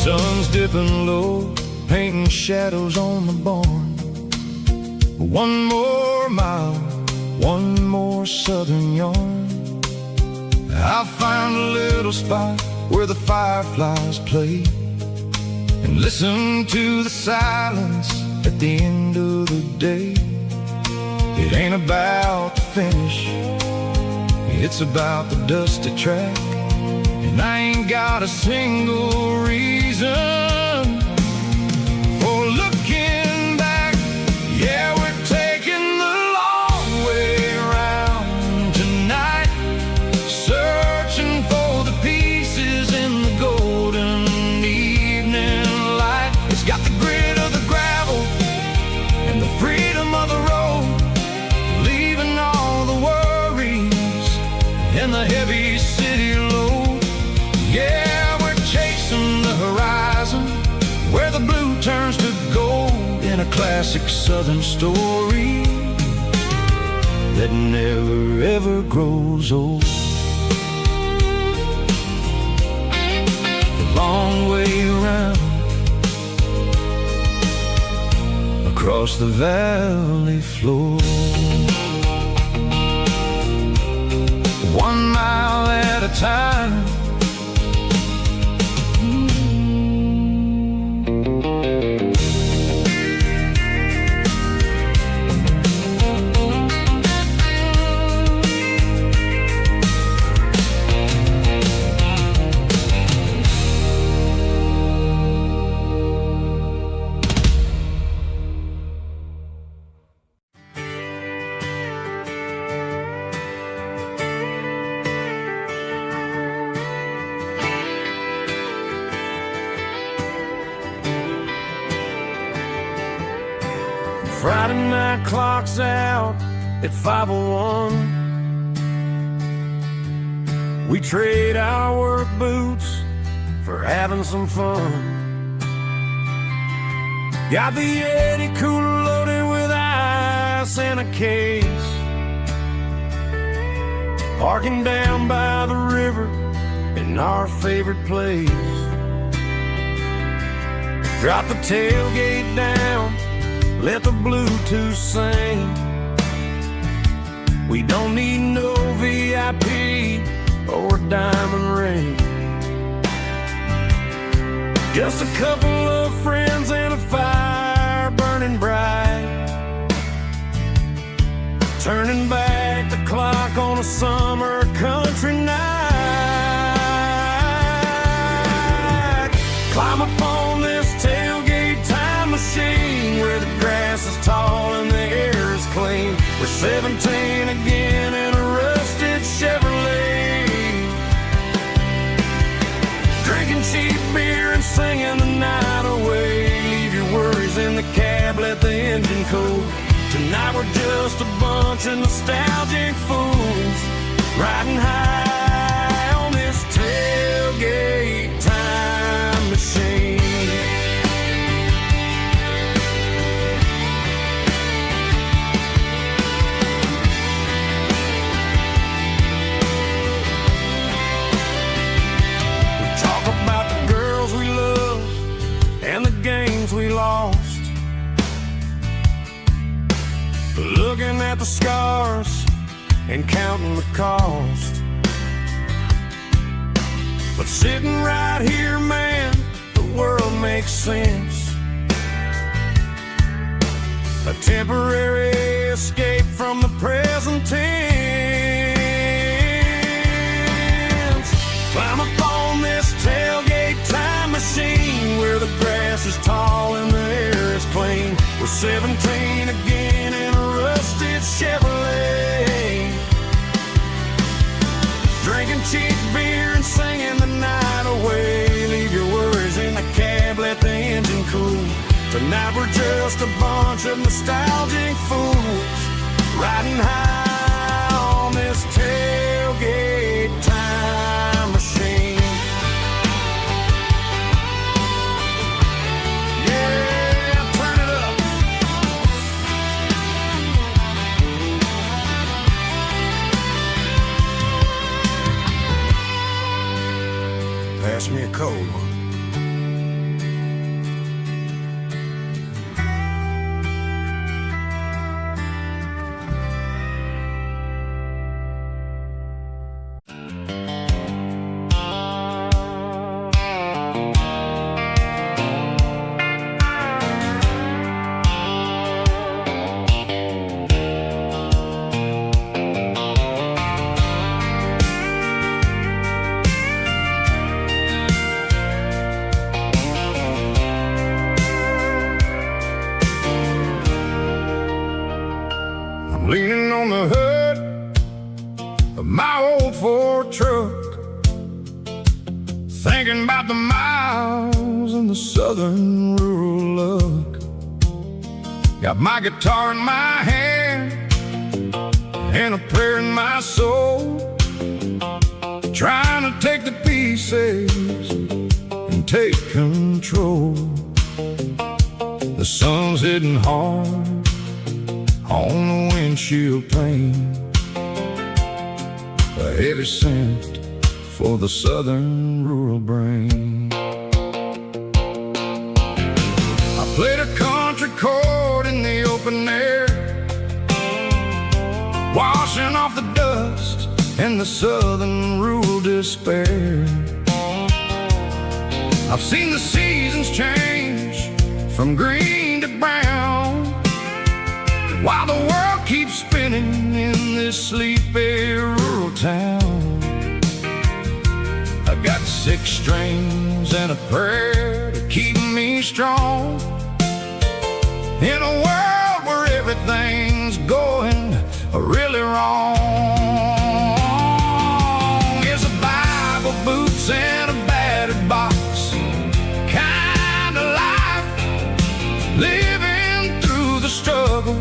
Sun's dipping low, painting shadows on the barn. One more mile, one more southern yarn. I'll find a little spot where the fireflies play, and listen to the silence at the end of the day. It ain't about the finish, it's about the dusty track. And I ain't got a single reason for looking back. Yeah, we're taking the long way around tonight, searching for the pieces in the golden evening light. It's got the grit of the gravel and the freedom of the road, leaving all the worries and the heavy city load. Yeah, we're chasing the horizon, where the blue turns to gold, in a classic southern story that never ever grows old. The long way around, across the valley floor, 1 mile at a time. midnight clock's out at 5:01. We trade our work boots for having some fun. Got the Yeti cooler loaded with ice and a case, parking down by the river in our favorite place. Drop the tailgate down, let the Bluetooth sing. We don't need no VIP or a diamond ring. Just a couple of friends and a fire burning bright, turning back the clock on a summer country night. Climb up on this tailgate time machine where the grass is tall and the air is clean. We're 17 again in a rusted Chevrolet, drinking cheap beer and singing the night away. Leave your worries in the cab, let the engine cool. Tonight we're just a bunch of nostalgic fools riding high on this tailgate time machine. We talk about the girls we love and the games we lost, looking at the scars and counting the cost. But sitting right here, man, the world makes sense. A temporary escape from the present tense. Climb up on this tailgate time machine where the grass is tall and the air is clean. We're 17 again in a rusted Chevrolet, drinking cheap beer and singing the night away. Leave your worries in the cab, let the engine cool. Tonight we're just a bunch of nostalgic fools riding high on this tailgate time machine. Yeah, turn it up. Pass me a cold one. Leaning on the hood of my old Ford truck, thinking about the miles and the southern rural look. Got my guitar in my hand and a prayer in my soul, trying to take the pieces and take control. The sun's hitting hard on the windshield pane, a heavy scent for the southern rural brain. I played a country chord in the open air, washing off the dust and the southern rural despair. I've seen the seasons change from green to brown, while the world keeps spinning in this sleepy rural town. I've got 6 strings and a prayer to keep me strong in a world where everything's going really wrong. Here's a Bible, boots, and a battered box, kind of life, living through the struggle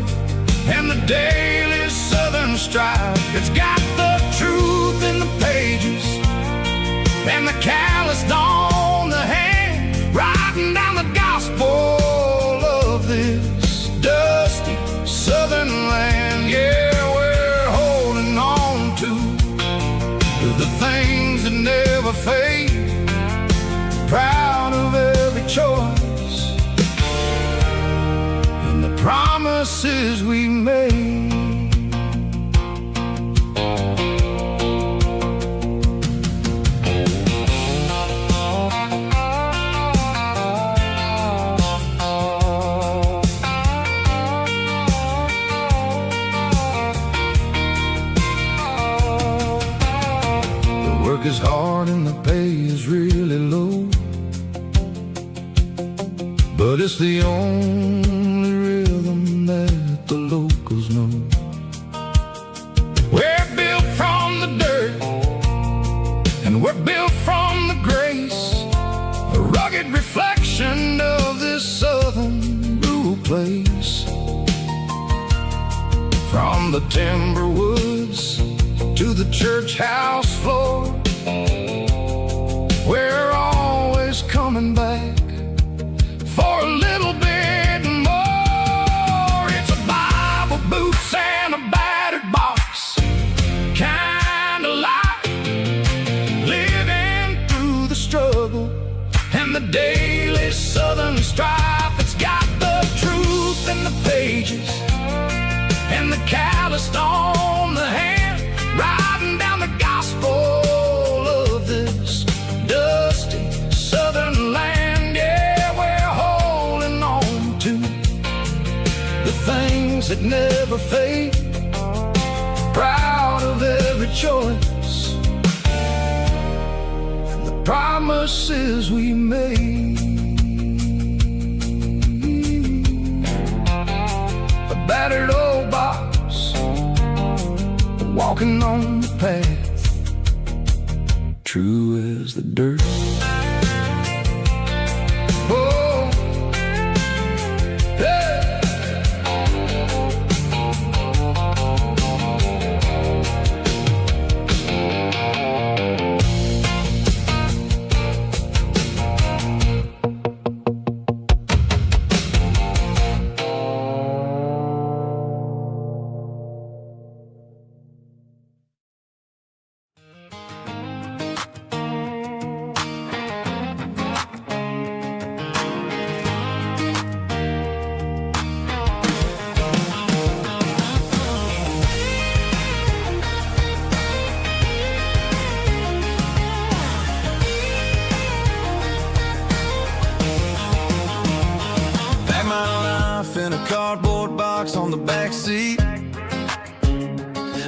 the things that never fade, proud of every choice and the promises we made. Work is hard and the pay is really low, but it's the only rhythm that the locals know. We're built from the dirt and we're built from the grace, a rugged reflection of this southern rural place. From the timber woods to the church house floor, we're always coming back for a little bit more. It's a Bible, boots, and a battered box kind of life, living through the struggle and the daily southern strife. It's got the truth in the pages and the calloused on the hand, riding down the gospel of this dusty southern land. Yeah, we're holding on to the things that never fade, proud of every choice and the promises we made. A battered old box, walking on the path, true as the dirt. Oh, hey. In a cardboard box on the back seat,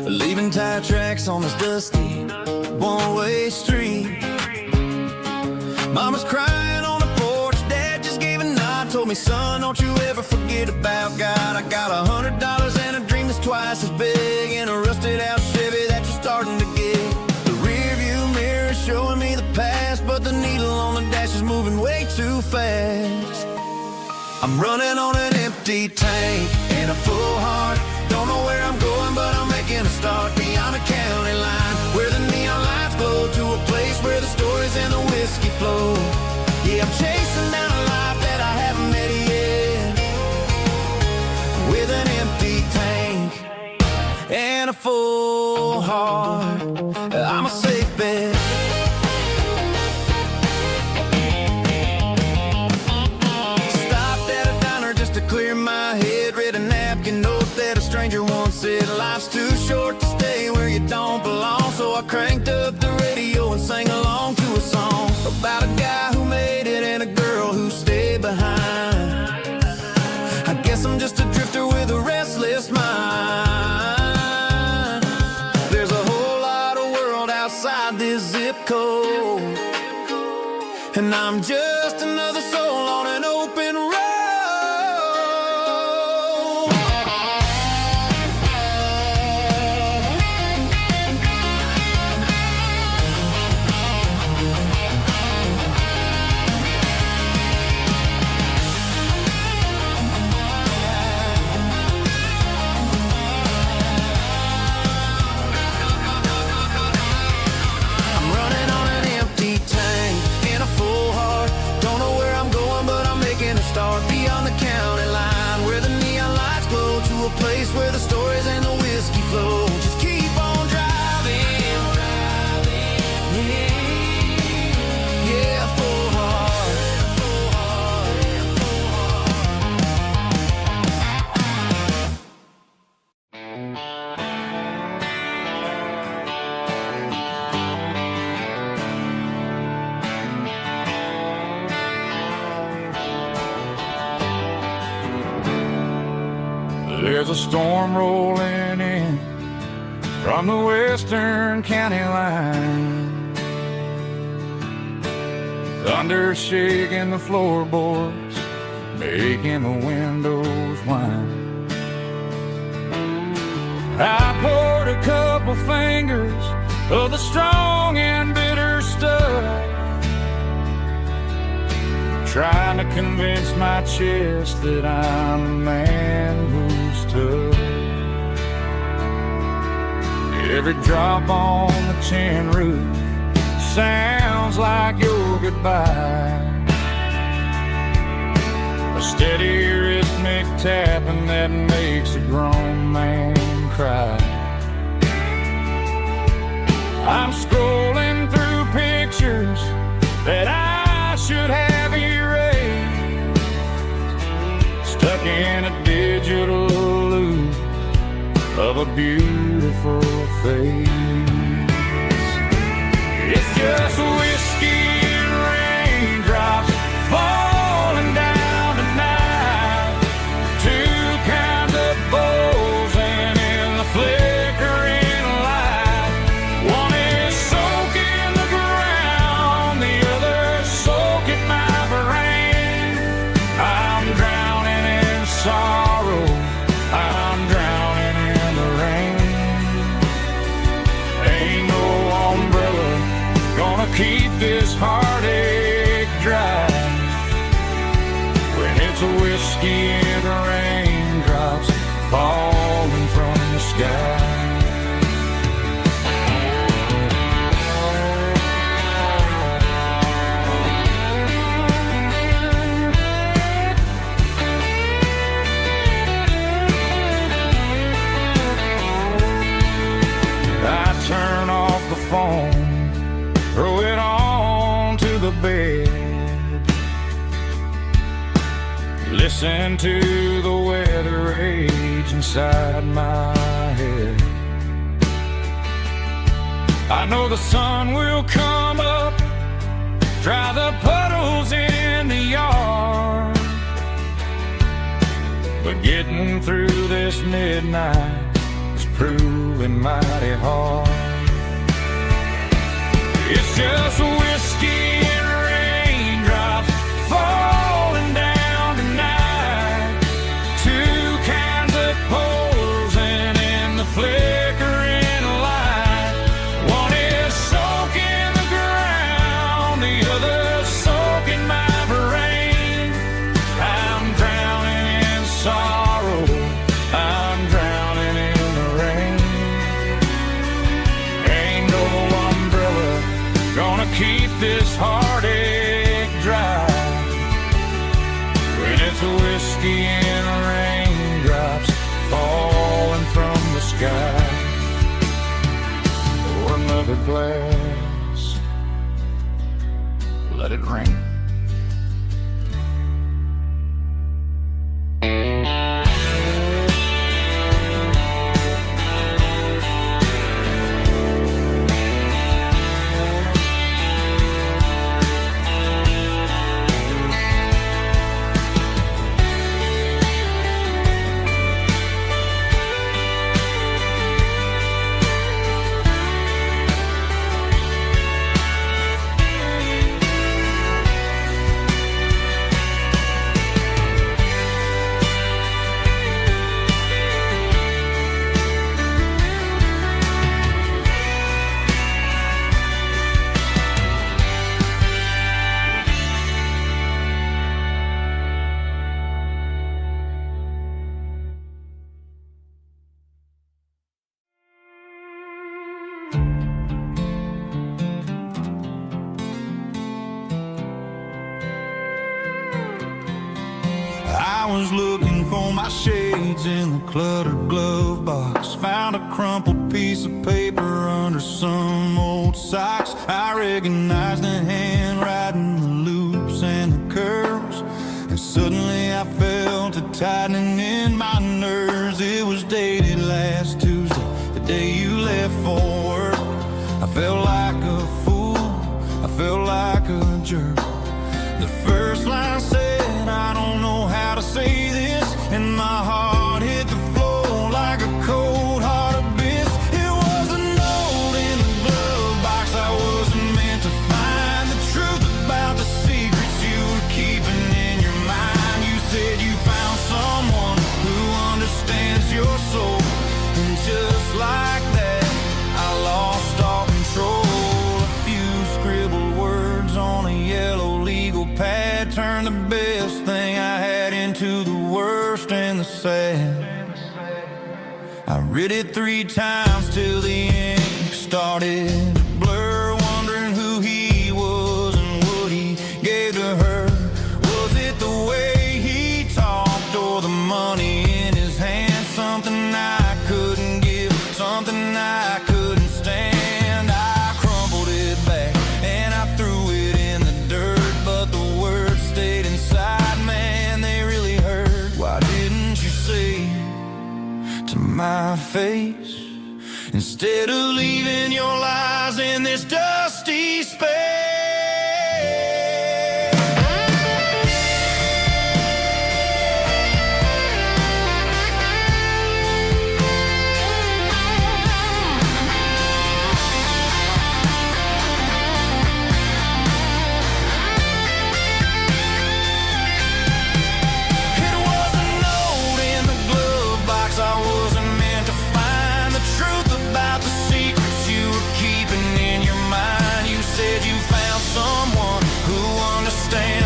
leaving tire tracks on this dusty one-way street. Mama's crying on the porch, Dad just gave a nod, told me, son, don't you ever forget about God. I got $100 and a dream that's twice as big, in a rusted out Chevy that you're starting to get. The rear view mirror is showing me the past, but the needle on the dash is moving way too fast. I'm running on an empty tank and a full heart. Don't know where I'm going, but I'm making a start beyond a county line, where the neon lights glow, to a place where the stories and the whiskey flow. Yeah, I'm chasing down a life that I haven't met yet, with an empty tank and a full heart. I'm a safe bet. Clear my head, read a napkin note that a stranger once said, life's too short to stay where you don't belong. So I cranked up the radio and sang along to a song about a guy who made it and a girl who stayed behind. I guess I'm just a drifter with a restless mind. There's a whole lot of world outside this zip code, and I'm just another soul on an open road. I'm running on an empty tank and a full heart. Don't know where I'm going, There's a storm rolling in from the western county line. Thunder shaking the floorboards, making the windows whine. I poured a couple fingers of the strong and bitter stuff, trying to convince my chest that I'm a man who's tough. Every drop on the tin roof sounds like your goodbye, a steady rhythmic tapping that makes a grown man cry. I'm scrolling through pictures that I should have erased, stuck in a digital loop of a beautiful face. It's just whiskey and raindrops falling down tonight. Two kinds of bowls and in the flickering light. One is soaking the ground, the other soaking my brain. I'm drowning in sorrow, I'm drowning in the rain. Ain't no umbrella gonna keep this heartache dry when it's a whiskey and raindrops falling from the sky. I turn off the phone, throw it on to the bed, listen to the weather rage inside my head. I know the sun will come up, dry the puddles in the yard, but getting through this midnight is proving mighty hard. It's just whiskey and raindrops falling down tonight. Two kinds of poles and in the flickering light. One is soaking the ground, the other soaking my brain. I'm drowning in sorrow, I'm drowning in the rain. Ain't no umbrella gonna keep this heartache dry when it's a whiskey and raindrops falling from the sky. Pour another glass, let it rain. I was looking for my shades in the cluttered glove box. Found a crumpled piece of paper under some old socks. I recognized the handwriting, the loops and the curls, and suddenly I felt a tightening in my nerves. It was dated last Tuesday, the day you left for work. I felt like a fool, I felt like a jerk. The first line said, I don't know how to say this, and my heart hit the floor. Read it 3 times till the ink started to blur, wondering who he was and what he gave to her. Was it the way he talked or the money in his hand? Something I couldn't give, something I couldn't stand. I crumpled it back and I threw it in the dirt, but the words stayed inside, man, they really hurt. Why didn't you say to my face, instead of leaving your lies in this dusty space?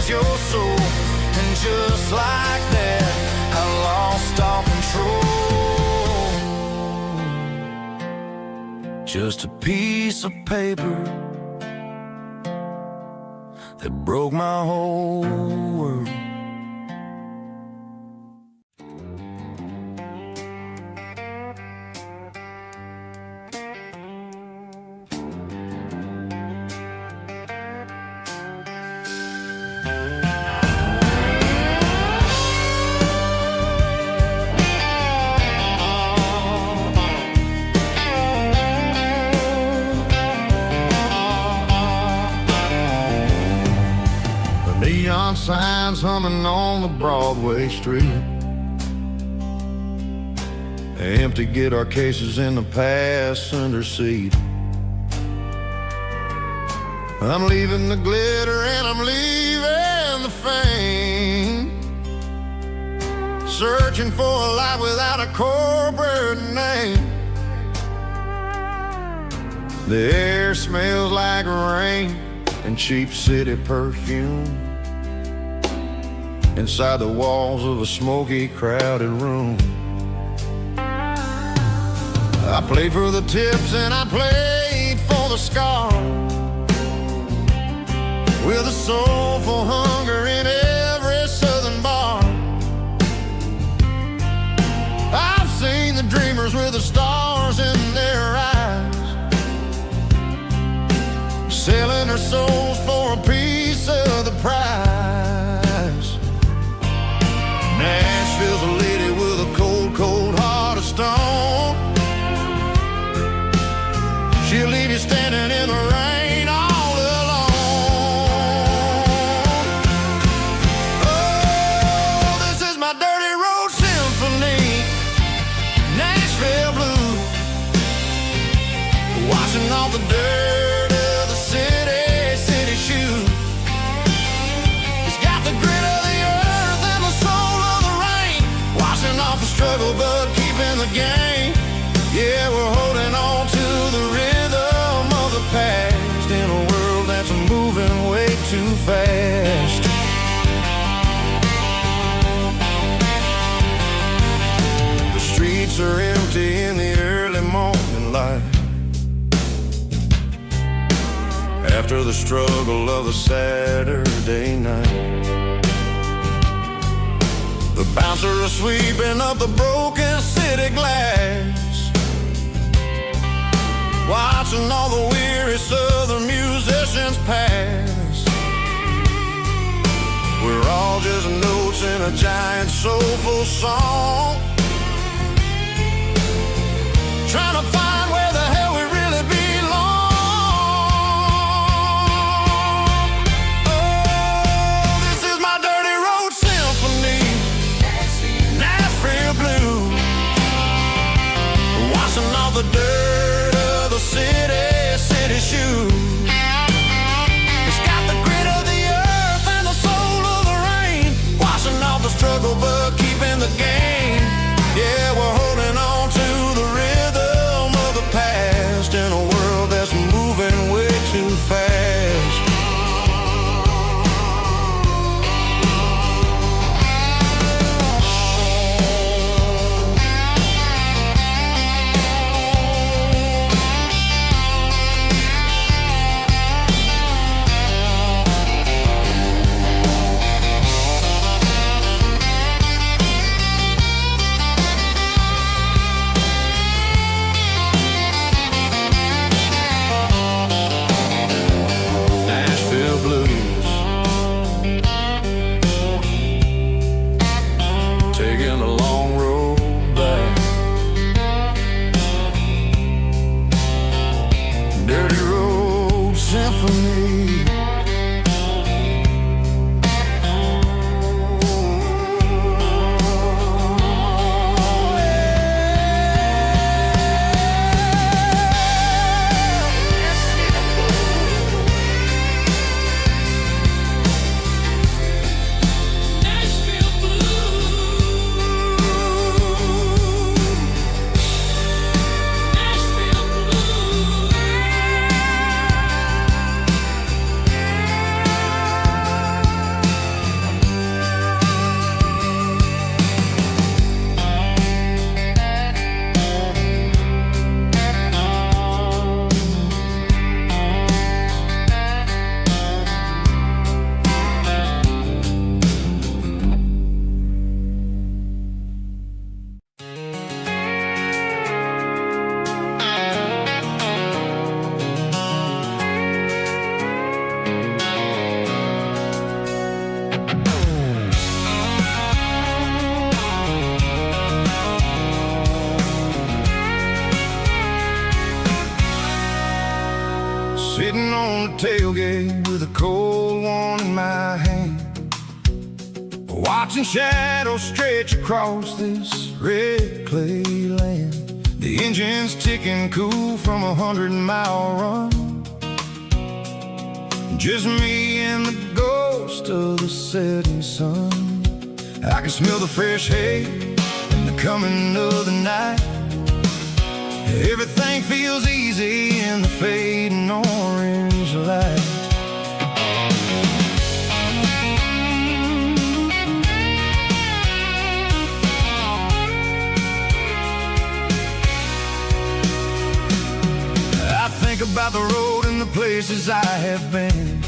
Your soul, and just like that I lost all control. Just a piece of paper that broke my whole world. Neon signs humming on the Broadway street, empty guitar cases in the passenger seat. I'm leaving the glitter and I'm leaving the fame, searching for a life without a corporate name. The air smells like rain and cheap city perfume inside the walls of a smoky, crowded room. I played for the tips and I played for the scar, with a soulful hunger in every southern bar. I've seen the dreamers with the stars in their eyes, selling their souls for a piece of the prize. Nashville's a lady with a cold, cold heart of stone. She'll leave you standing in the rain all alone. Oh, this is my dirty road symphony, Nashville blues, washing off the dirt of the city shoes. It's got the grit of the earth and the soul of the rain, washing off the struggle but keeping the game. Yeah, we're holding on to the rhythm of the past in a world that's moving way too fast. The streets are empty in the early morning light, after the struggle of the Saturday night. The bouncer is sweeping up the broken city glass, watching all the weary southern musicians pass. We're all just notes in a giant soulful song, trying to find where the hell we really belong. Oh, this is my dirty road symphony, Nashville blues, washing off the dirt of the city shoes. It's got the grit of the earth and the soul of the rain, washing off the struggle but keeping the game. Yeah, we're holding on to the rhythm Sitting on the tailgate with a cold one in my hand, watching shadows stretch across this red clay land. The engine's ticking cool from 100-mile run. Just me and the ghost of the setting sun. I can smell the fresh hay and the coming of the night. Everything feels easy in the fading orange light. I think about the road and the places I have been,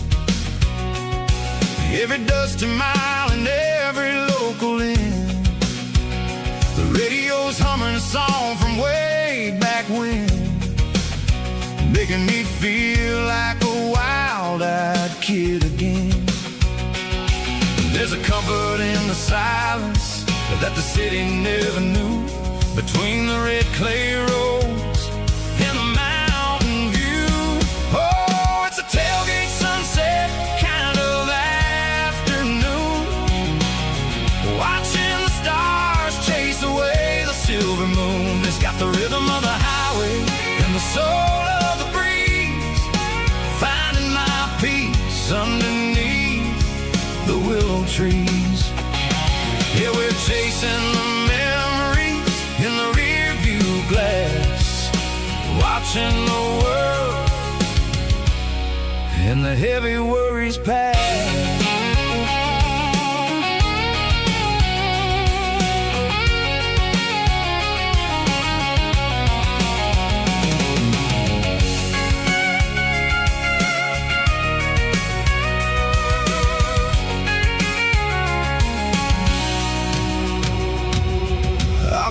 every dusty mile and every local inn. The radio's humming a song from way back when, making me feel like a wild-eyed kid again. There's a comfort in the silence that the city never knew, between the red clay roads and the mountain view. Oh, it's a tailgate sunset kind of afternoon, watching the stars chase away the silver moon. It's got the rhythm of the highway and the soul of the breeze, finding my peace underneath the willow trees. Yeah, we're chasing the memories in the rear view glass, watching the world and the heavy worries pass.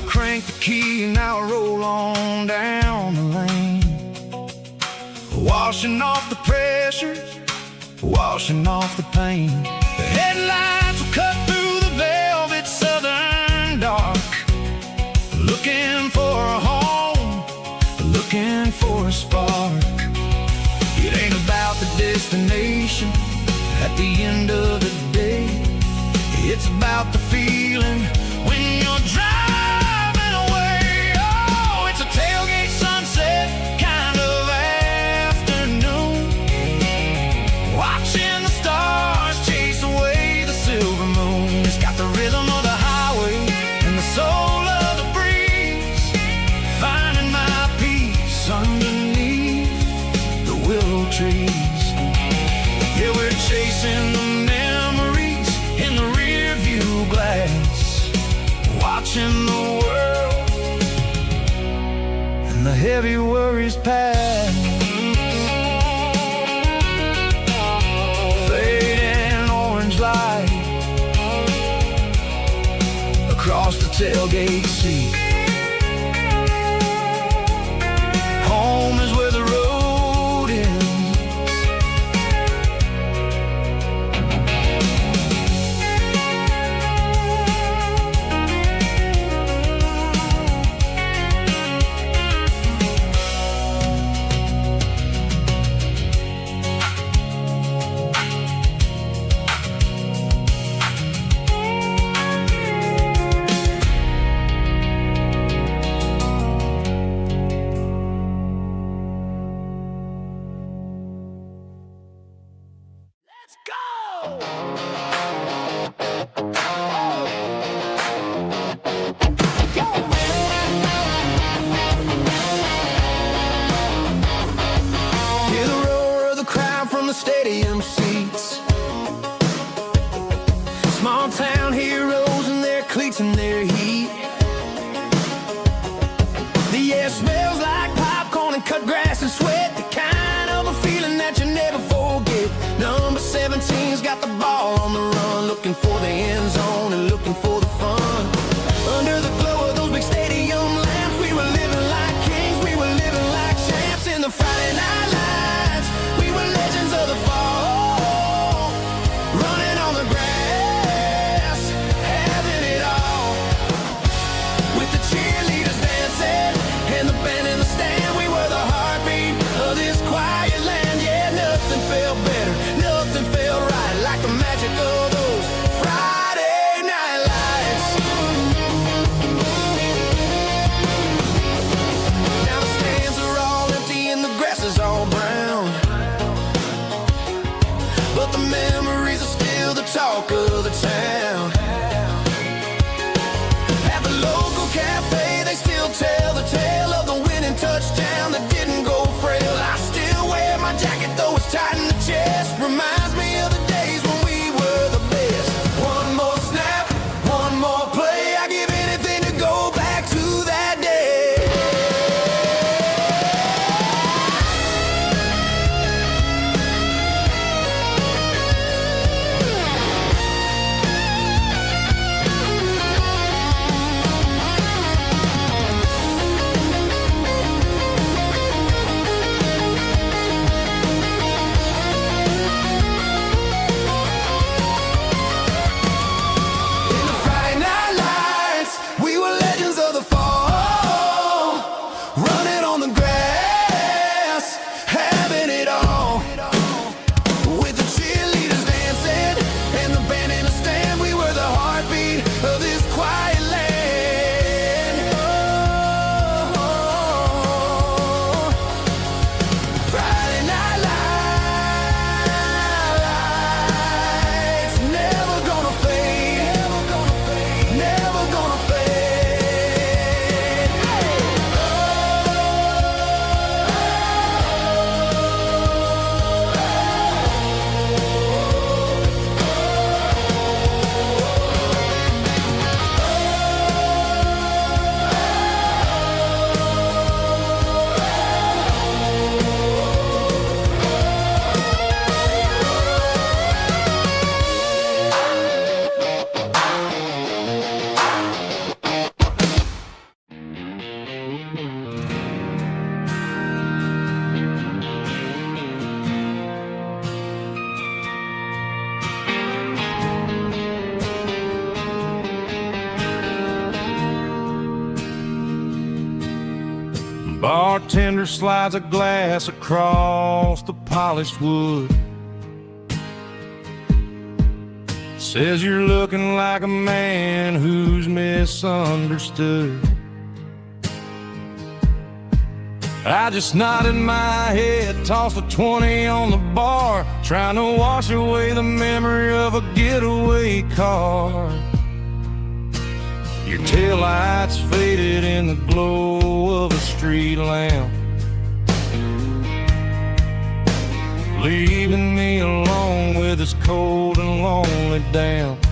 Crank the key and I'll roll on down the lane, washing off the pressure, washing off the pain. The headlights will cut through the velvet southern dark, looking for a home, looking for a spark. It ain't about the destination at the end of the day, it's about the feeling when you're driving. Tailgate sunset kind of afternoon, watching the stars chase away the silver moon. It's got the rhythm of the highway and the soul of the breeze, finding my peace underneath the willow trees. Yeah, we're chasing the memories in the rear view glass, watching the world the heavy worries pass. Fading orange light across the tailgate seat. Home is where the road ends. Stadium seats, small town heroes in their cleats and their heat. The air smells like popcorn and cut grass and sweat, the kind of a feeling that you never forget. Number 17's got the ball on the run, looking for the end zone and looking for the fun. Under the glow of those big stadium lamps, we were living like kings, we were living like champs in the Friday night lights. We were legends of the fall, running on the grass, having it all. With the cheerleaders dancing and the band in the stand, we were the heartbeat of this quiet land, yeah. though it's tight in the chest, reminds me of the days when we were the best. One more snap, one more play, I give anything to go back to that day. Bartender slides a glass across the polished wood. Says you're looking like a man who's misunderstood. I just nodded my head, tossed a 20 on the bar, trying to wash away the memory of a getaway car. Your taillights faded in the glow of a street lamp, leaving me alone with this cold and lonely damp.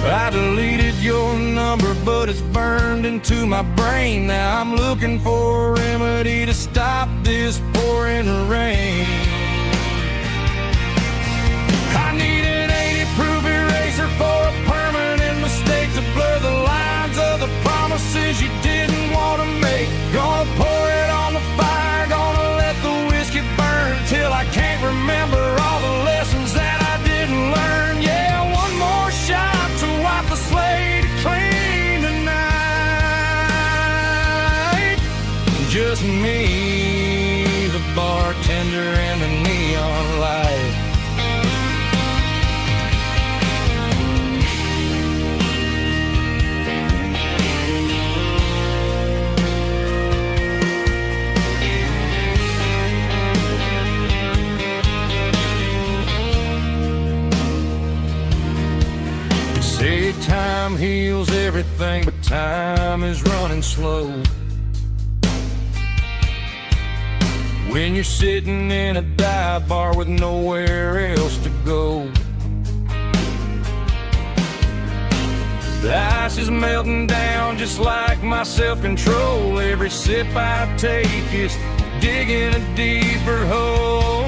I deleted your number, but it's burned into my brain. Now I'm looking for a remedy to stop this pouring rain. I need an 80-proof eraser for a permanent mistake to blur the lines of the promises you didn't want to make. Gonna pour it on the fire, gonna let the whiskey burn till I can't remember all the lessons that I didn't learn. Yeah, one more shot to wipe the slate clean tonight. Just me, the bartender, and the neon light. Say time heals everything, but time is running slow. When you're sitting in a dive bar with nowhere else to go, the ice is melting down just like my self-control. Every sip I take is digging a deeper hole.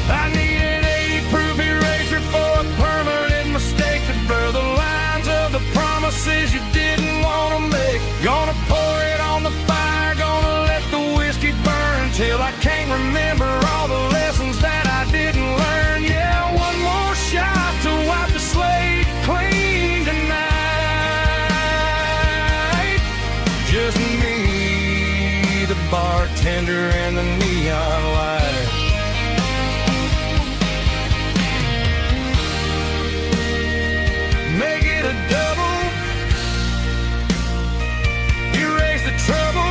I need an 80-proof eraser for a permanent mistake to blur the lines of the promises you didn't want to make. Gonna pour it on the fire, gonna let the whiskey burn till I can't remember all the lessons that I didn't learn. Yeah, one more shot to wipe the slate clean tonight. Just me, the bartender, and the neon light. Make it a double, erase the trouble.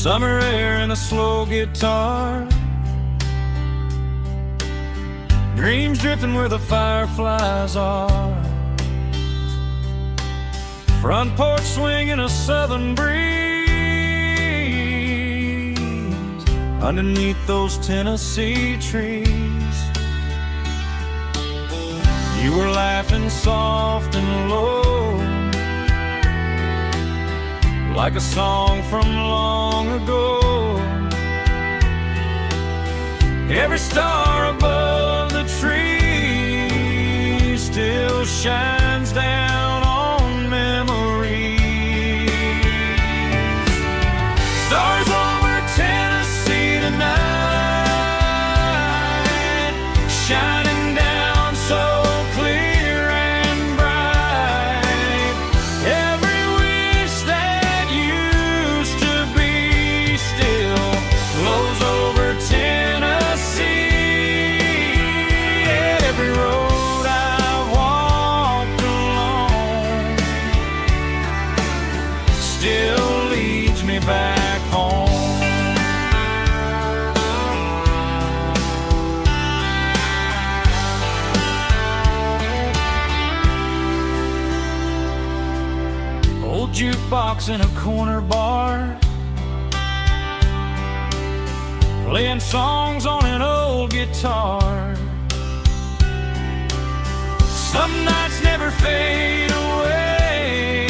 Summer air and a slow guitar, dreams drifting where the fireflies are. Front porch swinging a southern breeze underneath those Tennessee trees. You were laughing soft and low, like a song from long ago. Every star above the tree still shines down on memories. Stars over Tennessee tonight, shining down so clear and bright. Every wish that used to be still glows over Tennessee. Every road I've walked along still leads me back home. Old jukebox in a corner bar, playing songs on an old guitar. Some nights never fade away,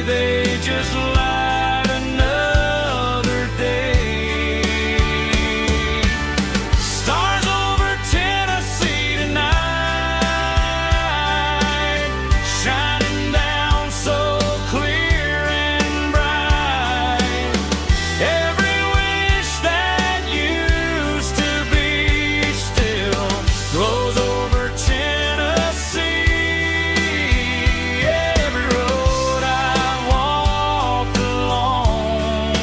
they just light another day. Stars over Tennessee tonight, shining down so clear and bright. Every wish that used to be still glows over Tennessee. Every road I walked along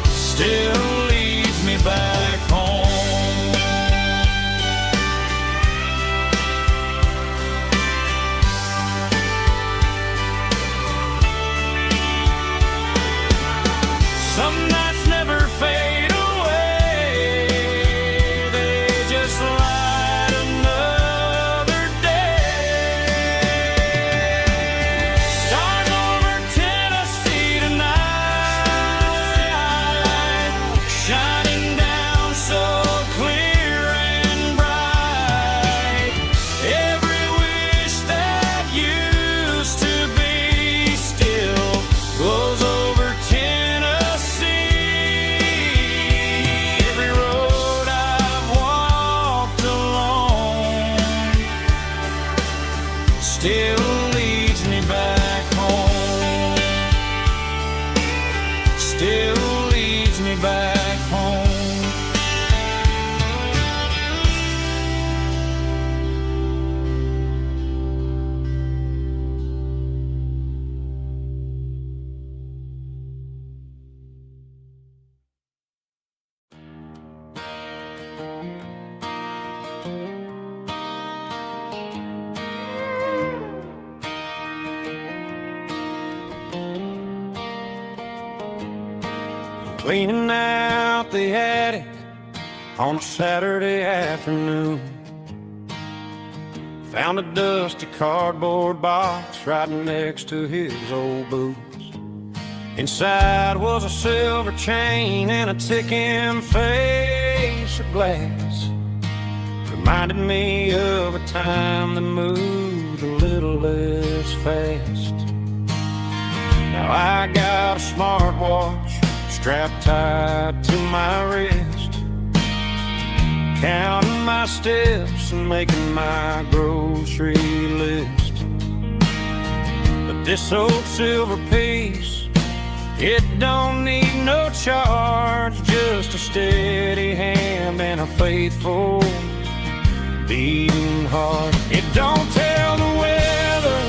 still leads me back home. Some nights never fade away, they just light another day. Stars over Tennessee tonight, shining down so clear and bright. Every wish that used to be still glows over Tennessee. Every road I've walked along still leads me back home. Still leads me back home. Cleaning out the attic on a Saturday afternoon, found a dusty cardboard box right next to his old boots. Inside was a silver chain and a ticking face of glass. Reminded me of a time that moved a little less fast. Now I got a smartwatch strapped tight to my wrist, counting my steps and making my grocery list. But this old silver piece, it don't need no charge, just a steady hand and a faithful beating heart. It don't tell the weather,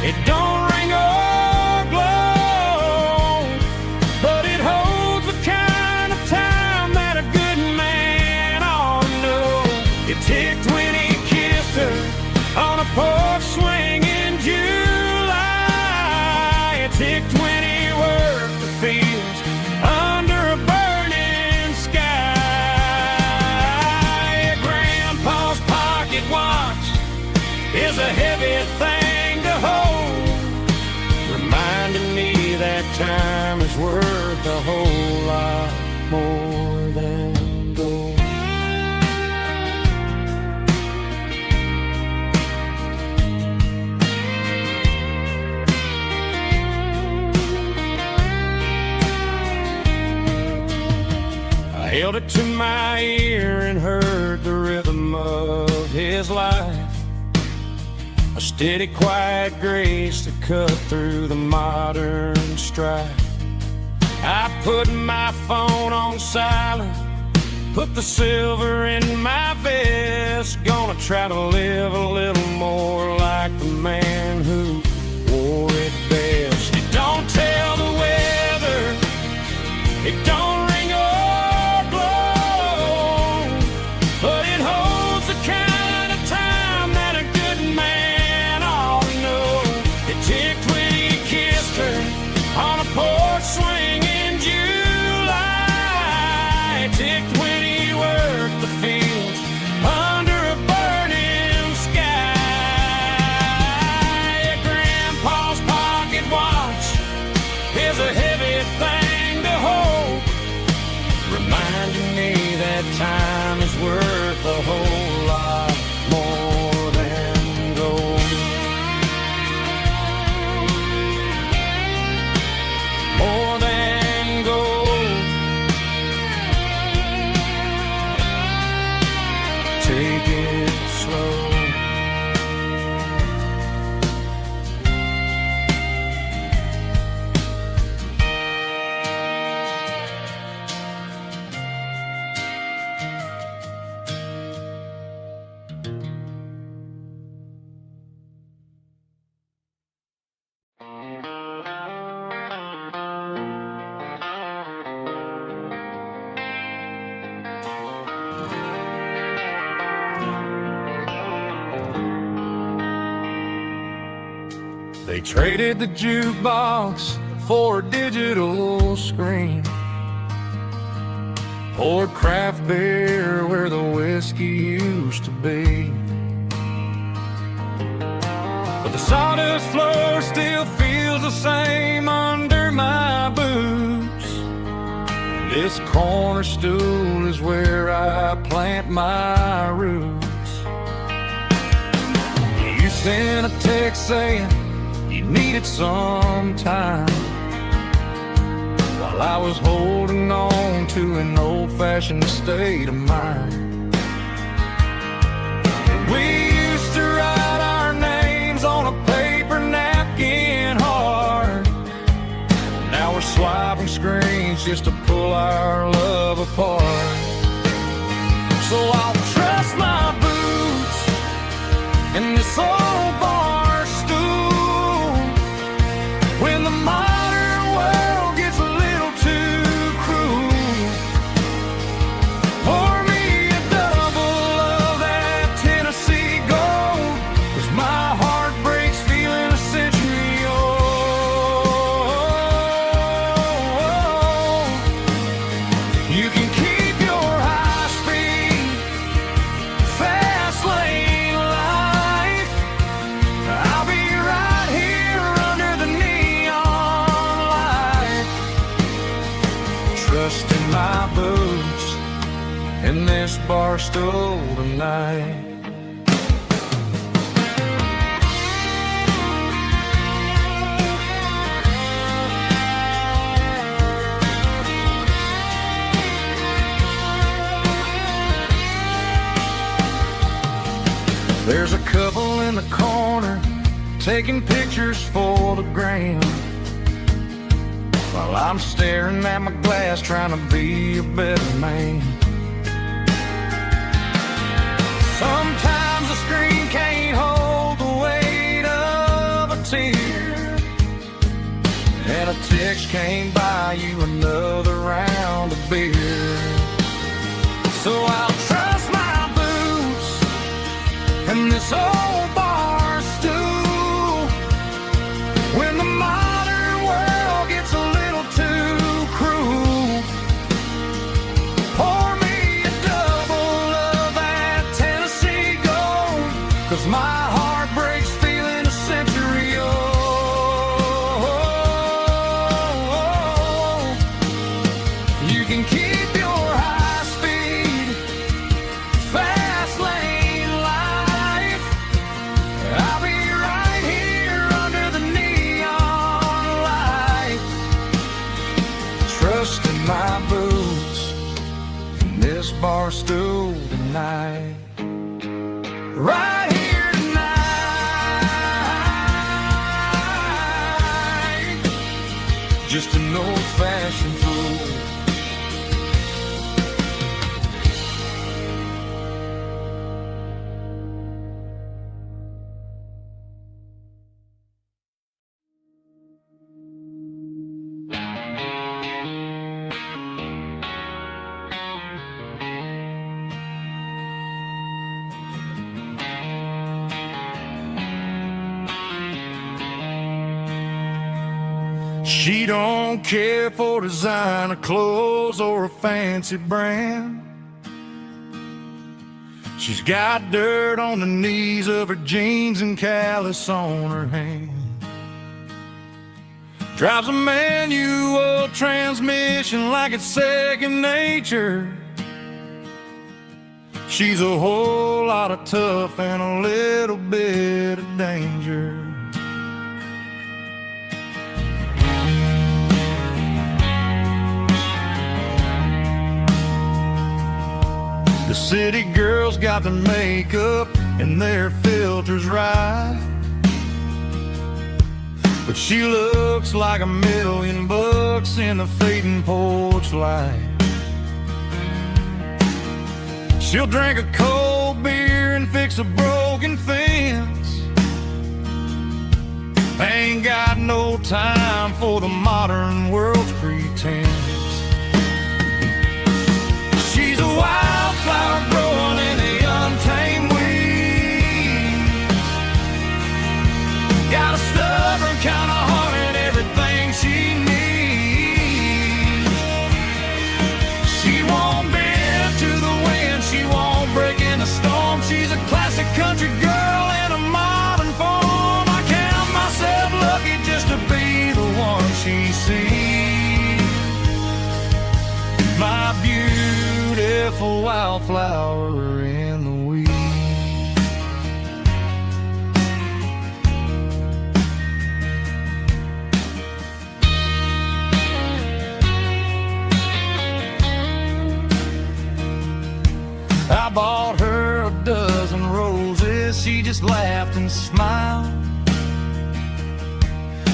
it don't ring or glow, but it holds the kind of time that a good man ought to know. It ticked when he kissed her on a porch swing in July. It ticked when he worked it to my ear and heard the rhythm of his life. A steady, quiet grace that cut through the modern strife. I put my phone on silent, put the silver in my vest. Gonna try to live a little more like the man who wore it best. It don't tell the weather, it don't ring or blow, but it holds the kind of time that a good man ought to know. It ticked when he kissed her on a porch swing in July. It ticked when he worked the fields under a burning sky. Yeah, Grandpa's pocket watch is a heavy thing to hold, reminding me that time is worth a whole lot more than gold. More than gold. Take it slow. They traded the jukebox for a digital screen, poured craft beer where the whiskey used to be. But the sawdust floor still feels the same under my boots. This corner stool is where I plant my roots. You sent a text saying you needed some time, while I was holding on to an old-fashioned state of mind. We used to write our names on a paper napkin hard. Now we're swiping screens just to pull our love apart. So I'll trust my boots in this old bar stool when the modern world gets a little too cruel. Pour me a double of that Tennessee Gold, 'cause my heart breaks feeling a century old. You can keep your high-speed, fast lane life. I'll be right here under the neon light, trusting my boots in this bar stool tonight. There's a couple in the corner taking pictures for the gram, while I'm staring at my glass trying to be a better man. Sometimes the screen can't hold the weight of a tear, and a text can't buy you another round of beer. So I'll trust my boots and this old bar stool when the modern world gets a little too cruel. Pour me a double of that Tennessee Gold, 'cause my heart breaks feeling a century old. You can keep your high speed, fast lane life. I'll be right here under the neon light, trusting my boots in road tonight. Right here tonight. Just an old-fashioned fool. She don't care for designer clothes or a fancy brand. She's got dirt on the knees of her jeans and callus on her hand. Drives a manual transmission like it's second nature. She's a whole lot of tough and a little bit of danger. The city girls got their makeup and their filters right, but she looks like $1,000,000 in the fading porch light. She'll drink a cold beer and fix a broken fence. Ain't got no time for the modern world's pretense. She's a wildflower growing in the untamed weeds. Got a stubborn kind of heart and everything she needs. She won't bend to the wind, she won't break in a storm. She's a classic country girl in a modern form. I count myself lucky just to be the one she sees. My beautiful wildflower in the weeds. I bought her a dozen roses, she just laughed and smiled.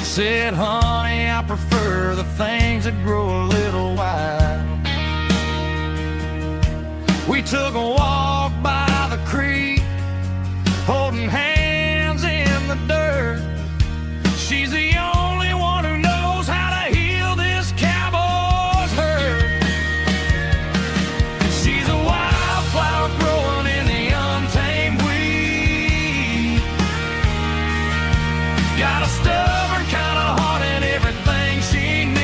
Said, honey, I prefer the things that grow a little wild. We took a walk by the creek, holding hands in the dirt. She's the only one who knows how to heal this cowboy's hurt. She's a wildflower growing in the untamed weed. Got a stubborn kind of heart and everything she needs.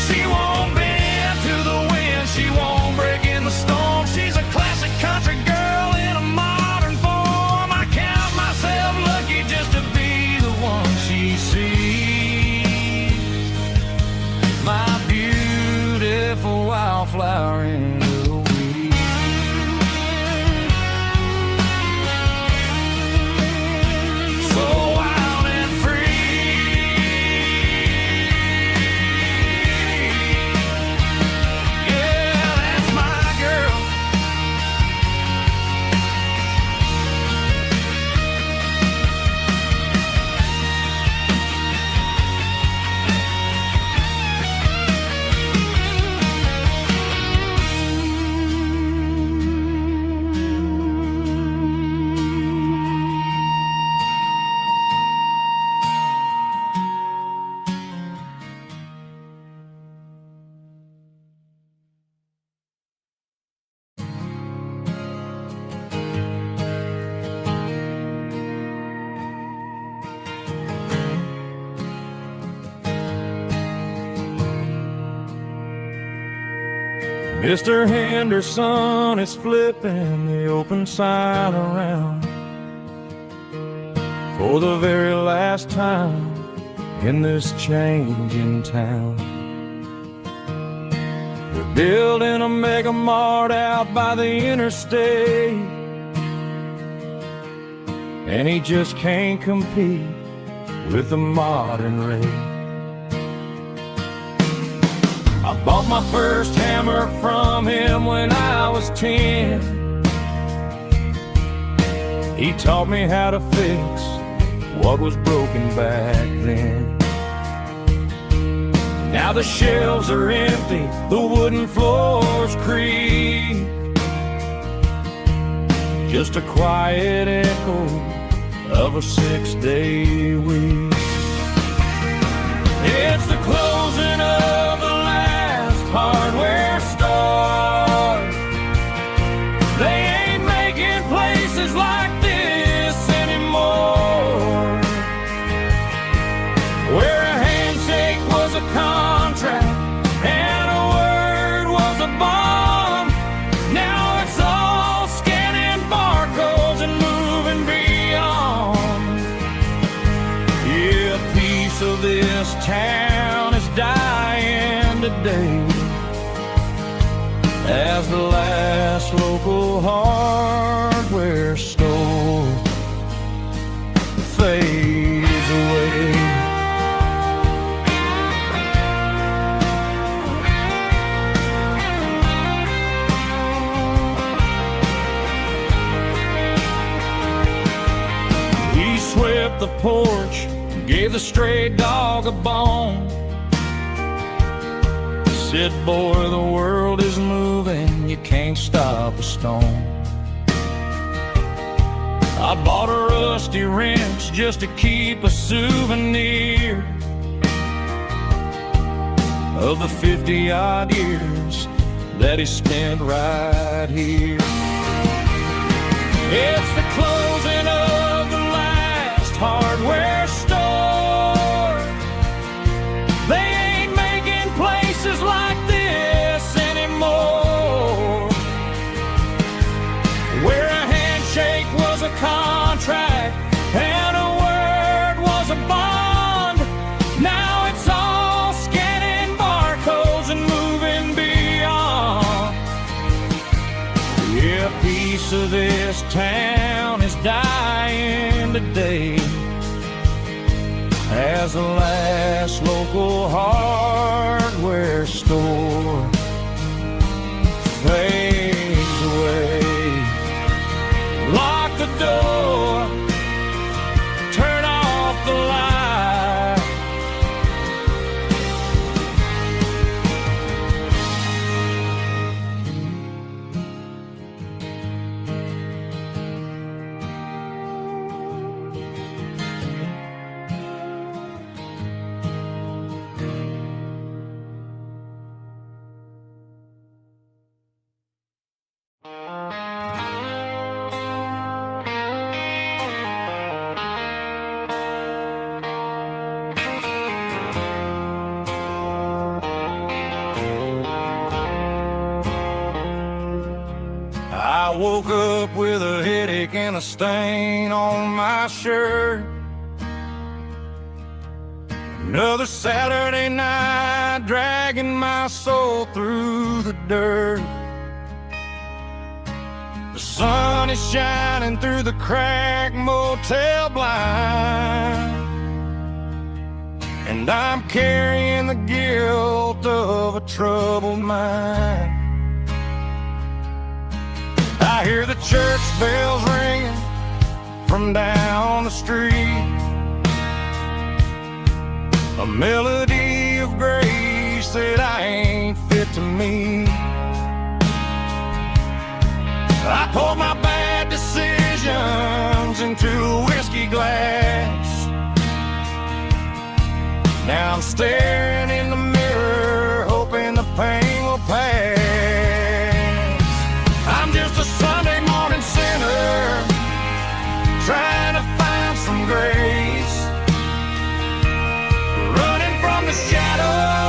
She won't bend to the wind, she won't break in the storm. She's a classic country girl in a modern form. I count myself lucky just to be the one she sees. My beautiful wildflower in the weeds. So wild and free. Yeah, that's my girl. Mr. Henderson is flipping the open sign around for the very last time in this changing town. They're building a mega mart out by the interstate, and he just can't compete with the modern rate. I bought my first hammer from him when I was 10. He taught me how to fix what was broken back then. Now the shelves are empty, the wooden floors creak, just a quiet echo of a 6-day week. It's the closing of the last hardware store. They ain't making places like this anymore, where a handshake was a contract and a word was a bond. Now it's all scanning barcodes and moving beyond. Yeah, a piece of this town is dying today as the last local hardware store fades away. He swept the porch, gave the stray dog a bone, said, boy, the world is moving, you can't stop a stone. I bought a rusty wrench just to keep a souvenir of the 50-odd years that he spent right here. It's the closing of the last hardware store. They ain't making places like this anymore, where a handshake was a contract and a word was a bond. Now it's all scanning barcodes and moving beyond. Yeah, a piece of this town is dying today as the last local hardware store fades away. Lock the door, turn off the light. I woke up with a headache and a stain on my shirt. Another Saturday night dragging my soul through the dirt. The sun is shining through the cracked motel blind, and I'm carrying the guilt of a troubled mind. I hear the church bells ringing from down the street, a melody of grace that I ain't fit to meet. I poured my bad decisions into a whiskey glass. Now I'm staring in the mirror, hoping the pain will pass. I'm just a Sunday morning sinner, trying to find some grace, running from the shadows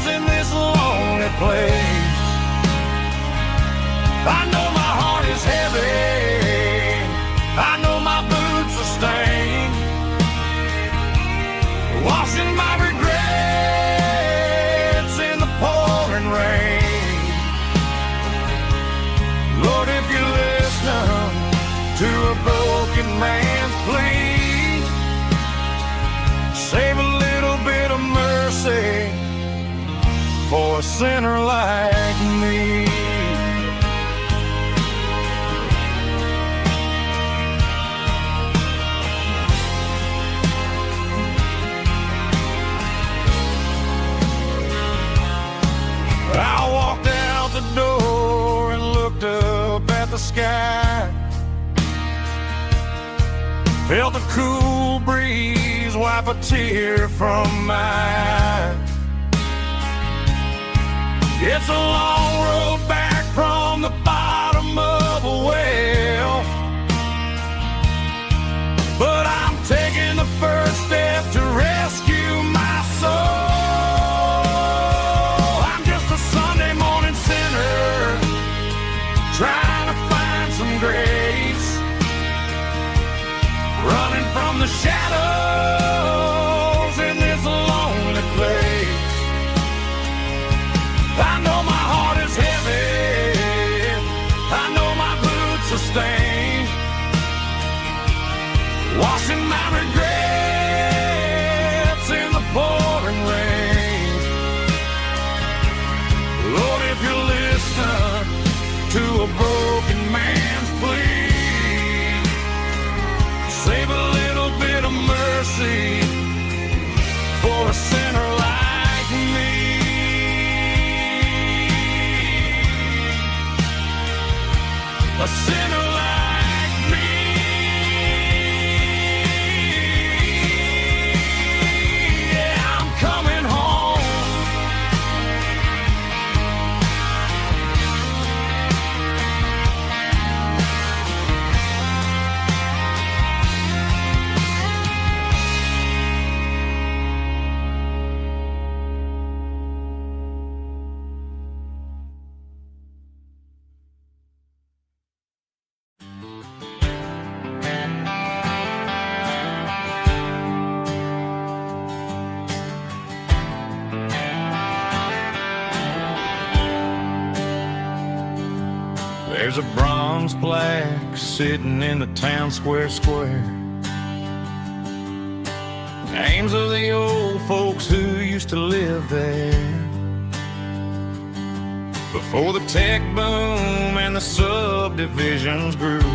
in this lonely place. I know my heart is heavy, I know my boots are stained, washing my regret a sinner like me. I walked out the door and looked up at the sky. Felt the cool breeze wipe a tear from my eye. It's a long road back from the bottom of a well, but I'm taking the first step to rescue my soul. I'm just a Sunday morning sinner trying to find some grace, running from the shadows in this lonely place. I know my heart is heavy, I know my boots are stained, washing my regrets in the pouring rain. Lord, if you listen to a broken man's plea, save a little bit of mercy for a sinner like me. A sinner like me. Yeah, I'm coming home. There's a bronze plaque sitting in the town square. Names of the old folks who used to live there before the tech boom and the subdivisions grew,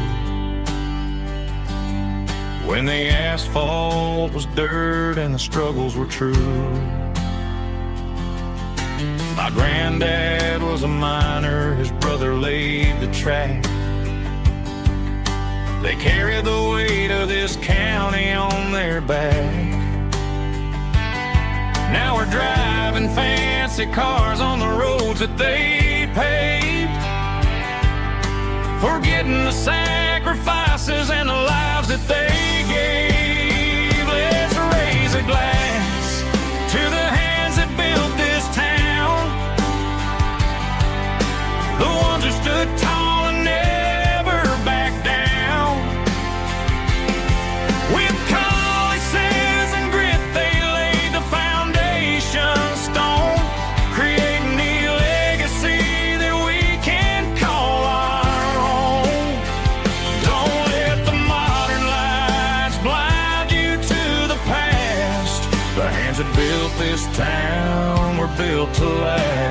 when the asphalt was dirt and the struggles were true. My granddad was a miner, his brother laid the track. They carried the weight of this county on their back. Now we're driving fancy cars on the roads that they paved, forgetting the sacrifices and the lives that they gave. Let's raise a glass to the hands that built this town, the ones who stood tall and never backed down. With calluses and grit they laid the foundation stone, creating the legacy that we can call our own. Don't let the modern lights blind you to the past. The hands that built this town were built to last.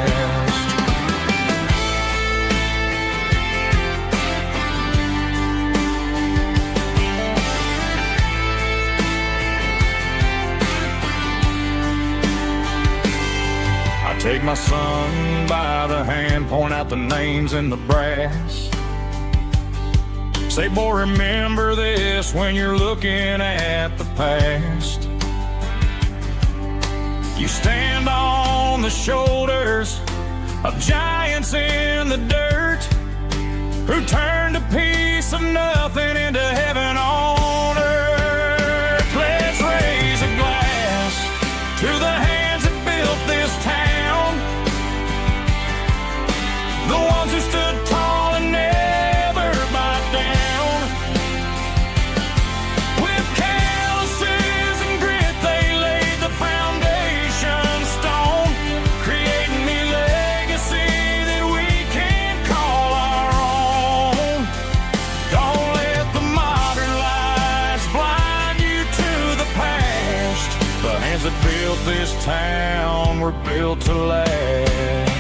Take my son by the hand, point out the names in the brass. Say, boy, remember this when you're looking at the past. You stand on the shoulders of giants in the dirt, who turned a piece of nothing into heaven on earth. Let's raise a glass to the hands that built this town, the ones who stood tall and never backed down. With calluses and grit they laid the foundation stone, creating the legacy that we can call our own. Don't let the modern lights blind you to the past. The hands that built this town were built to last.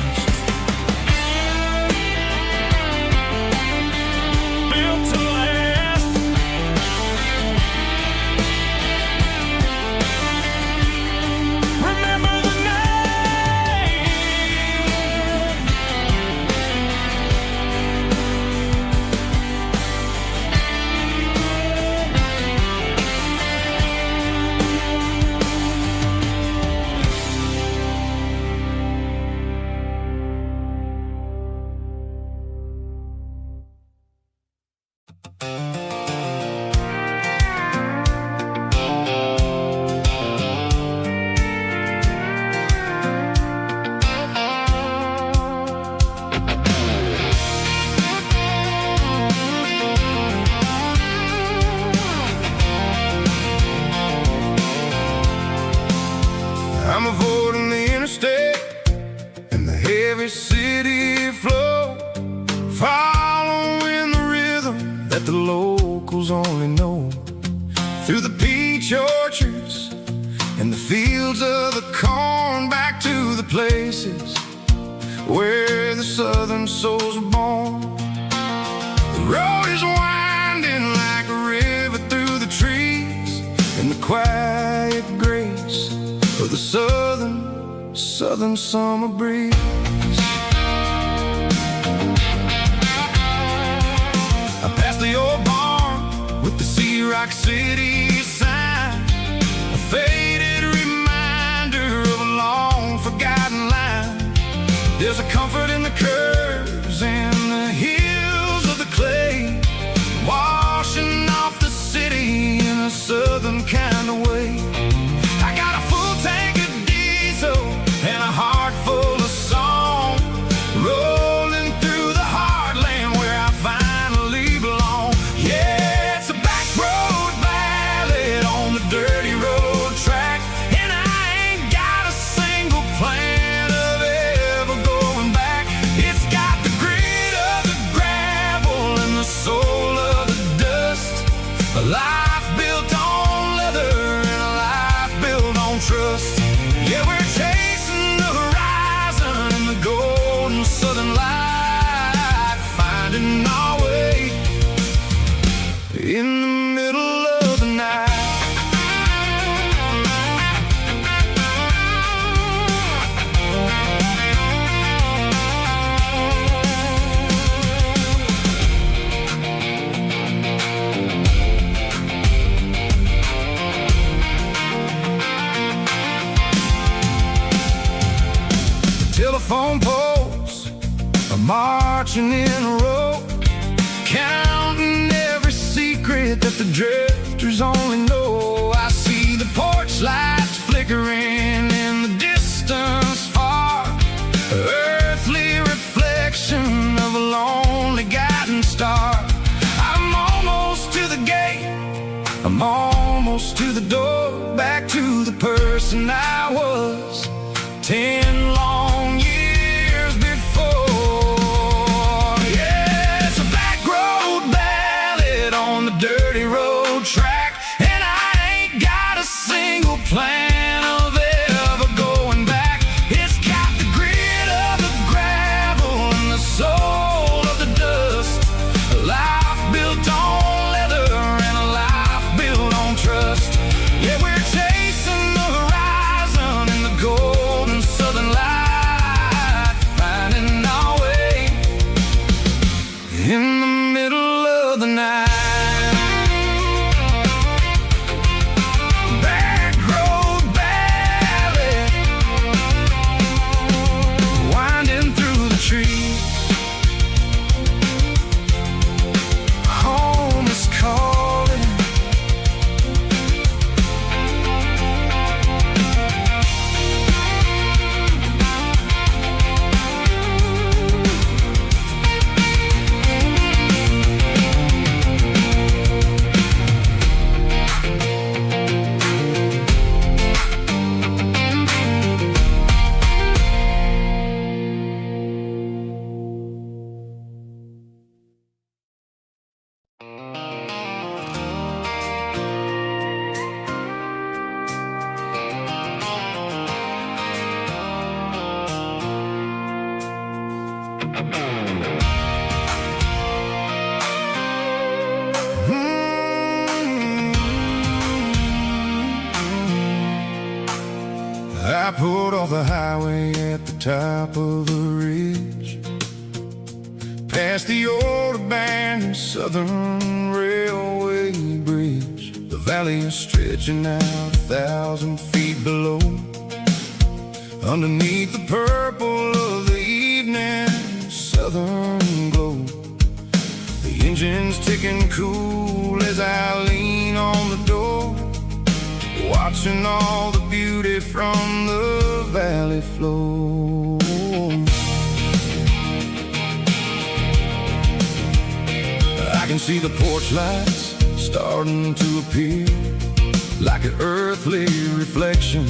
that the locals only know. Through the peach orchards and the fields of the corn, back to the places where the southern souls were born. The road is winding like a river through the trees, in the quiet grace of the southern summer breeze. I passed the old barn with the Sea Rock City sign, a faded reminder of a long forgotten line. There's a comfort in the curves and the hills of the clay, washing off the city in a southern kind of way. I got a full tank of diesel and a heart full of song, rolling through the heartland where I finally belong. Yeah, it's a back road ballad on the dirty road track, and I ain't got a single plan of ever going back. It's got the grit of the gravel and the soul of the dust, a life built on leather and a life built on trust. Yeah, we're chasing the horizon in the golden southern light, finding our way in the middle of the night. Telephone poles are marching in a row, counting every secret that the drifters only know. I see the porch lights flickering in the distance far, earthly reflection of a lonely guiding star. I'm almost to the gate, I'm almost to the door, back to the person I was 10 long years before. Yeah, it's a back road ballad on the dirty road track, and I ain't got a single plan of ever going back. It's got the grit of the gravel and the soul of the dust, a life built on leather and a life built on trust. Yeah, we're chasing the horizon in the golden southern light, finding our way in the middle of the night. Back road ballad, winding through the trees. Home is calling. I pulled off the highway at the top of the ridge, past the old abandoned Southern Railway bridge. The valley is stretching out 1,000 feet below, underneath the purple of the evening southern glow. The engine's ticking cool as I lean on the door, watching all the beauty from the valley flow. I can see the porch lights starting to appear, like an earthly reflection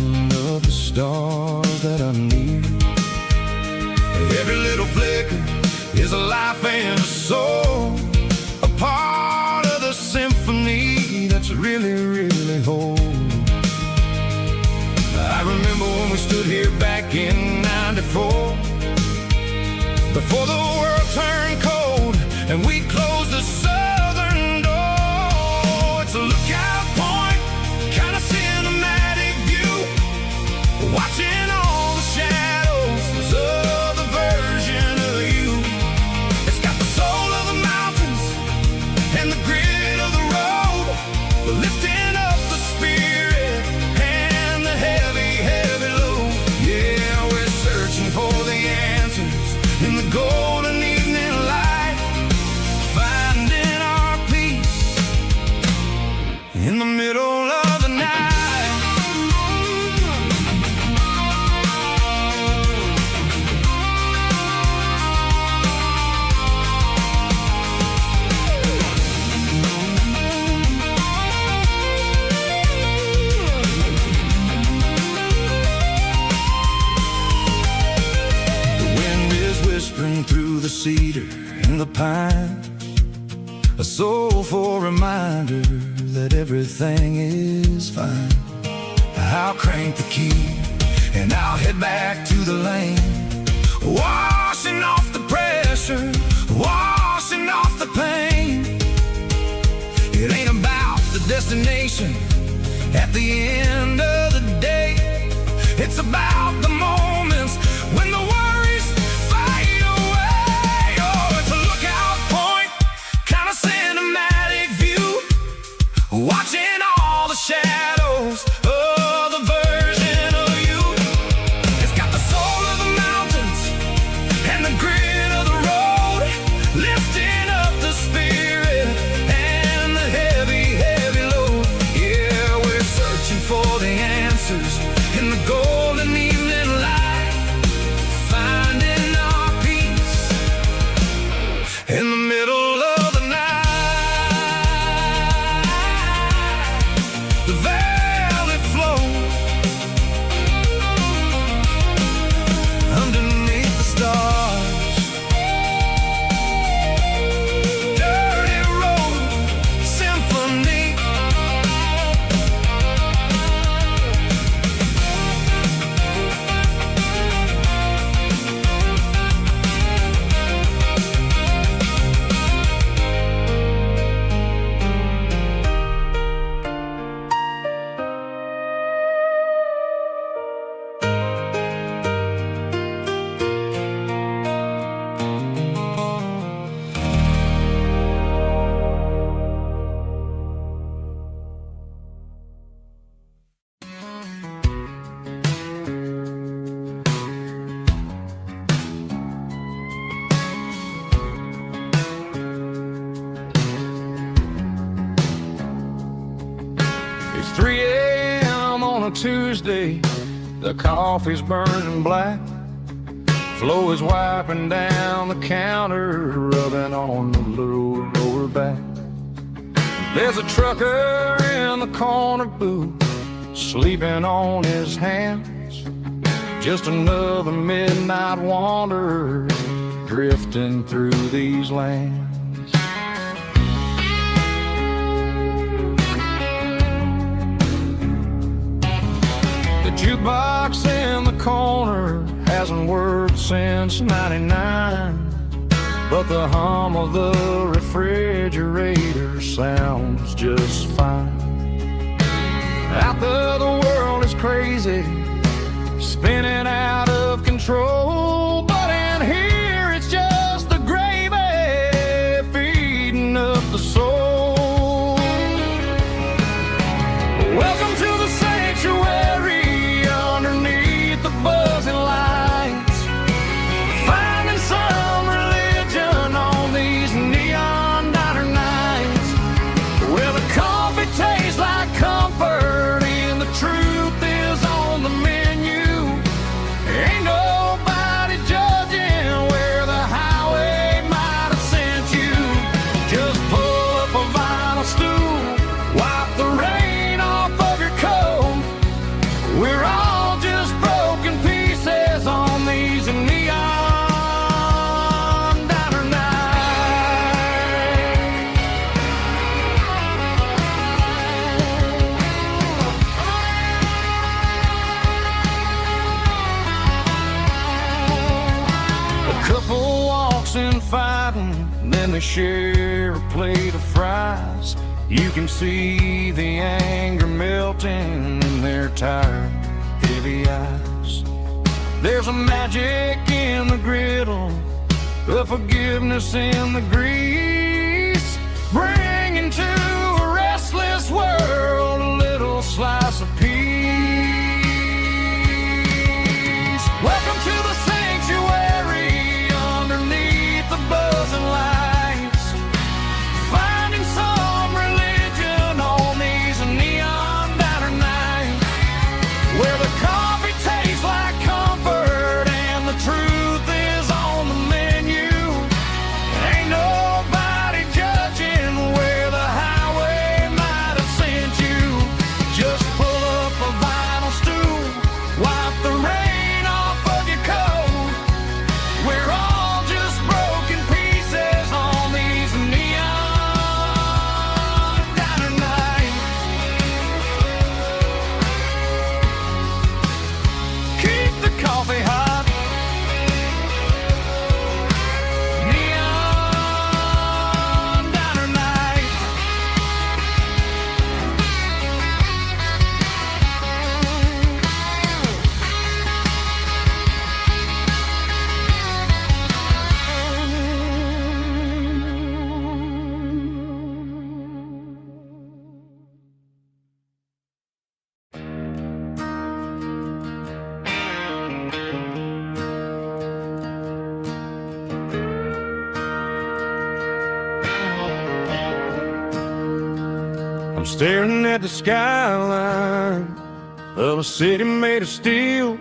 of the stars that are near. Every little flicker is a life and a soul, a part before the world turned cold and we closed the southern door. It's a lookout point, kind of cinematic view, watching all the shadows of the version of you. It's got the soul of the mountains and the grit of the road, lifting up the spirit and the heavy, heavy load. Yeah, we're searching for the answers in the golden evening light, finding our peace in the middle of the night. Through the cedar and the pine, a soulful reminder that everything is fine. I'll crank the key and I'll head back to the lane, washing off the pressure, washing off the pain. It ain't about the destination at the end of the day, it's about the moments when the worries fade away. Oh, it's a lookout point, kind of cinematic view, watching all the shadows of the version of you. It's got the soul of the mountains and the grit of the road, lifting up the spirit and the heavy, heavy load. Yeah, we're searching for the answers in the golden evening light, finding our peace in the middle of the night. The valley flows underneath the stars. Dirty road symphony. It's 3 a.m. on a Tuesday, the coffee's burning black. Flo is wiping down the counter, rubbing on the little lower back. There's a trucker in the corner booth, sleeping on his hands. Just another midnight wanderer, drifting through these lands. The jukebox in the corner hasn't worked since '99, but the hum of the refrigerator sounds just fine. Out there the world is crazy, spinning out of control, but in here it's just the gravy feeding up the soul. Welcome to the sanctuary underneath the buzzing lights, finding some religion on these neon diner nights, where the coffee tastes like comfort and the truth is on the menu. Ain't nobody biting, then they share a plate of fries. You can see the anger melting in their tired, heavy eyes. There's a magic in the griddle, a forgiveness in the grease, bringing to a restless world a little slice of peace. Welcome to the sanctuary underneath the buzzing lights, finding some religion on these neon diner nights, where the coffee tastes like comfort and the truth is on the menu. Ain't nobody judging where the highway might have sent you. Just pull up a vinyl stool, wipe the rain off of your coat. We're all just broken pieces on these neon diner nights. Keep the coffee hot. Neon diner nights. I'm staring at the skyline of a city made of steel,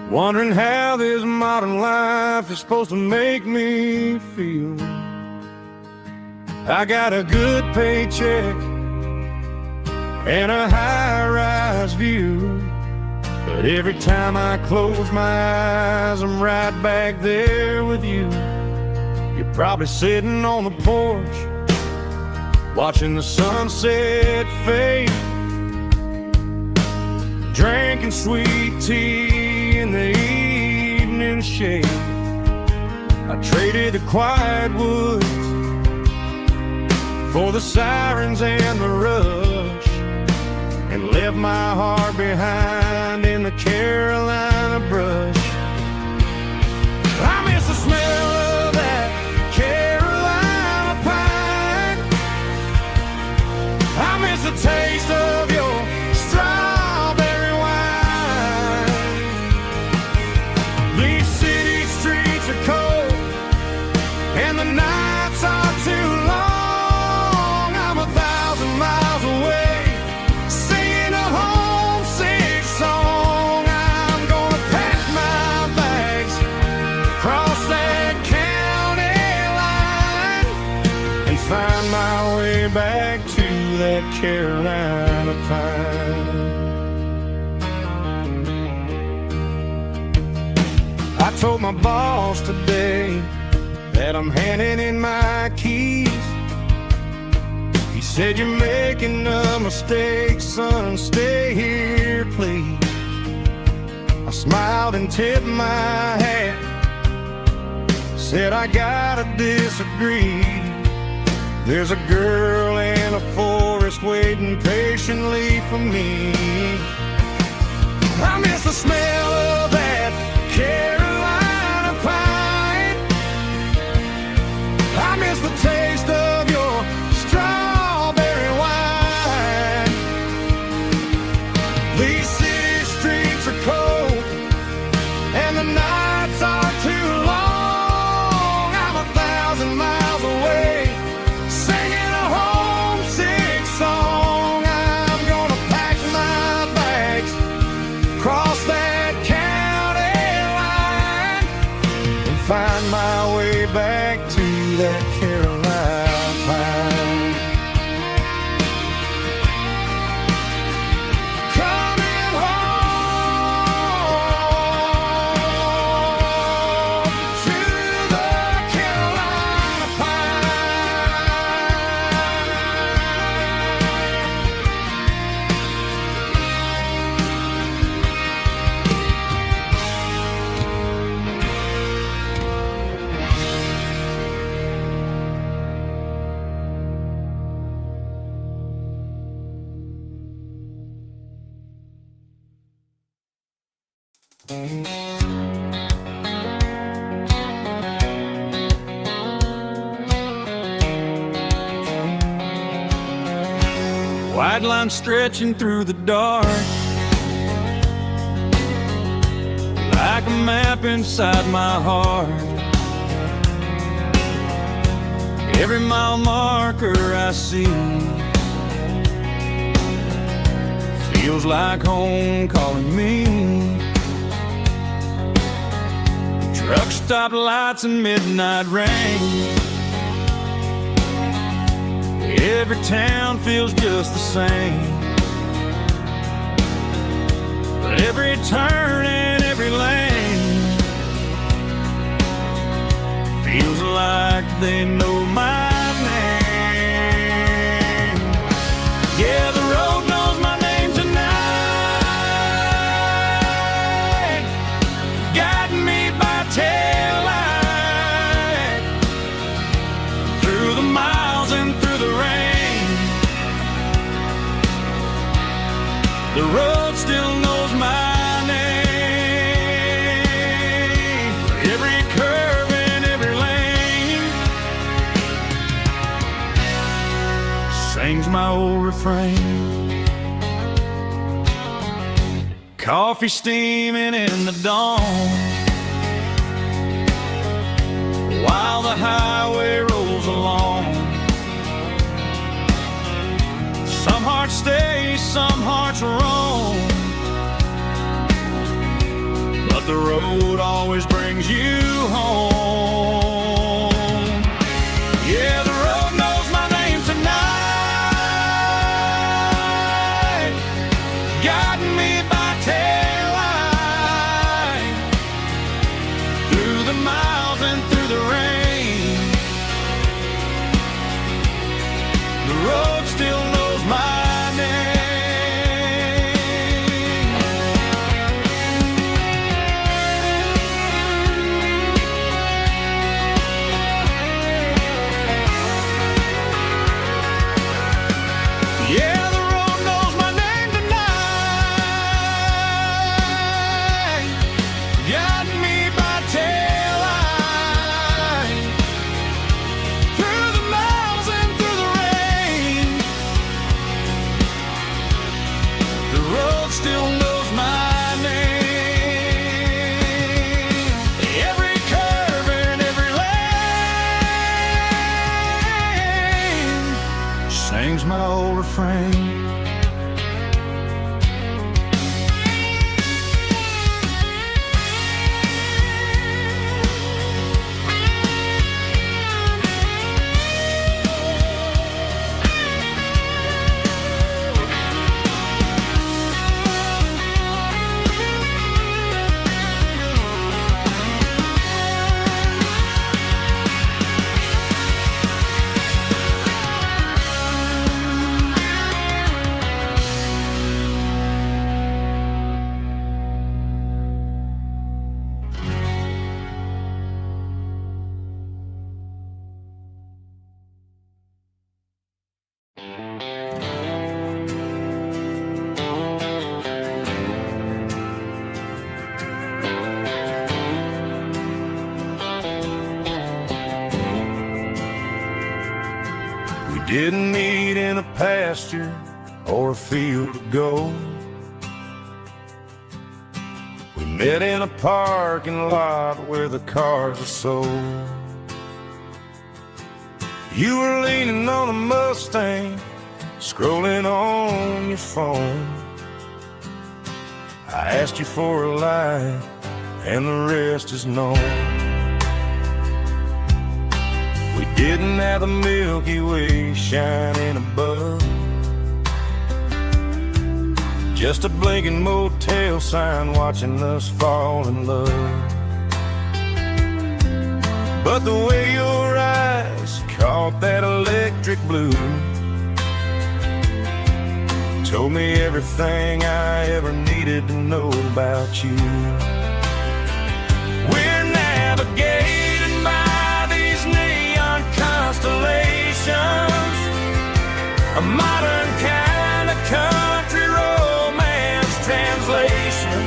wondering how this modern life is supposed to make me feel. I got a good paycheck and a high-rise view, but every time I close my eyes, I'm right back there with you. You're probably sitting on the porch, watching the sunset fade, drinking sweet tea in the evening shade. I traded the quiet woods for the sirens and the rush, and left my heart behind in the Carolina brush. I miss the smell of that Carolina pine. I miss the taste of your strawberry wine. These city streets are cold and the nights are too long. I'm 1,000 miles away, singing a homesick song. I'm gonna pack my bags, cross that county line, and find my way back to that Carolina pine. I told my boss today that I'm handing in my keys. He said, "You're making a mistake, son, stay here, please." I smiled and tipped my hat, said, "I gotta disagree. There's a girl in a forest waiting patiently for me." I miss the smell of that Carolina pine. I miss the taste of your strawberry wine. These city streets are cold and the nights are too long. I'm 1,000 miles away, singing a homesick song. I'm gonna pack my bags, cross that county line, and find my way back to that Carolina pine. Coming home to the Carolina pine. White line stretching through the dark, like a map inside my heart. Every mile marker I see feels like home calling me. Truck stop lights and midnight rain. Every town feels just the same, but every turn and every lane feels like they know my name. Yeah, the road knows my name tonight, guiding me by taillight through the miles and through the rain. The road still knows my name. Every curve and every lane sings my old refrain. Coffee steaming in the dawn, while the highway rolls along. Some hearts stay, some hearts roam, but the road always brings you home. Yeah, the road knows my name tonight, guiding me by taillight through the miles and through the rain. The road still knows my name. Yeah, the road knows my name tonight, guiding me by taillight through the miles and through the rain. The road still knows my name. Every curve and every lane sings my old refrain. We didn't meet in a pasture or a field of gold. We met in a parking lot where the cars are sold. You were leaning on a Mustang, scrolling on your phone. I asked you for a light, and the rest is known. We didn't have the Milky Way shining above, just a blinking motel sign watching us fall in love. But the way your eyes caught that electric blue told me everything I ever needed to know about you. We're navigating by these neon constellations, a modern kind of country romance translation.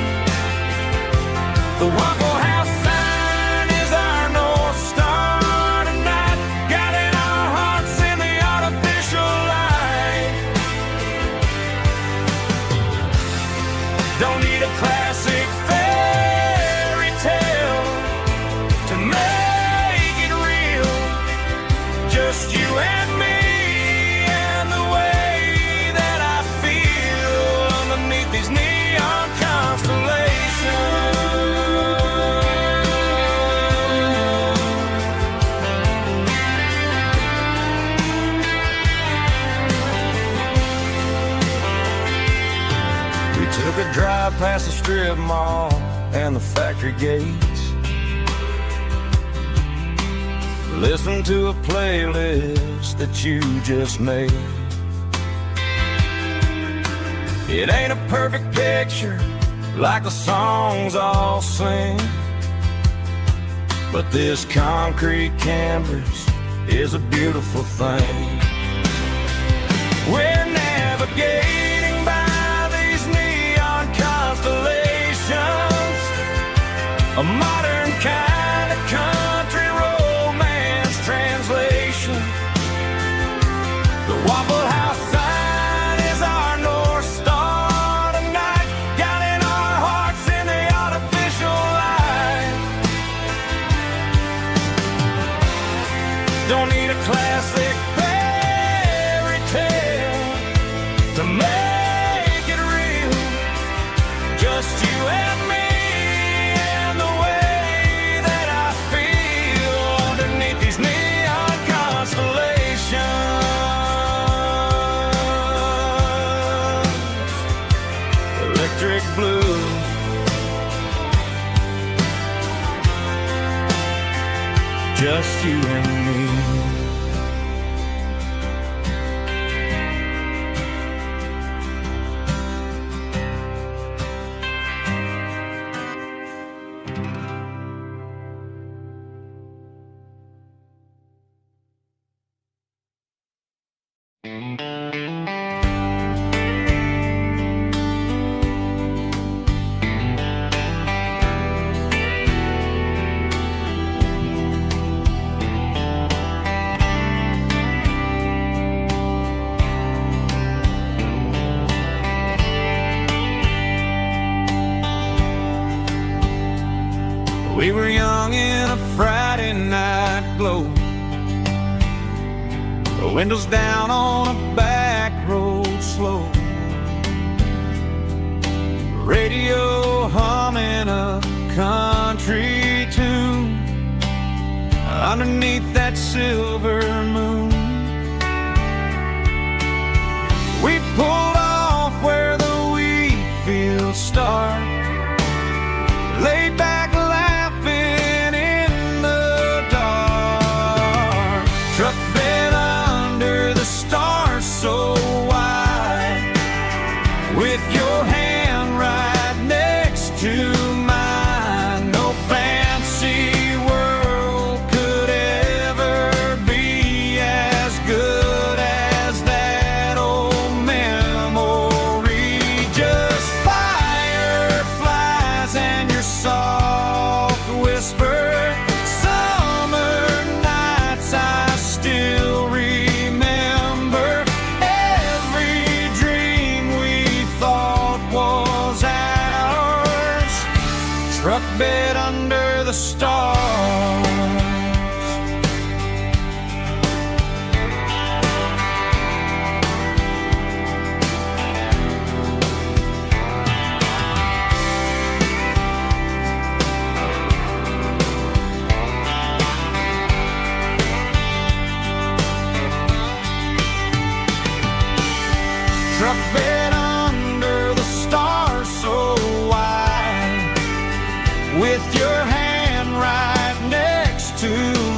past the strip mall and the factory gates. Listen to a playlist that you just made. It ain't a perfect picture like the songs all sing, but this concrete canvas is a beautiful thing. We're navigating by these neon constellations, a modern kind of country romance translation. The Waffle House sign is our North Star tonight, guiding our hearts in the artificial light. Don't need a classic fairy tale to make it real, just you and me and the way that I feel underneath these neon constellations. Electric blue, just you and me. We were young in a Friday night glow, the windows down on a back road slow, radio humming a country tune underneath that silver moon. We pulled off where the wheat fields start, laid back laughing in the dark, truck bed under the stars so wide, with your hand right next to mine. No fancy world could ever be as good as that old memory. Just fireflies and your soft whisper. Summer nights I still remember. Every dream we thought was ours, truck bed under the stars. Truck bed under the stars so wide, with your hand right next to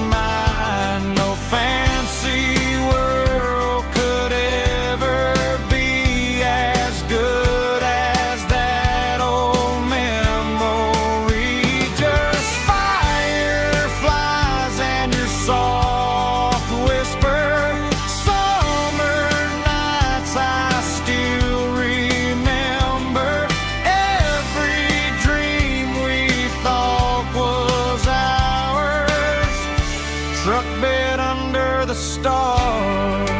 mine. No fancy world could ever be as good as that old memory. Just fireflies and your soft whisper. Summer nights I still remember. Every dream we thought was ours, truck bed under the stars.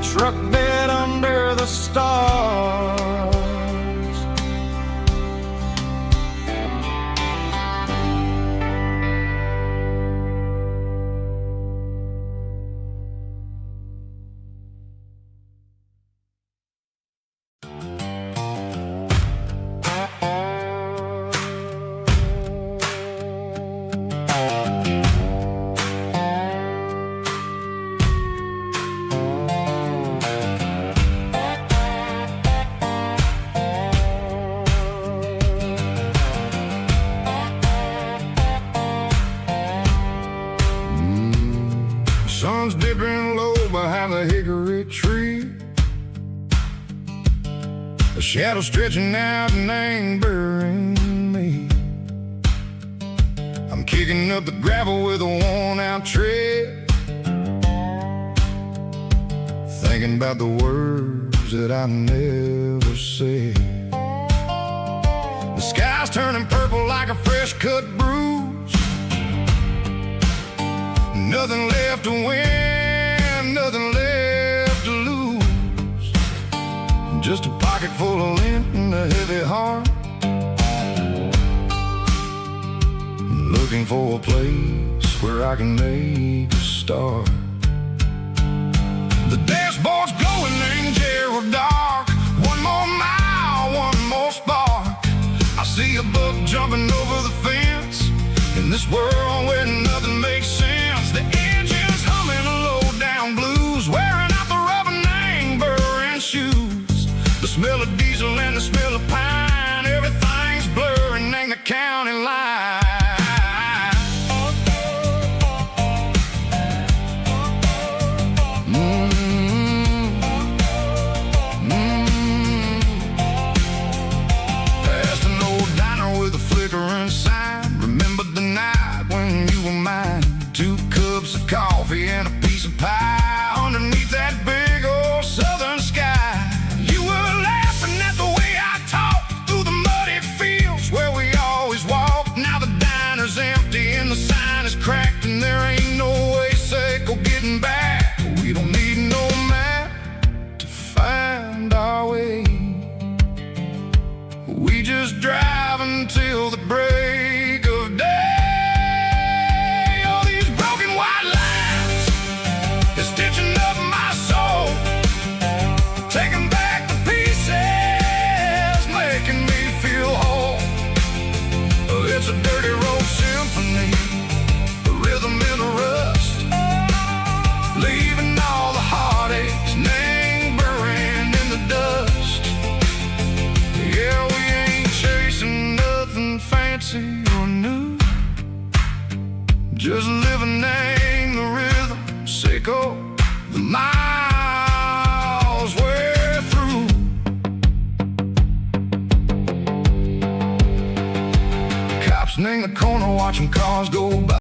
Truck bed under the stars. A shadow stretching out and angering me. I'm kicking up the gravel with a worn-out tread, thinking about the words that I never said. The sky's turning purple like a fresh-cut bruise. Nothing left to win, nothing left to lose. Just a pocket full of lint and a heavy heart, looking for a place where I can make a start. The dashboard's glowing, angel dark. One more mile, one more spark. I see a buck jumping over the fence in this world where nothing makes sense. The engine's humming a low-down blues, wearing out the rubber-name burring shoes. The smell of diesel and the smell of pine, everything's blurring, ain't the county line. Past an old diner with a flickering sign. Remember the night when you were mine. 2 cups of coffee and a piece of pie underneath that big old southern sky. You were laughing at the way I talked through the muddy fields where we always walked. Now the diner's empty and the sign is cracked, and there ain't no way safe or getting back. We don't need no map to find our way. We just drive until the break of day. All these broken white lines is stitching up my soul, taking back the pieces, making me feel whole. It's a dirty road symphony, a rhythm in a rust, leaving all the heartaches, name buried in the dust. Yeah, we ain't chasing nothing fancy or new, just living in the rhythm, sicko, the miles we're through. Cops in the corner watching cars go by.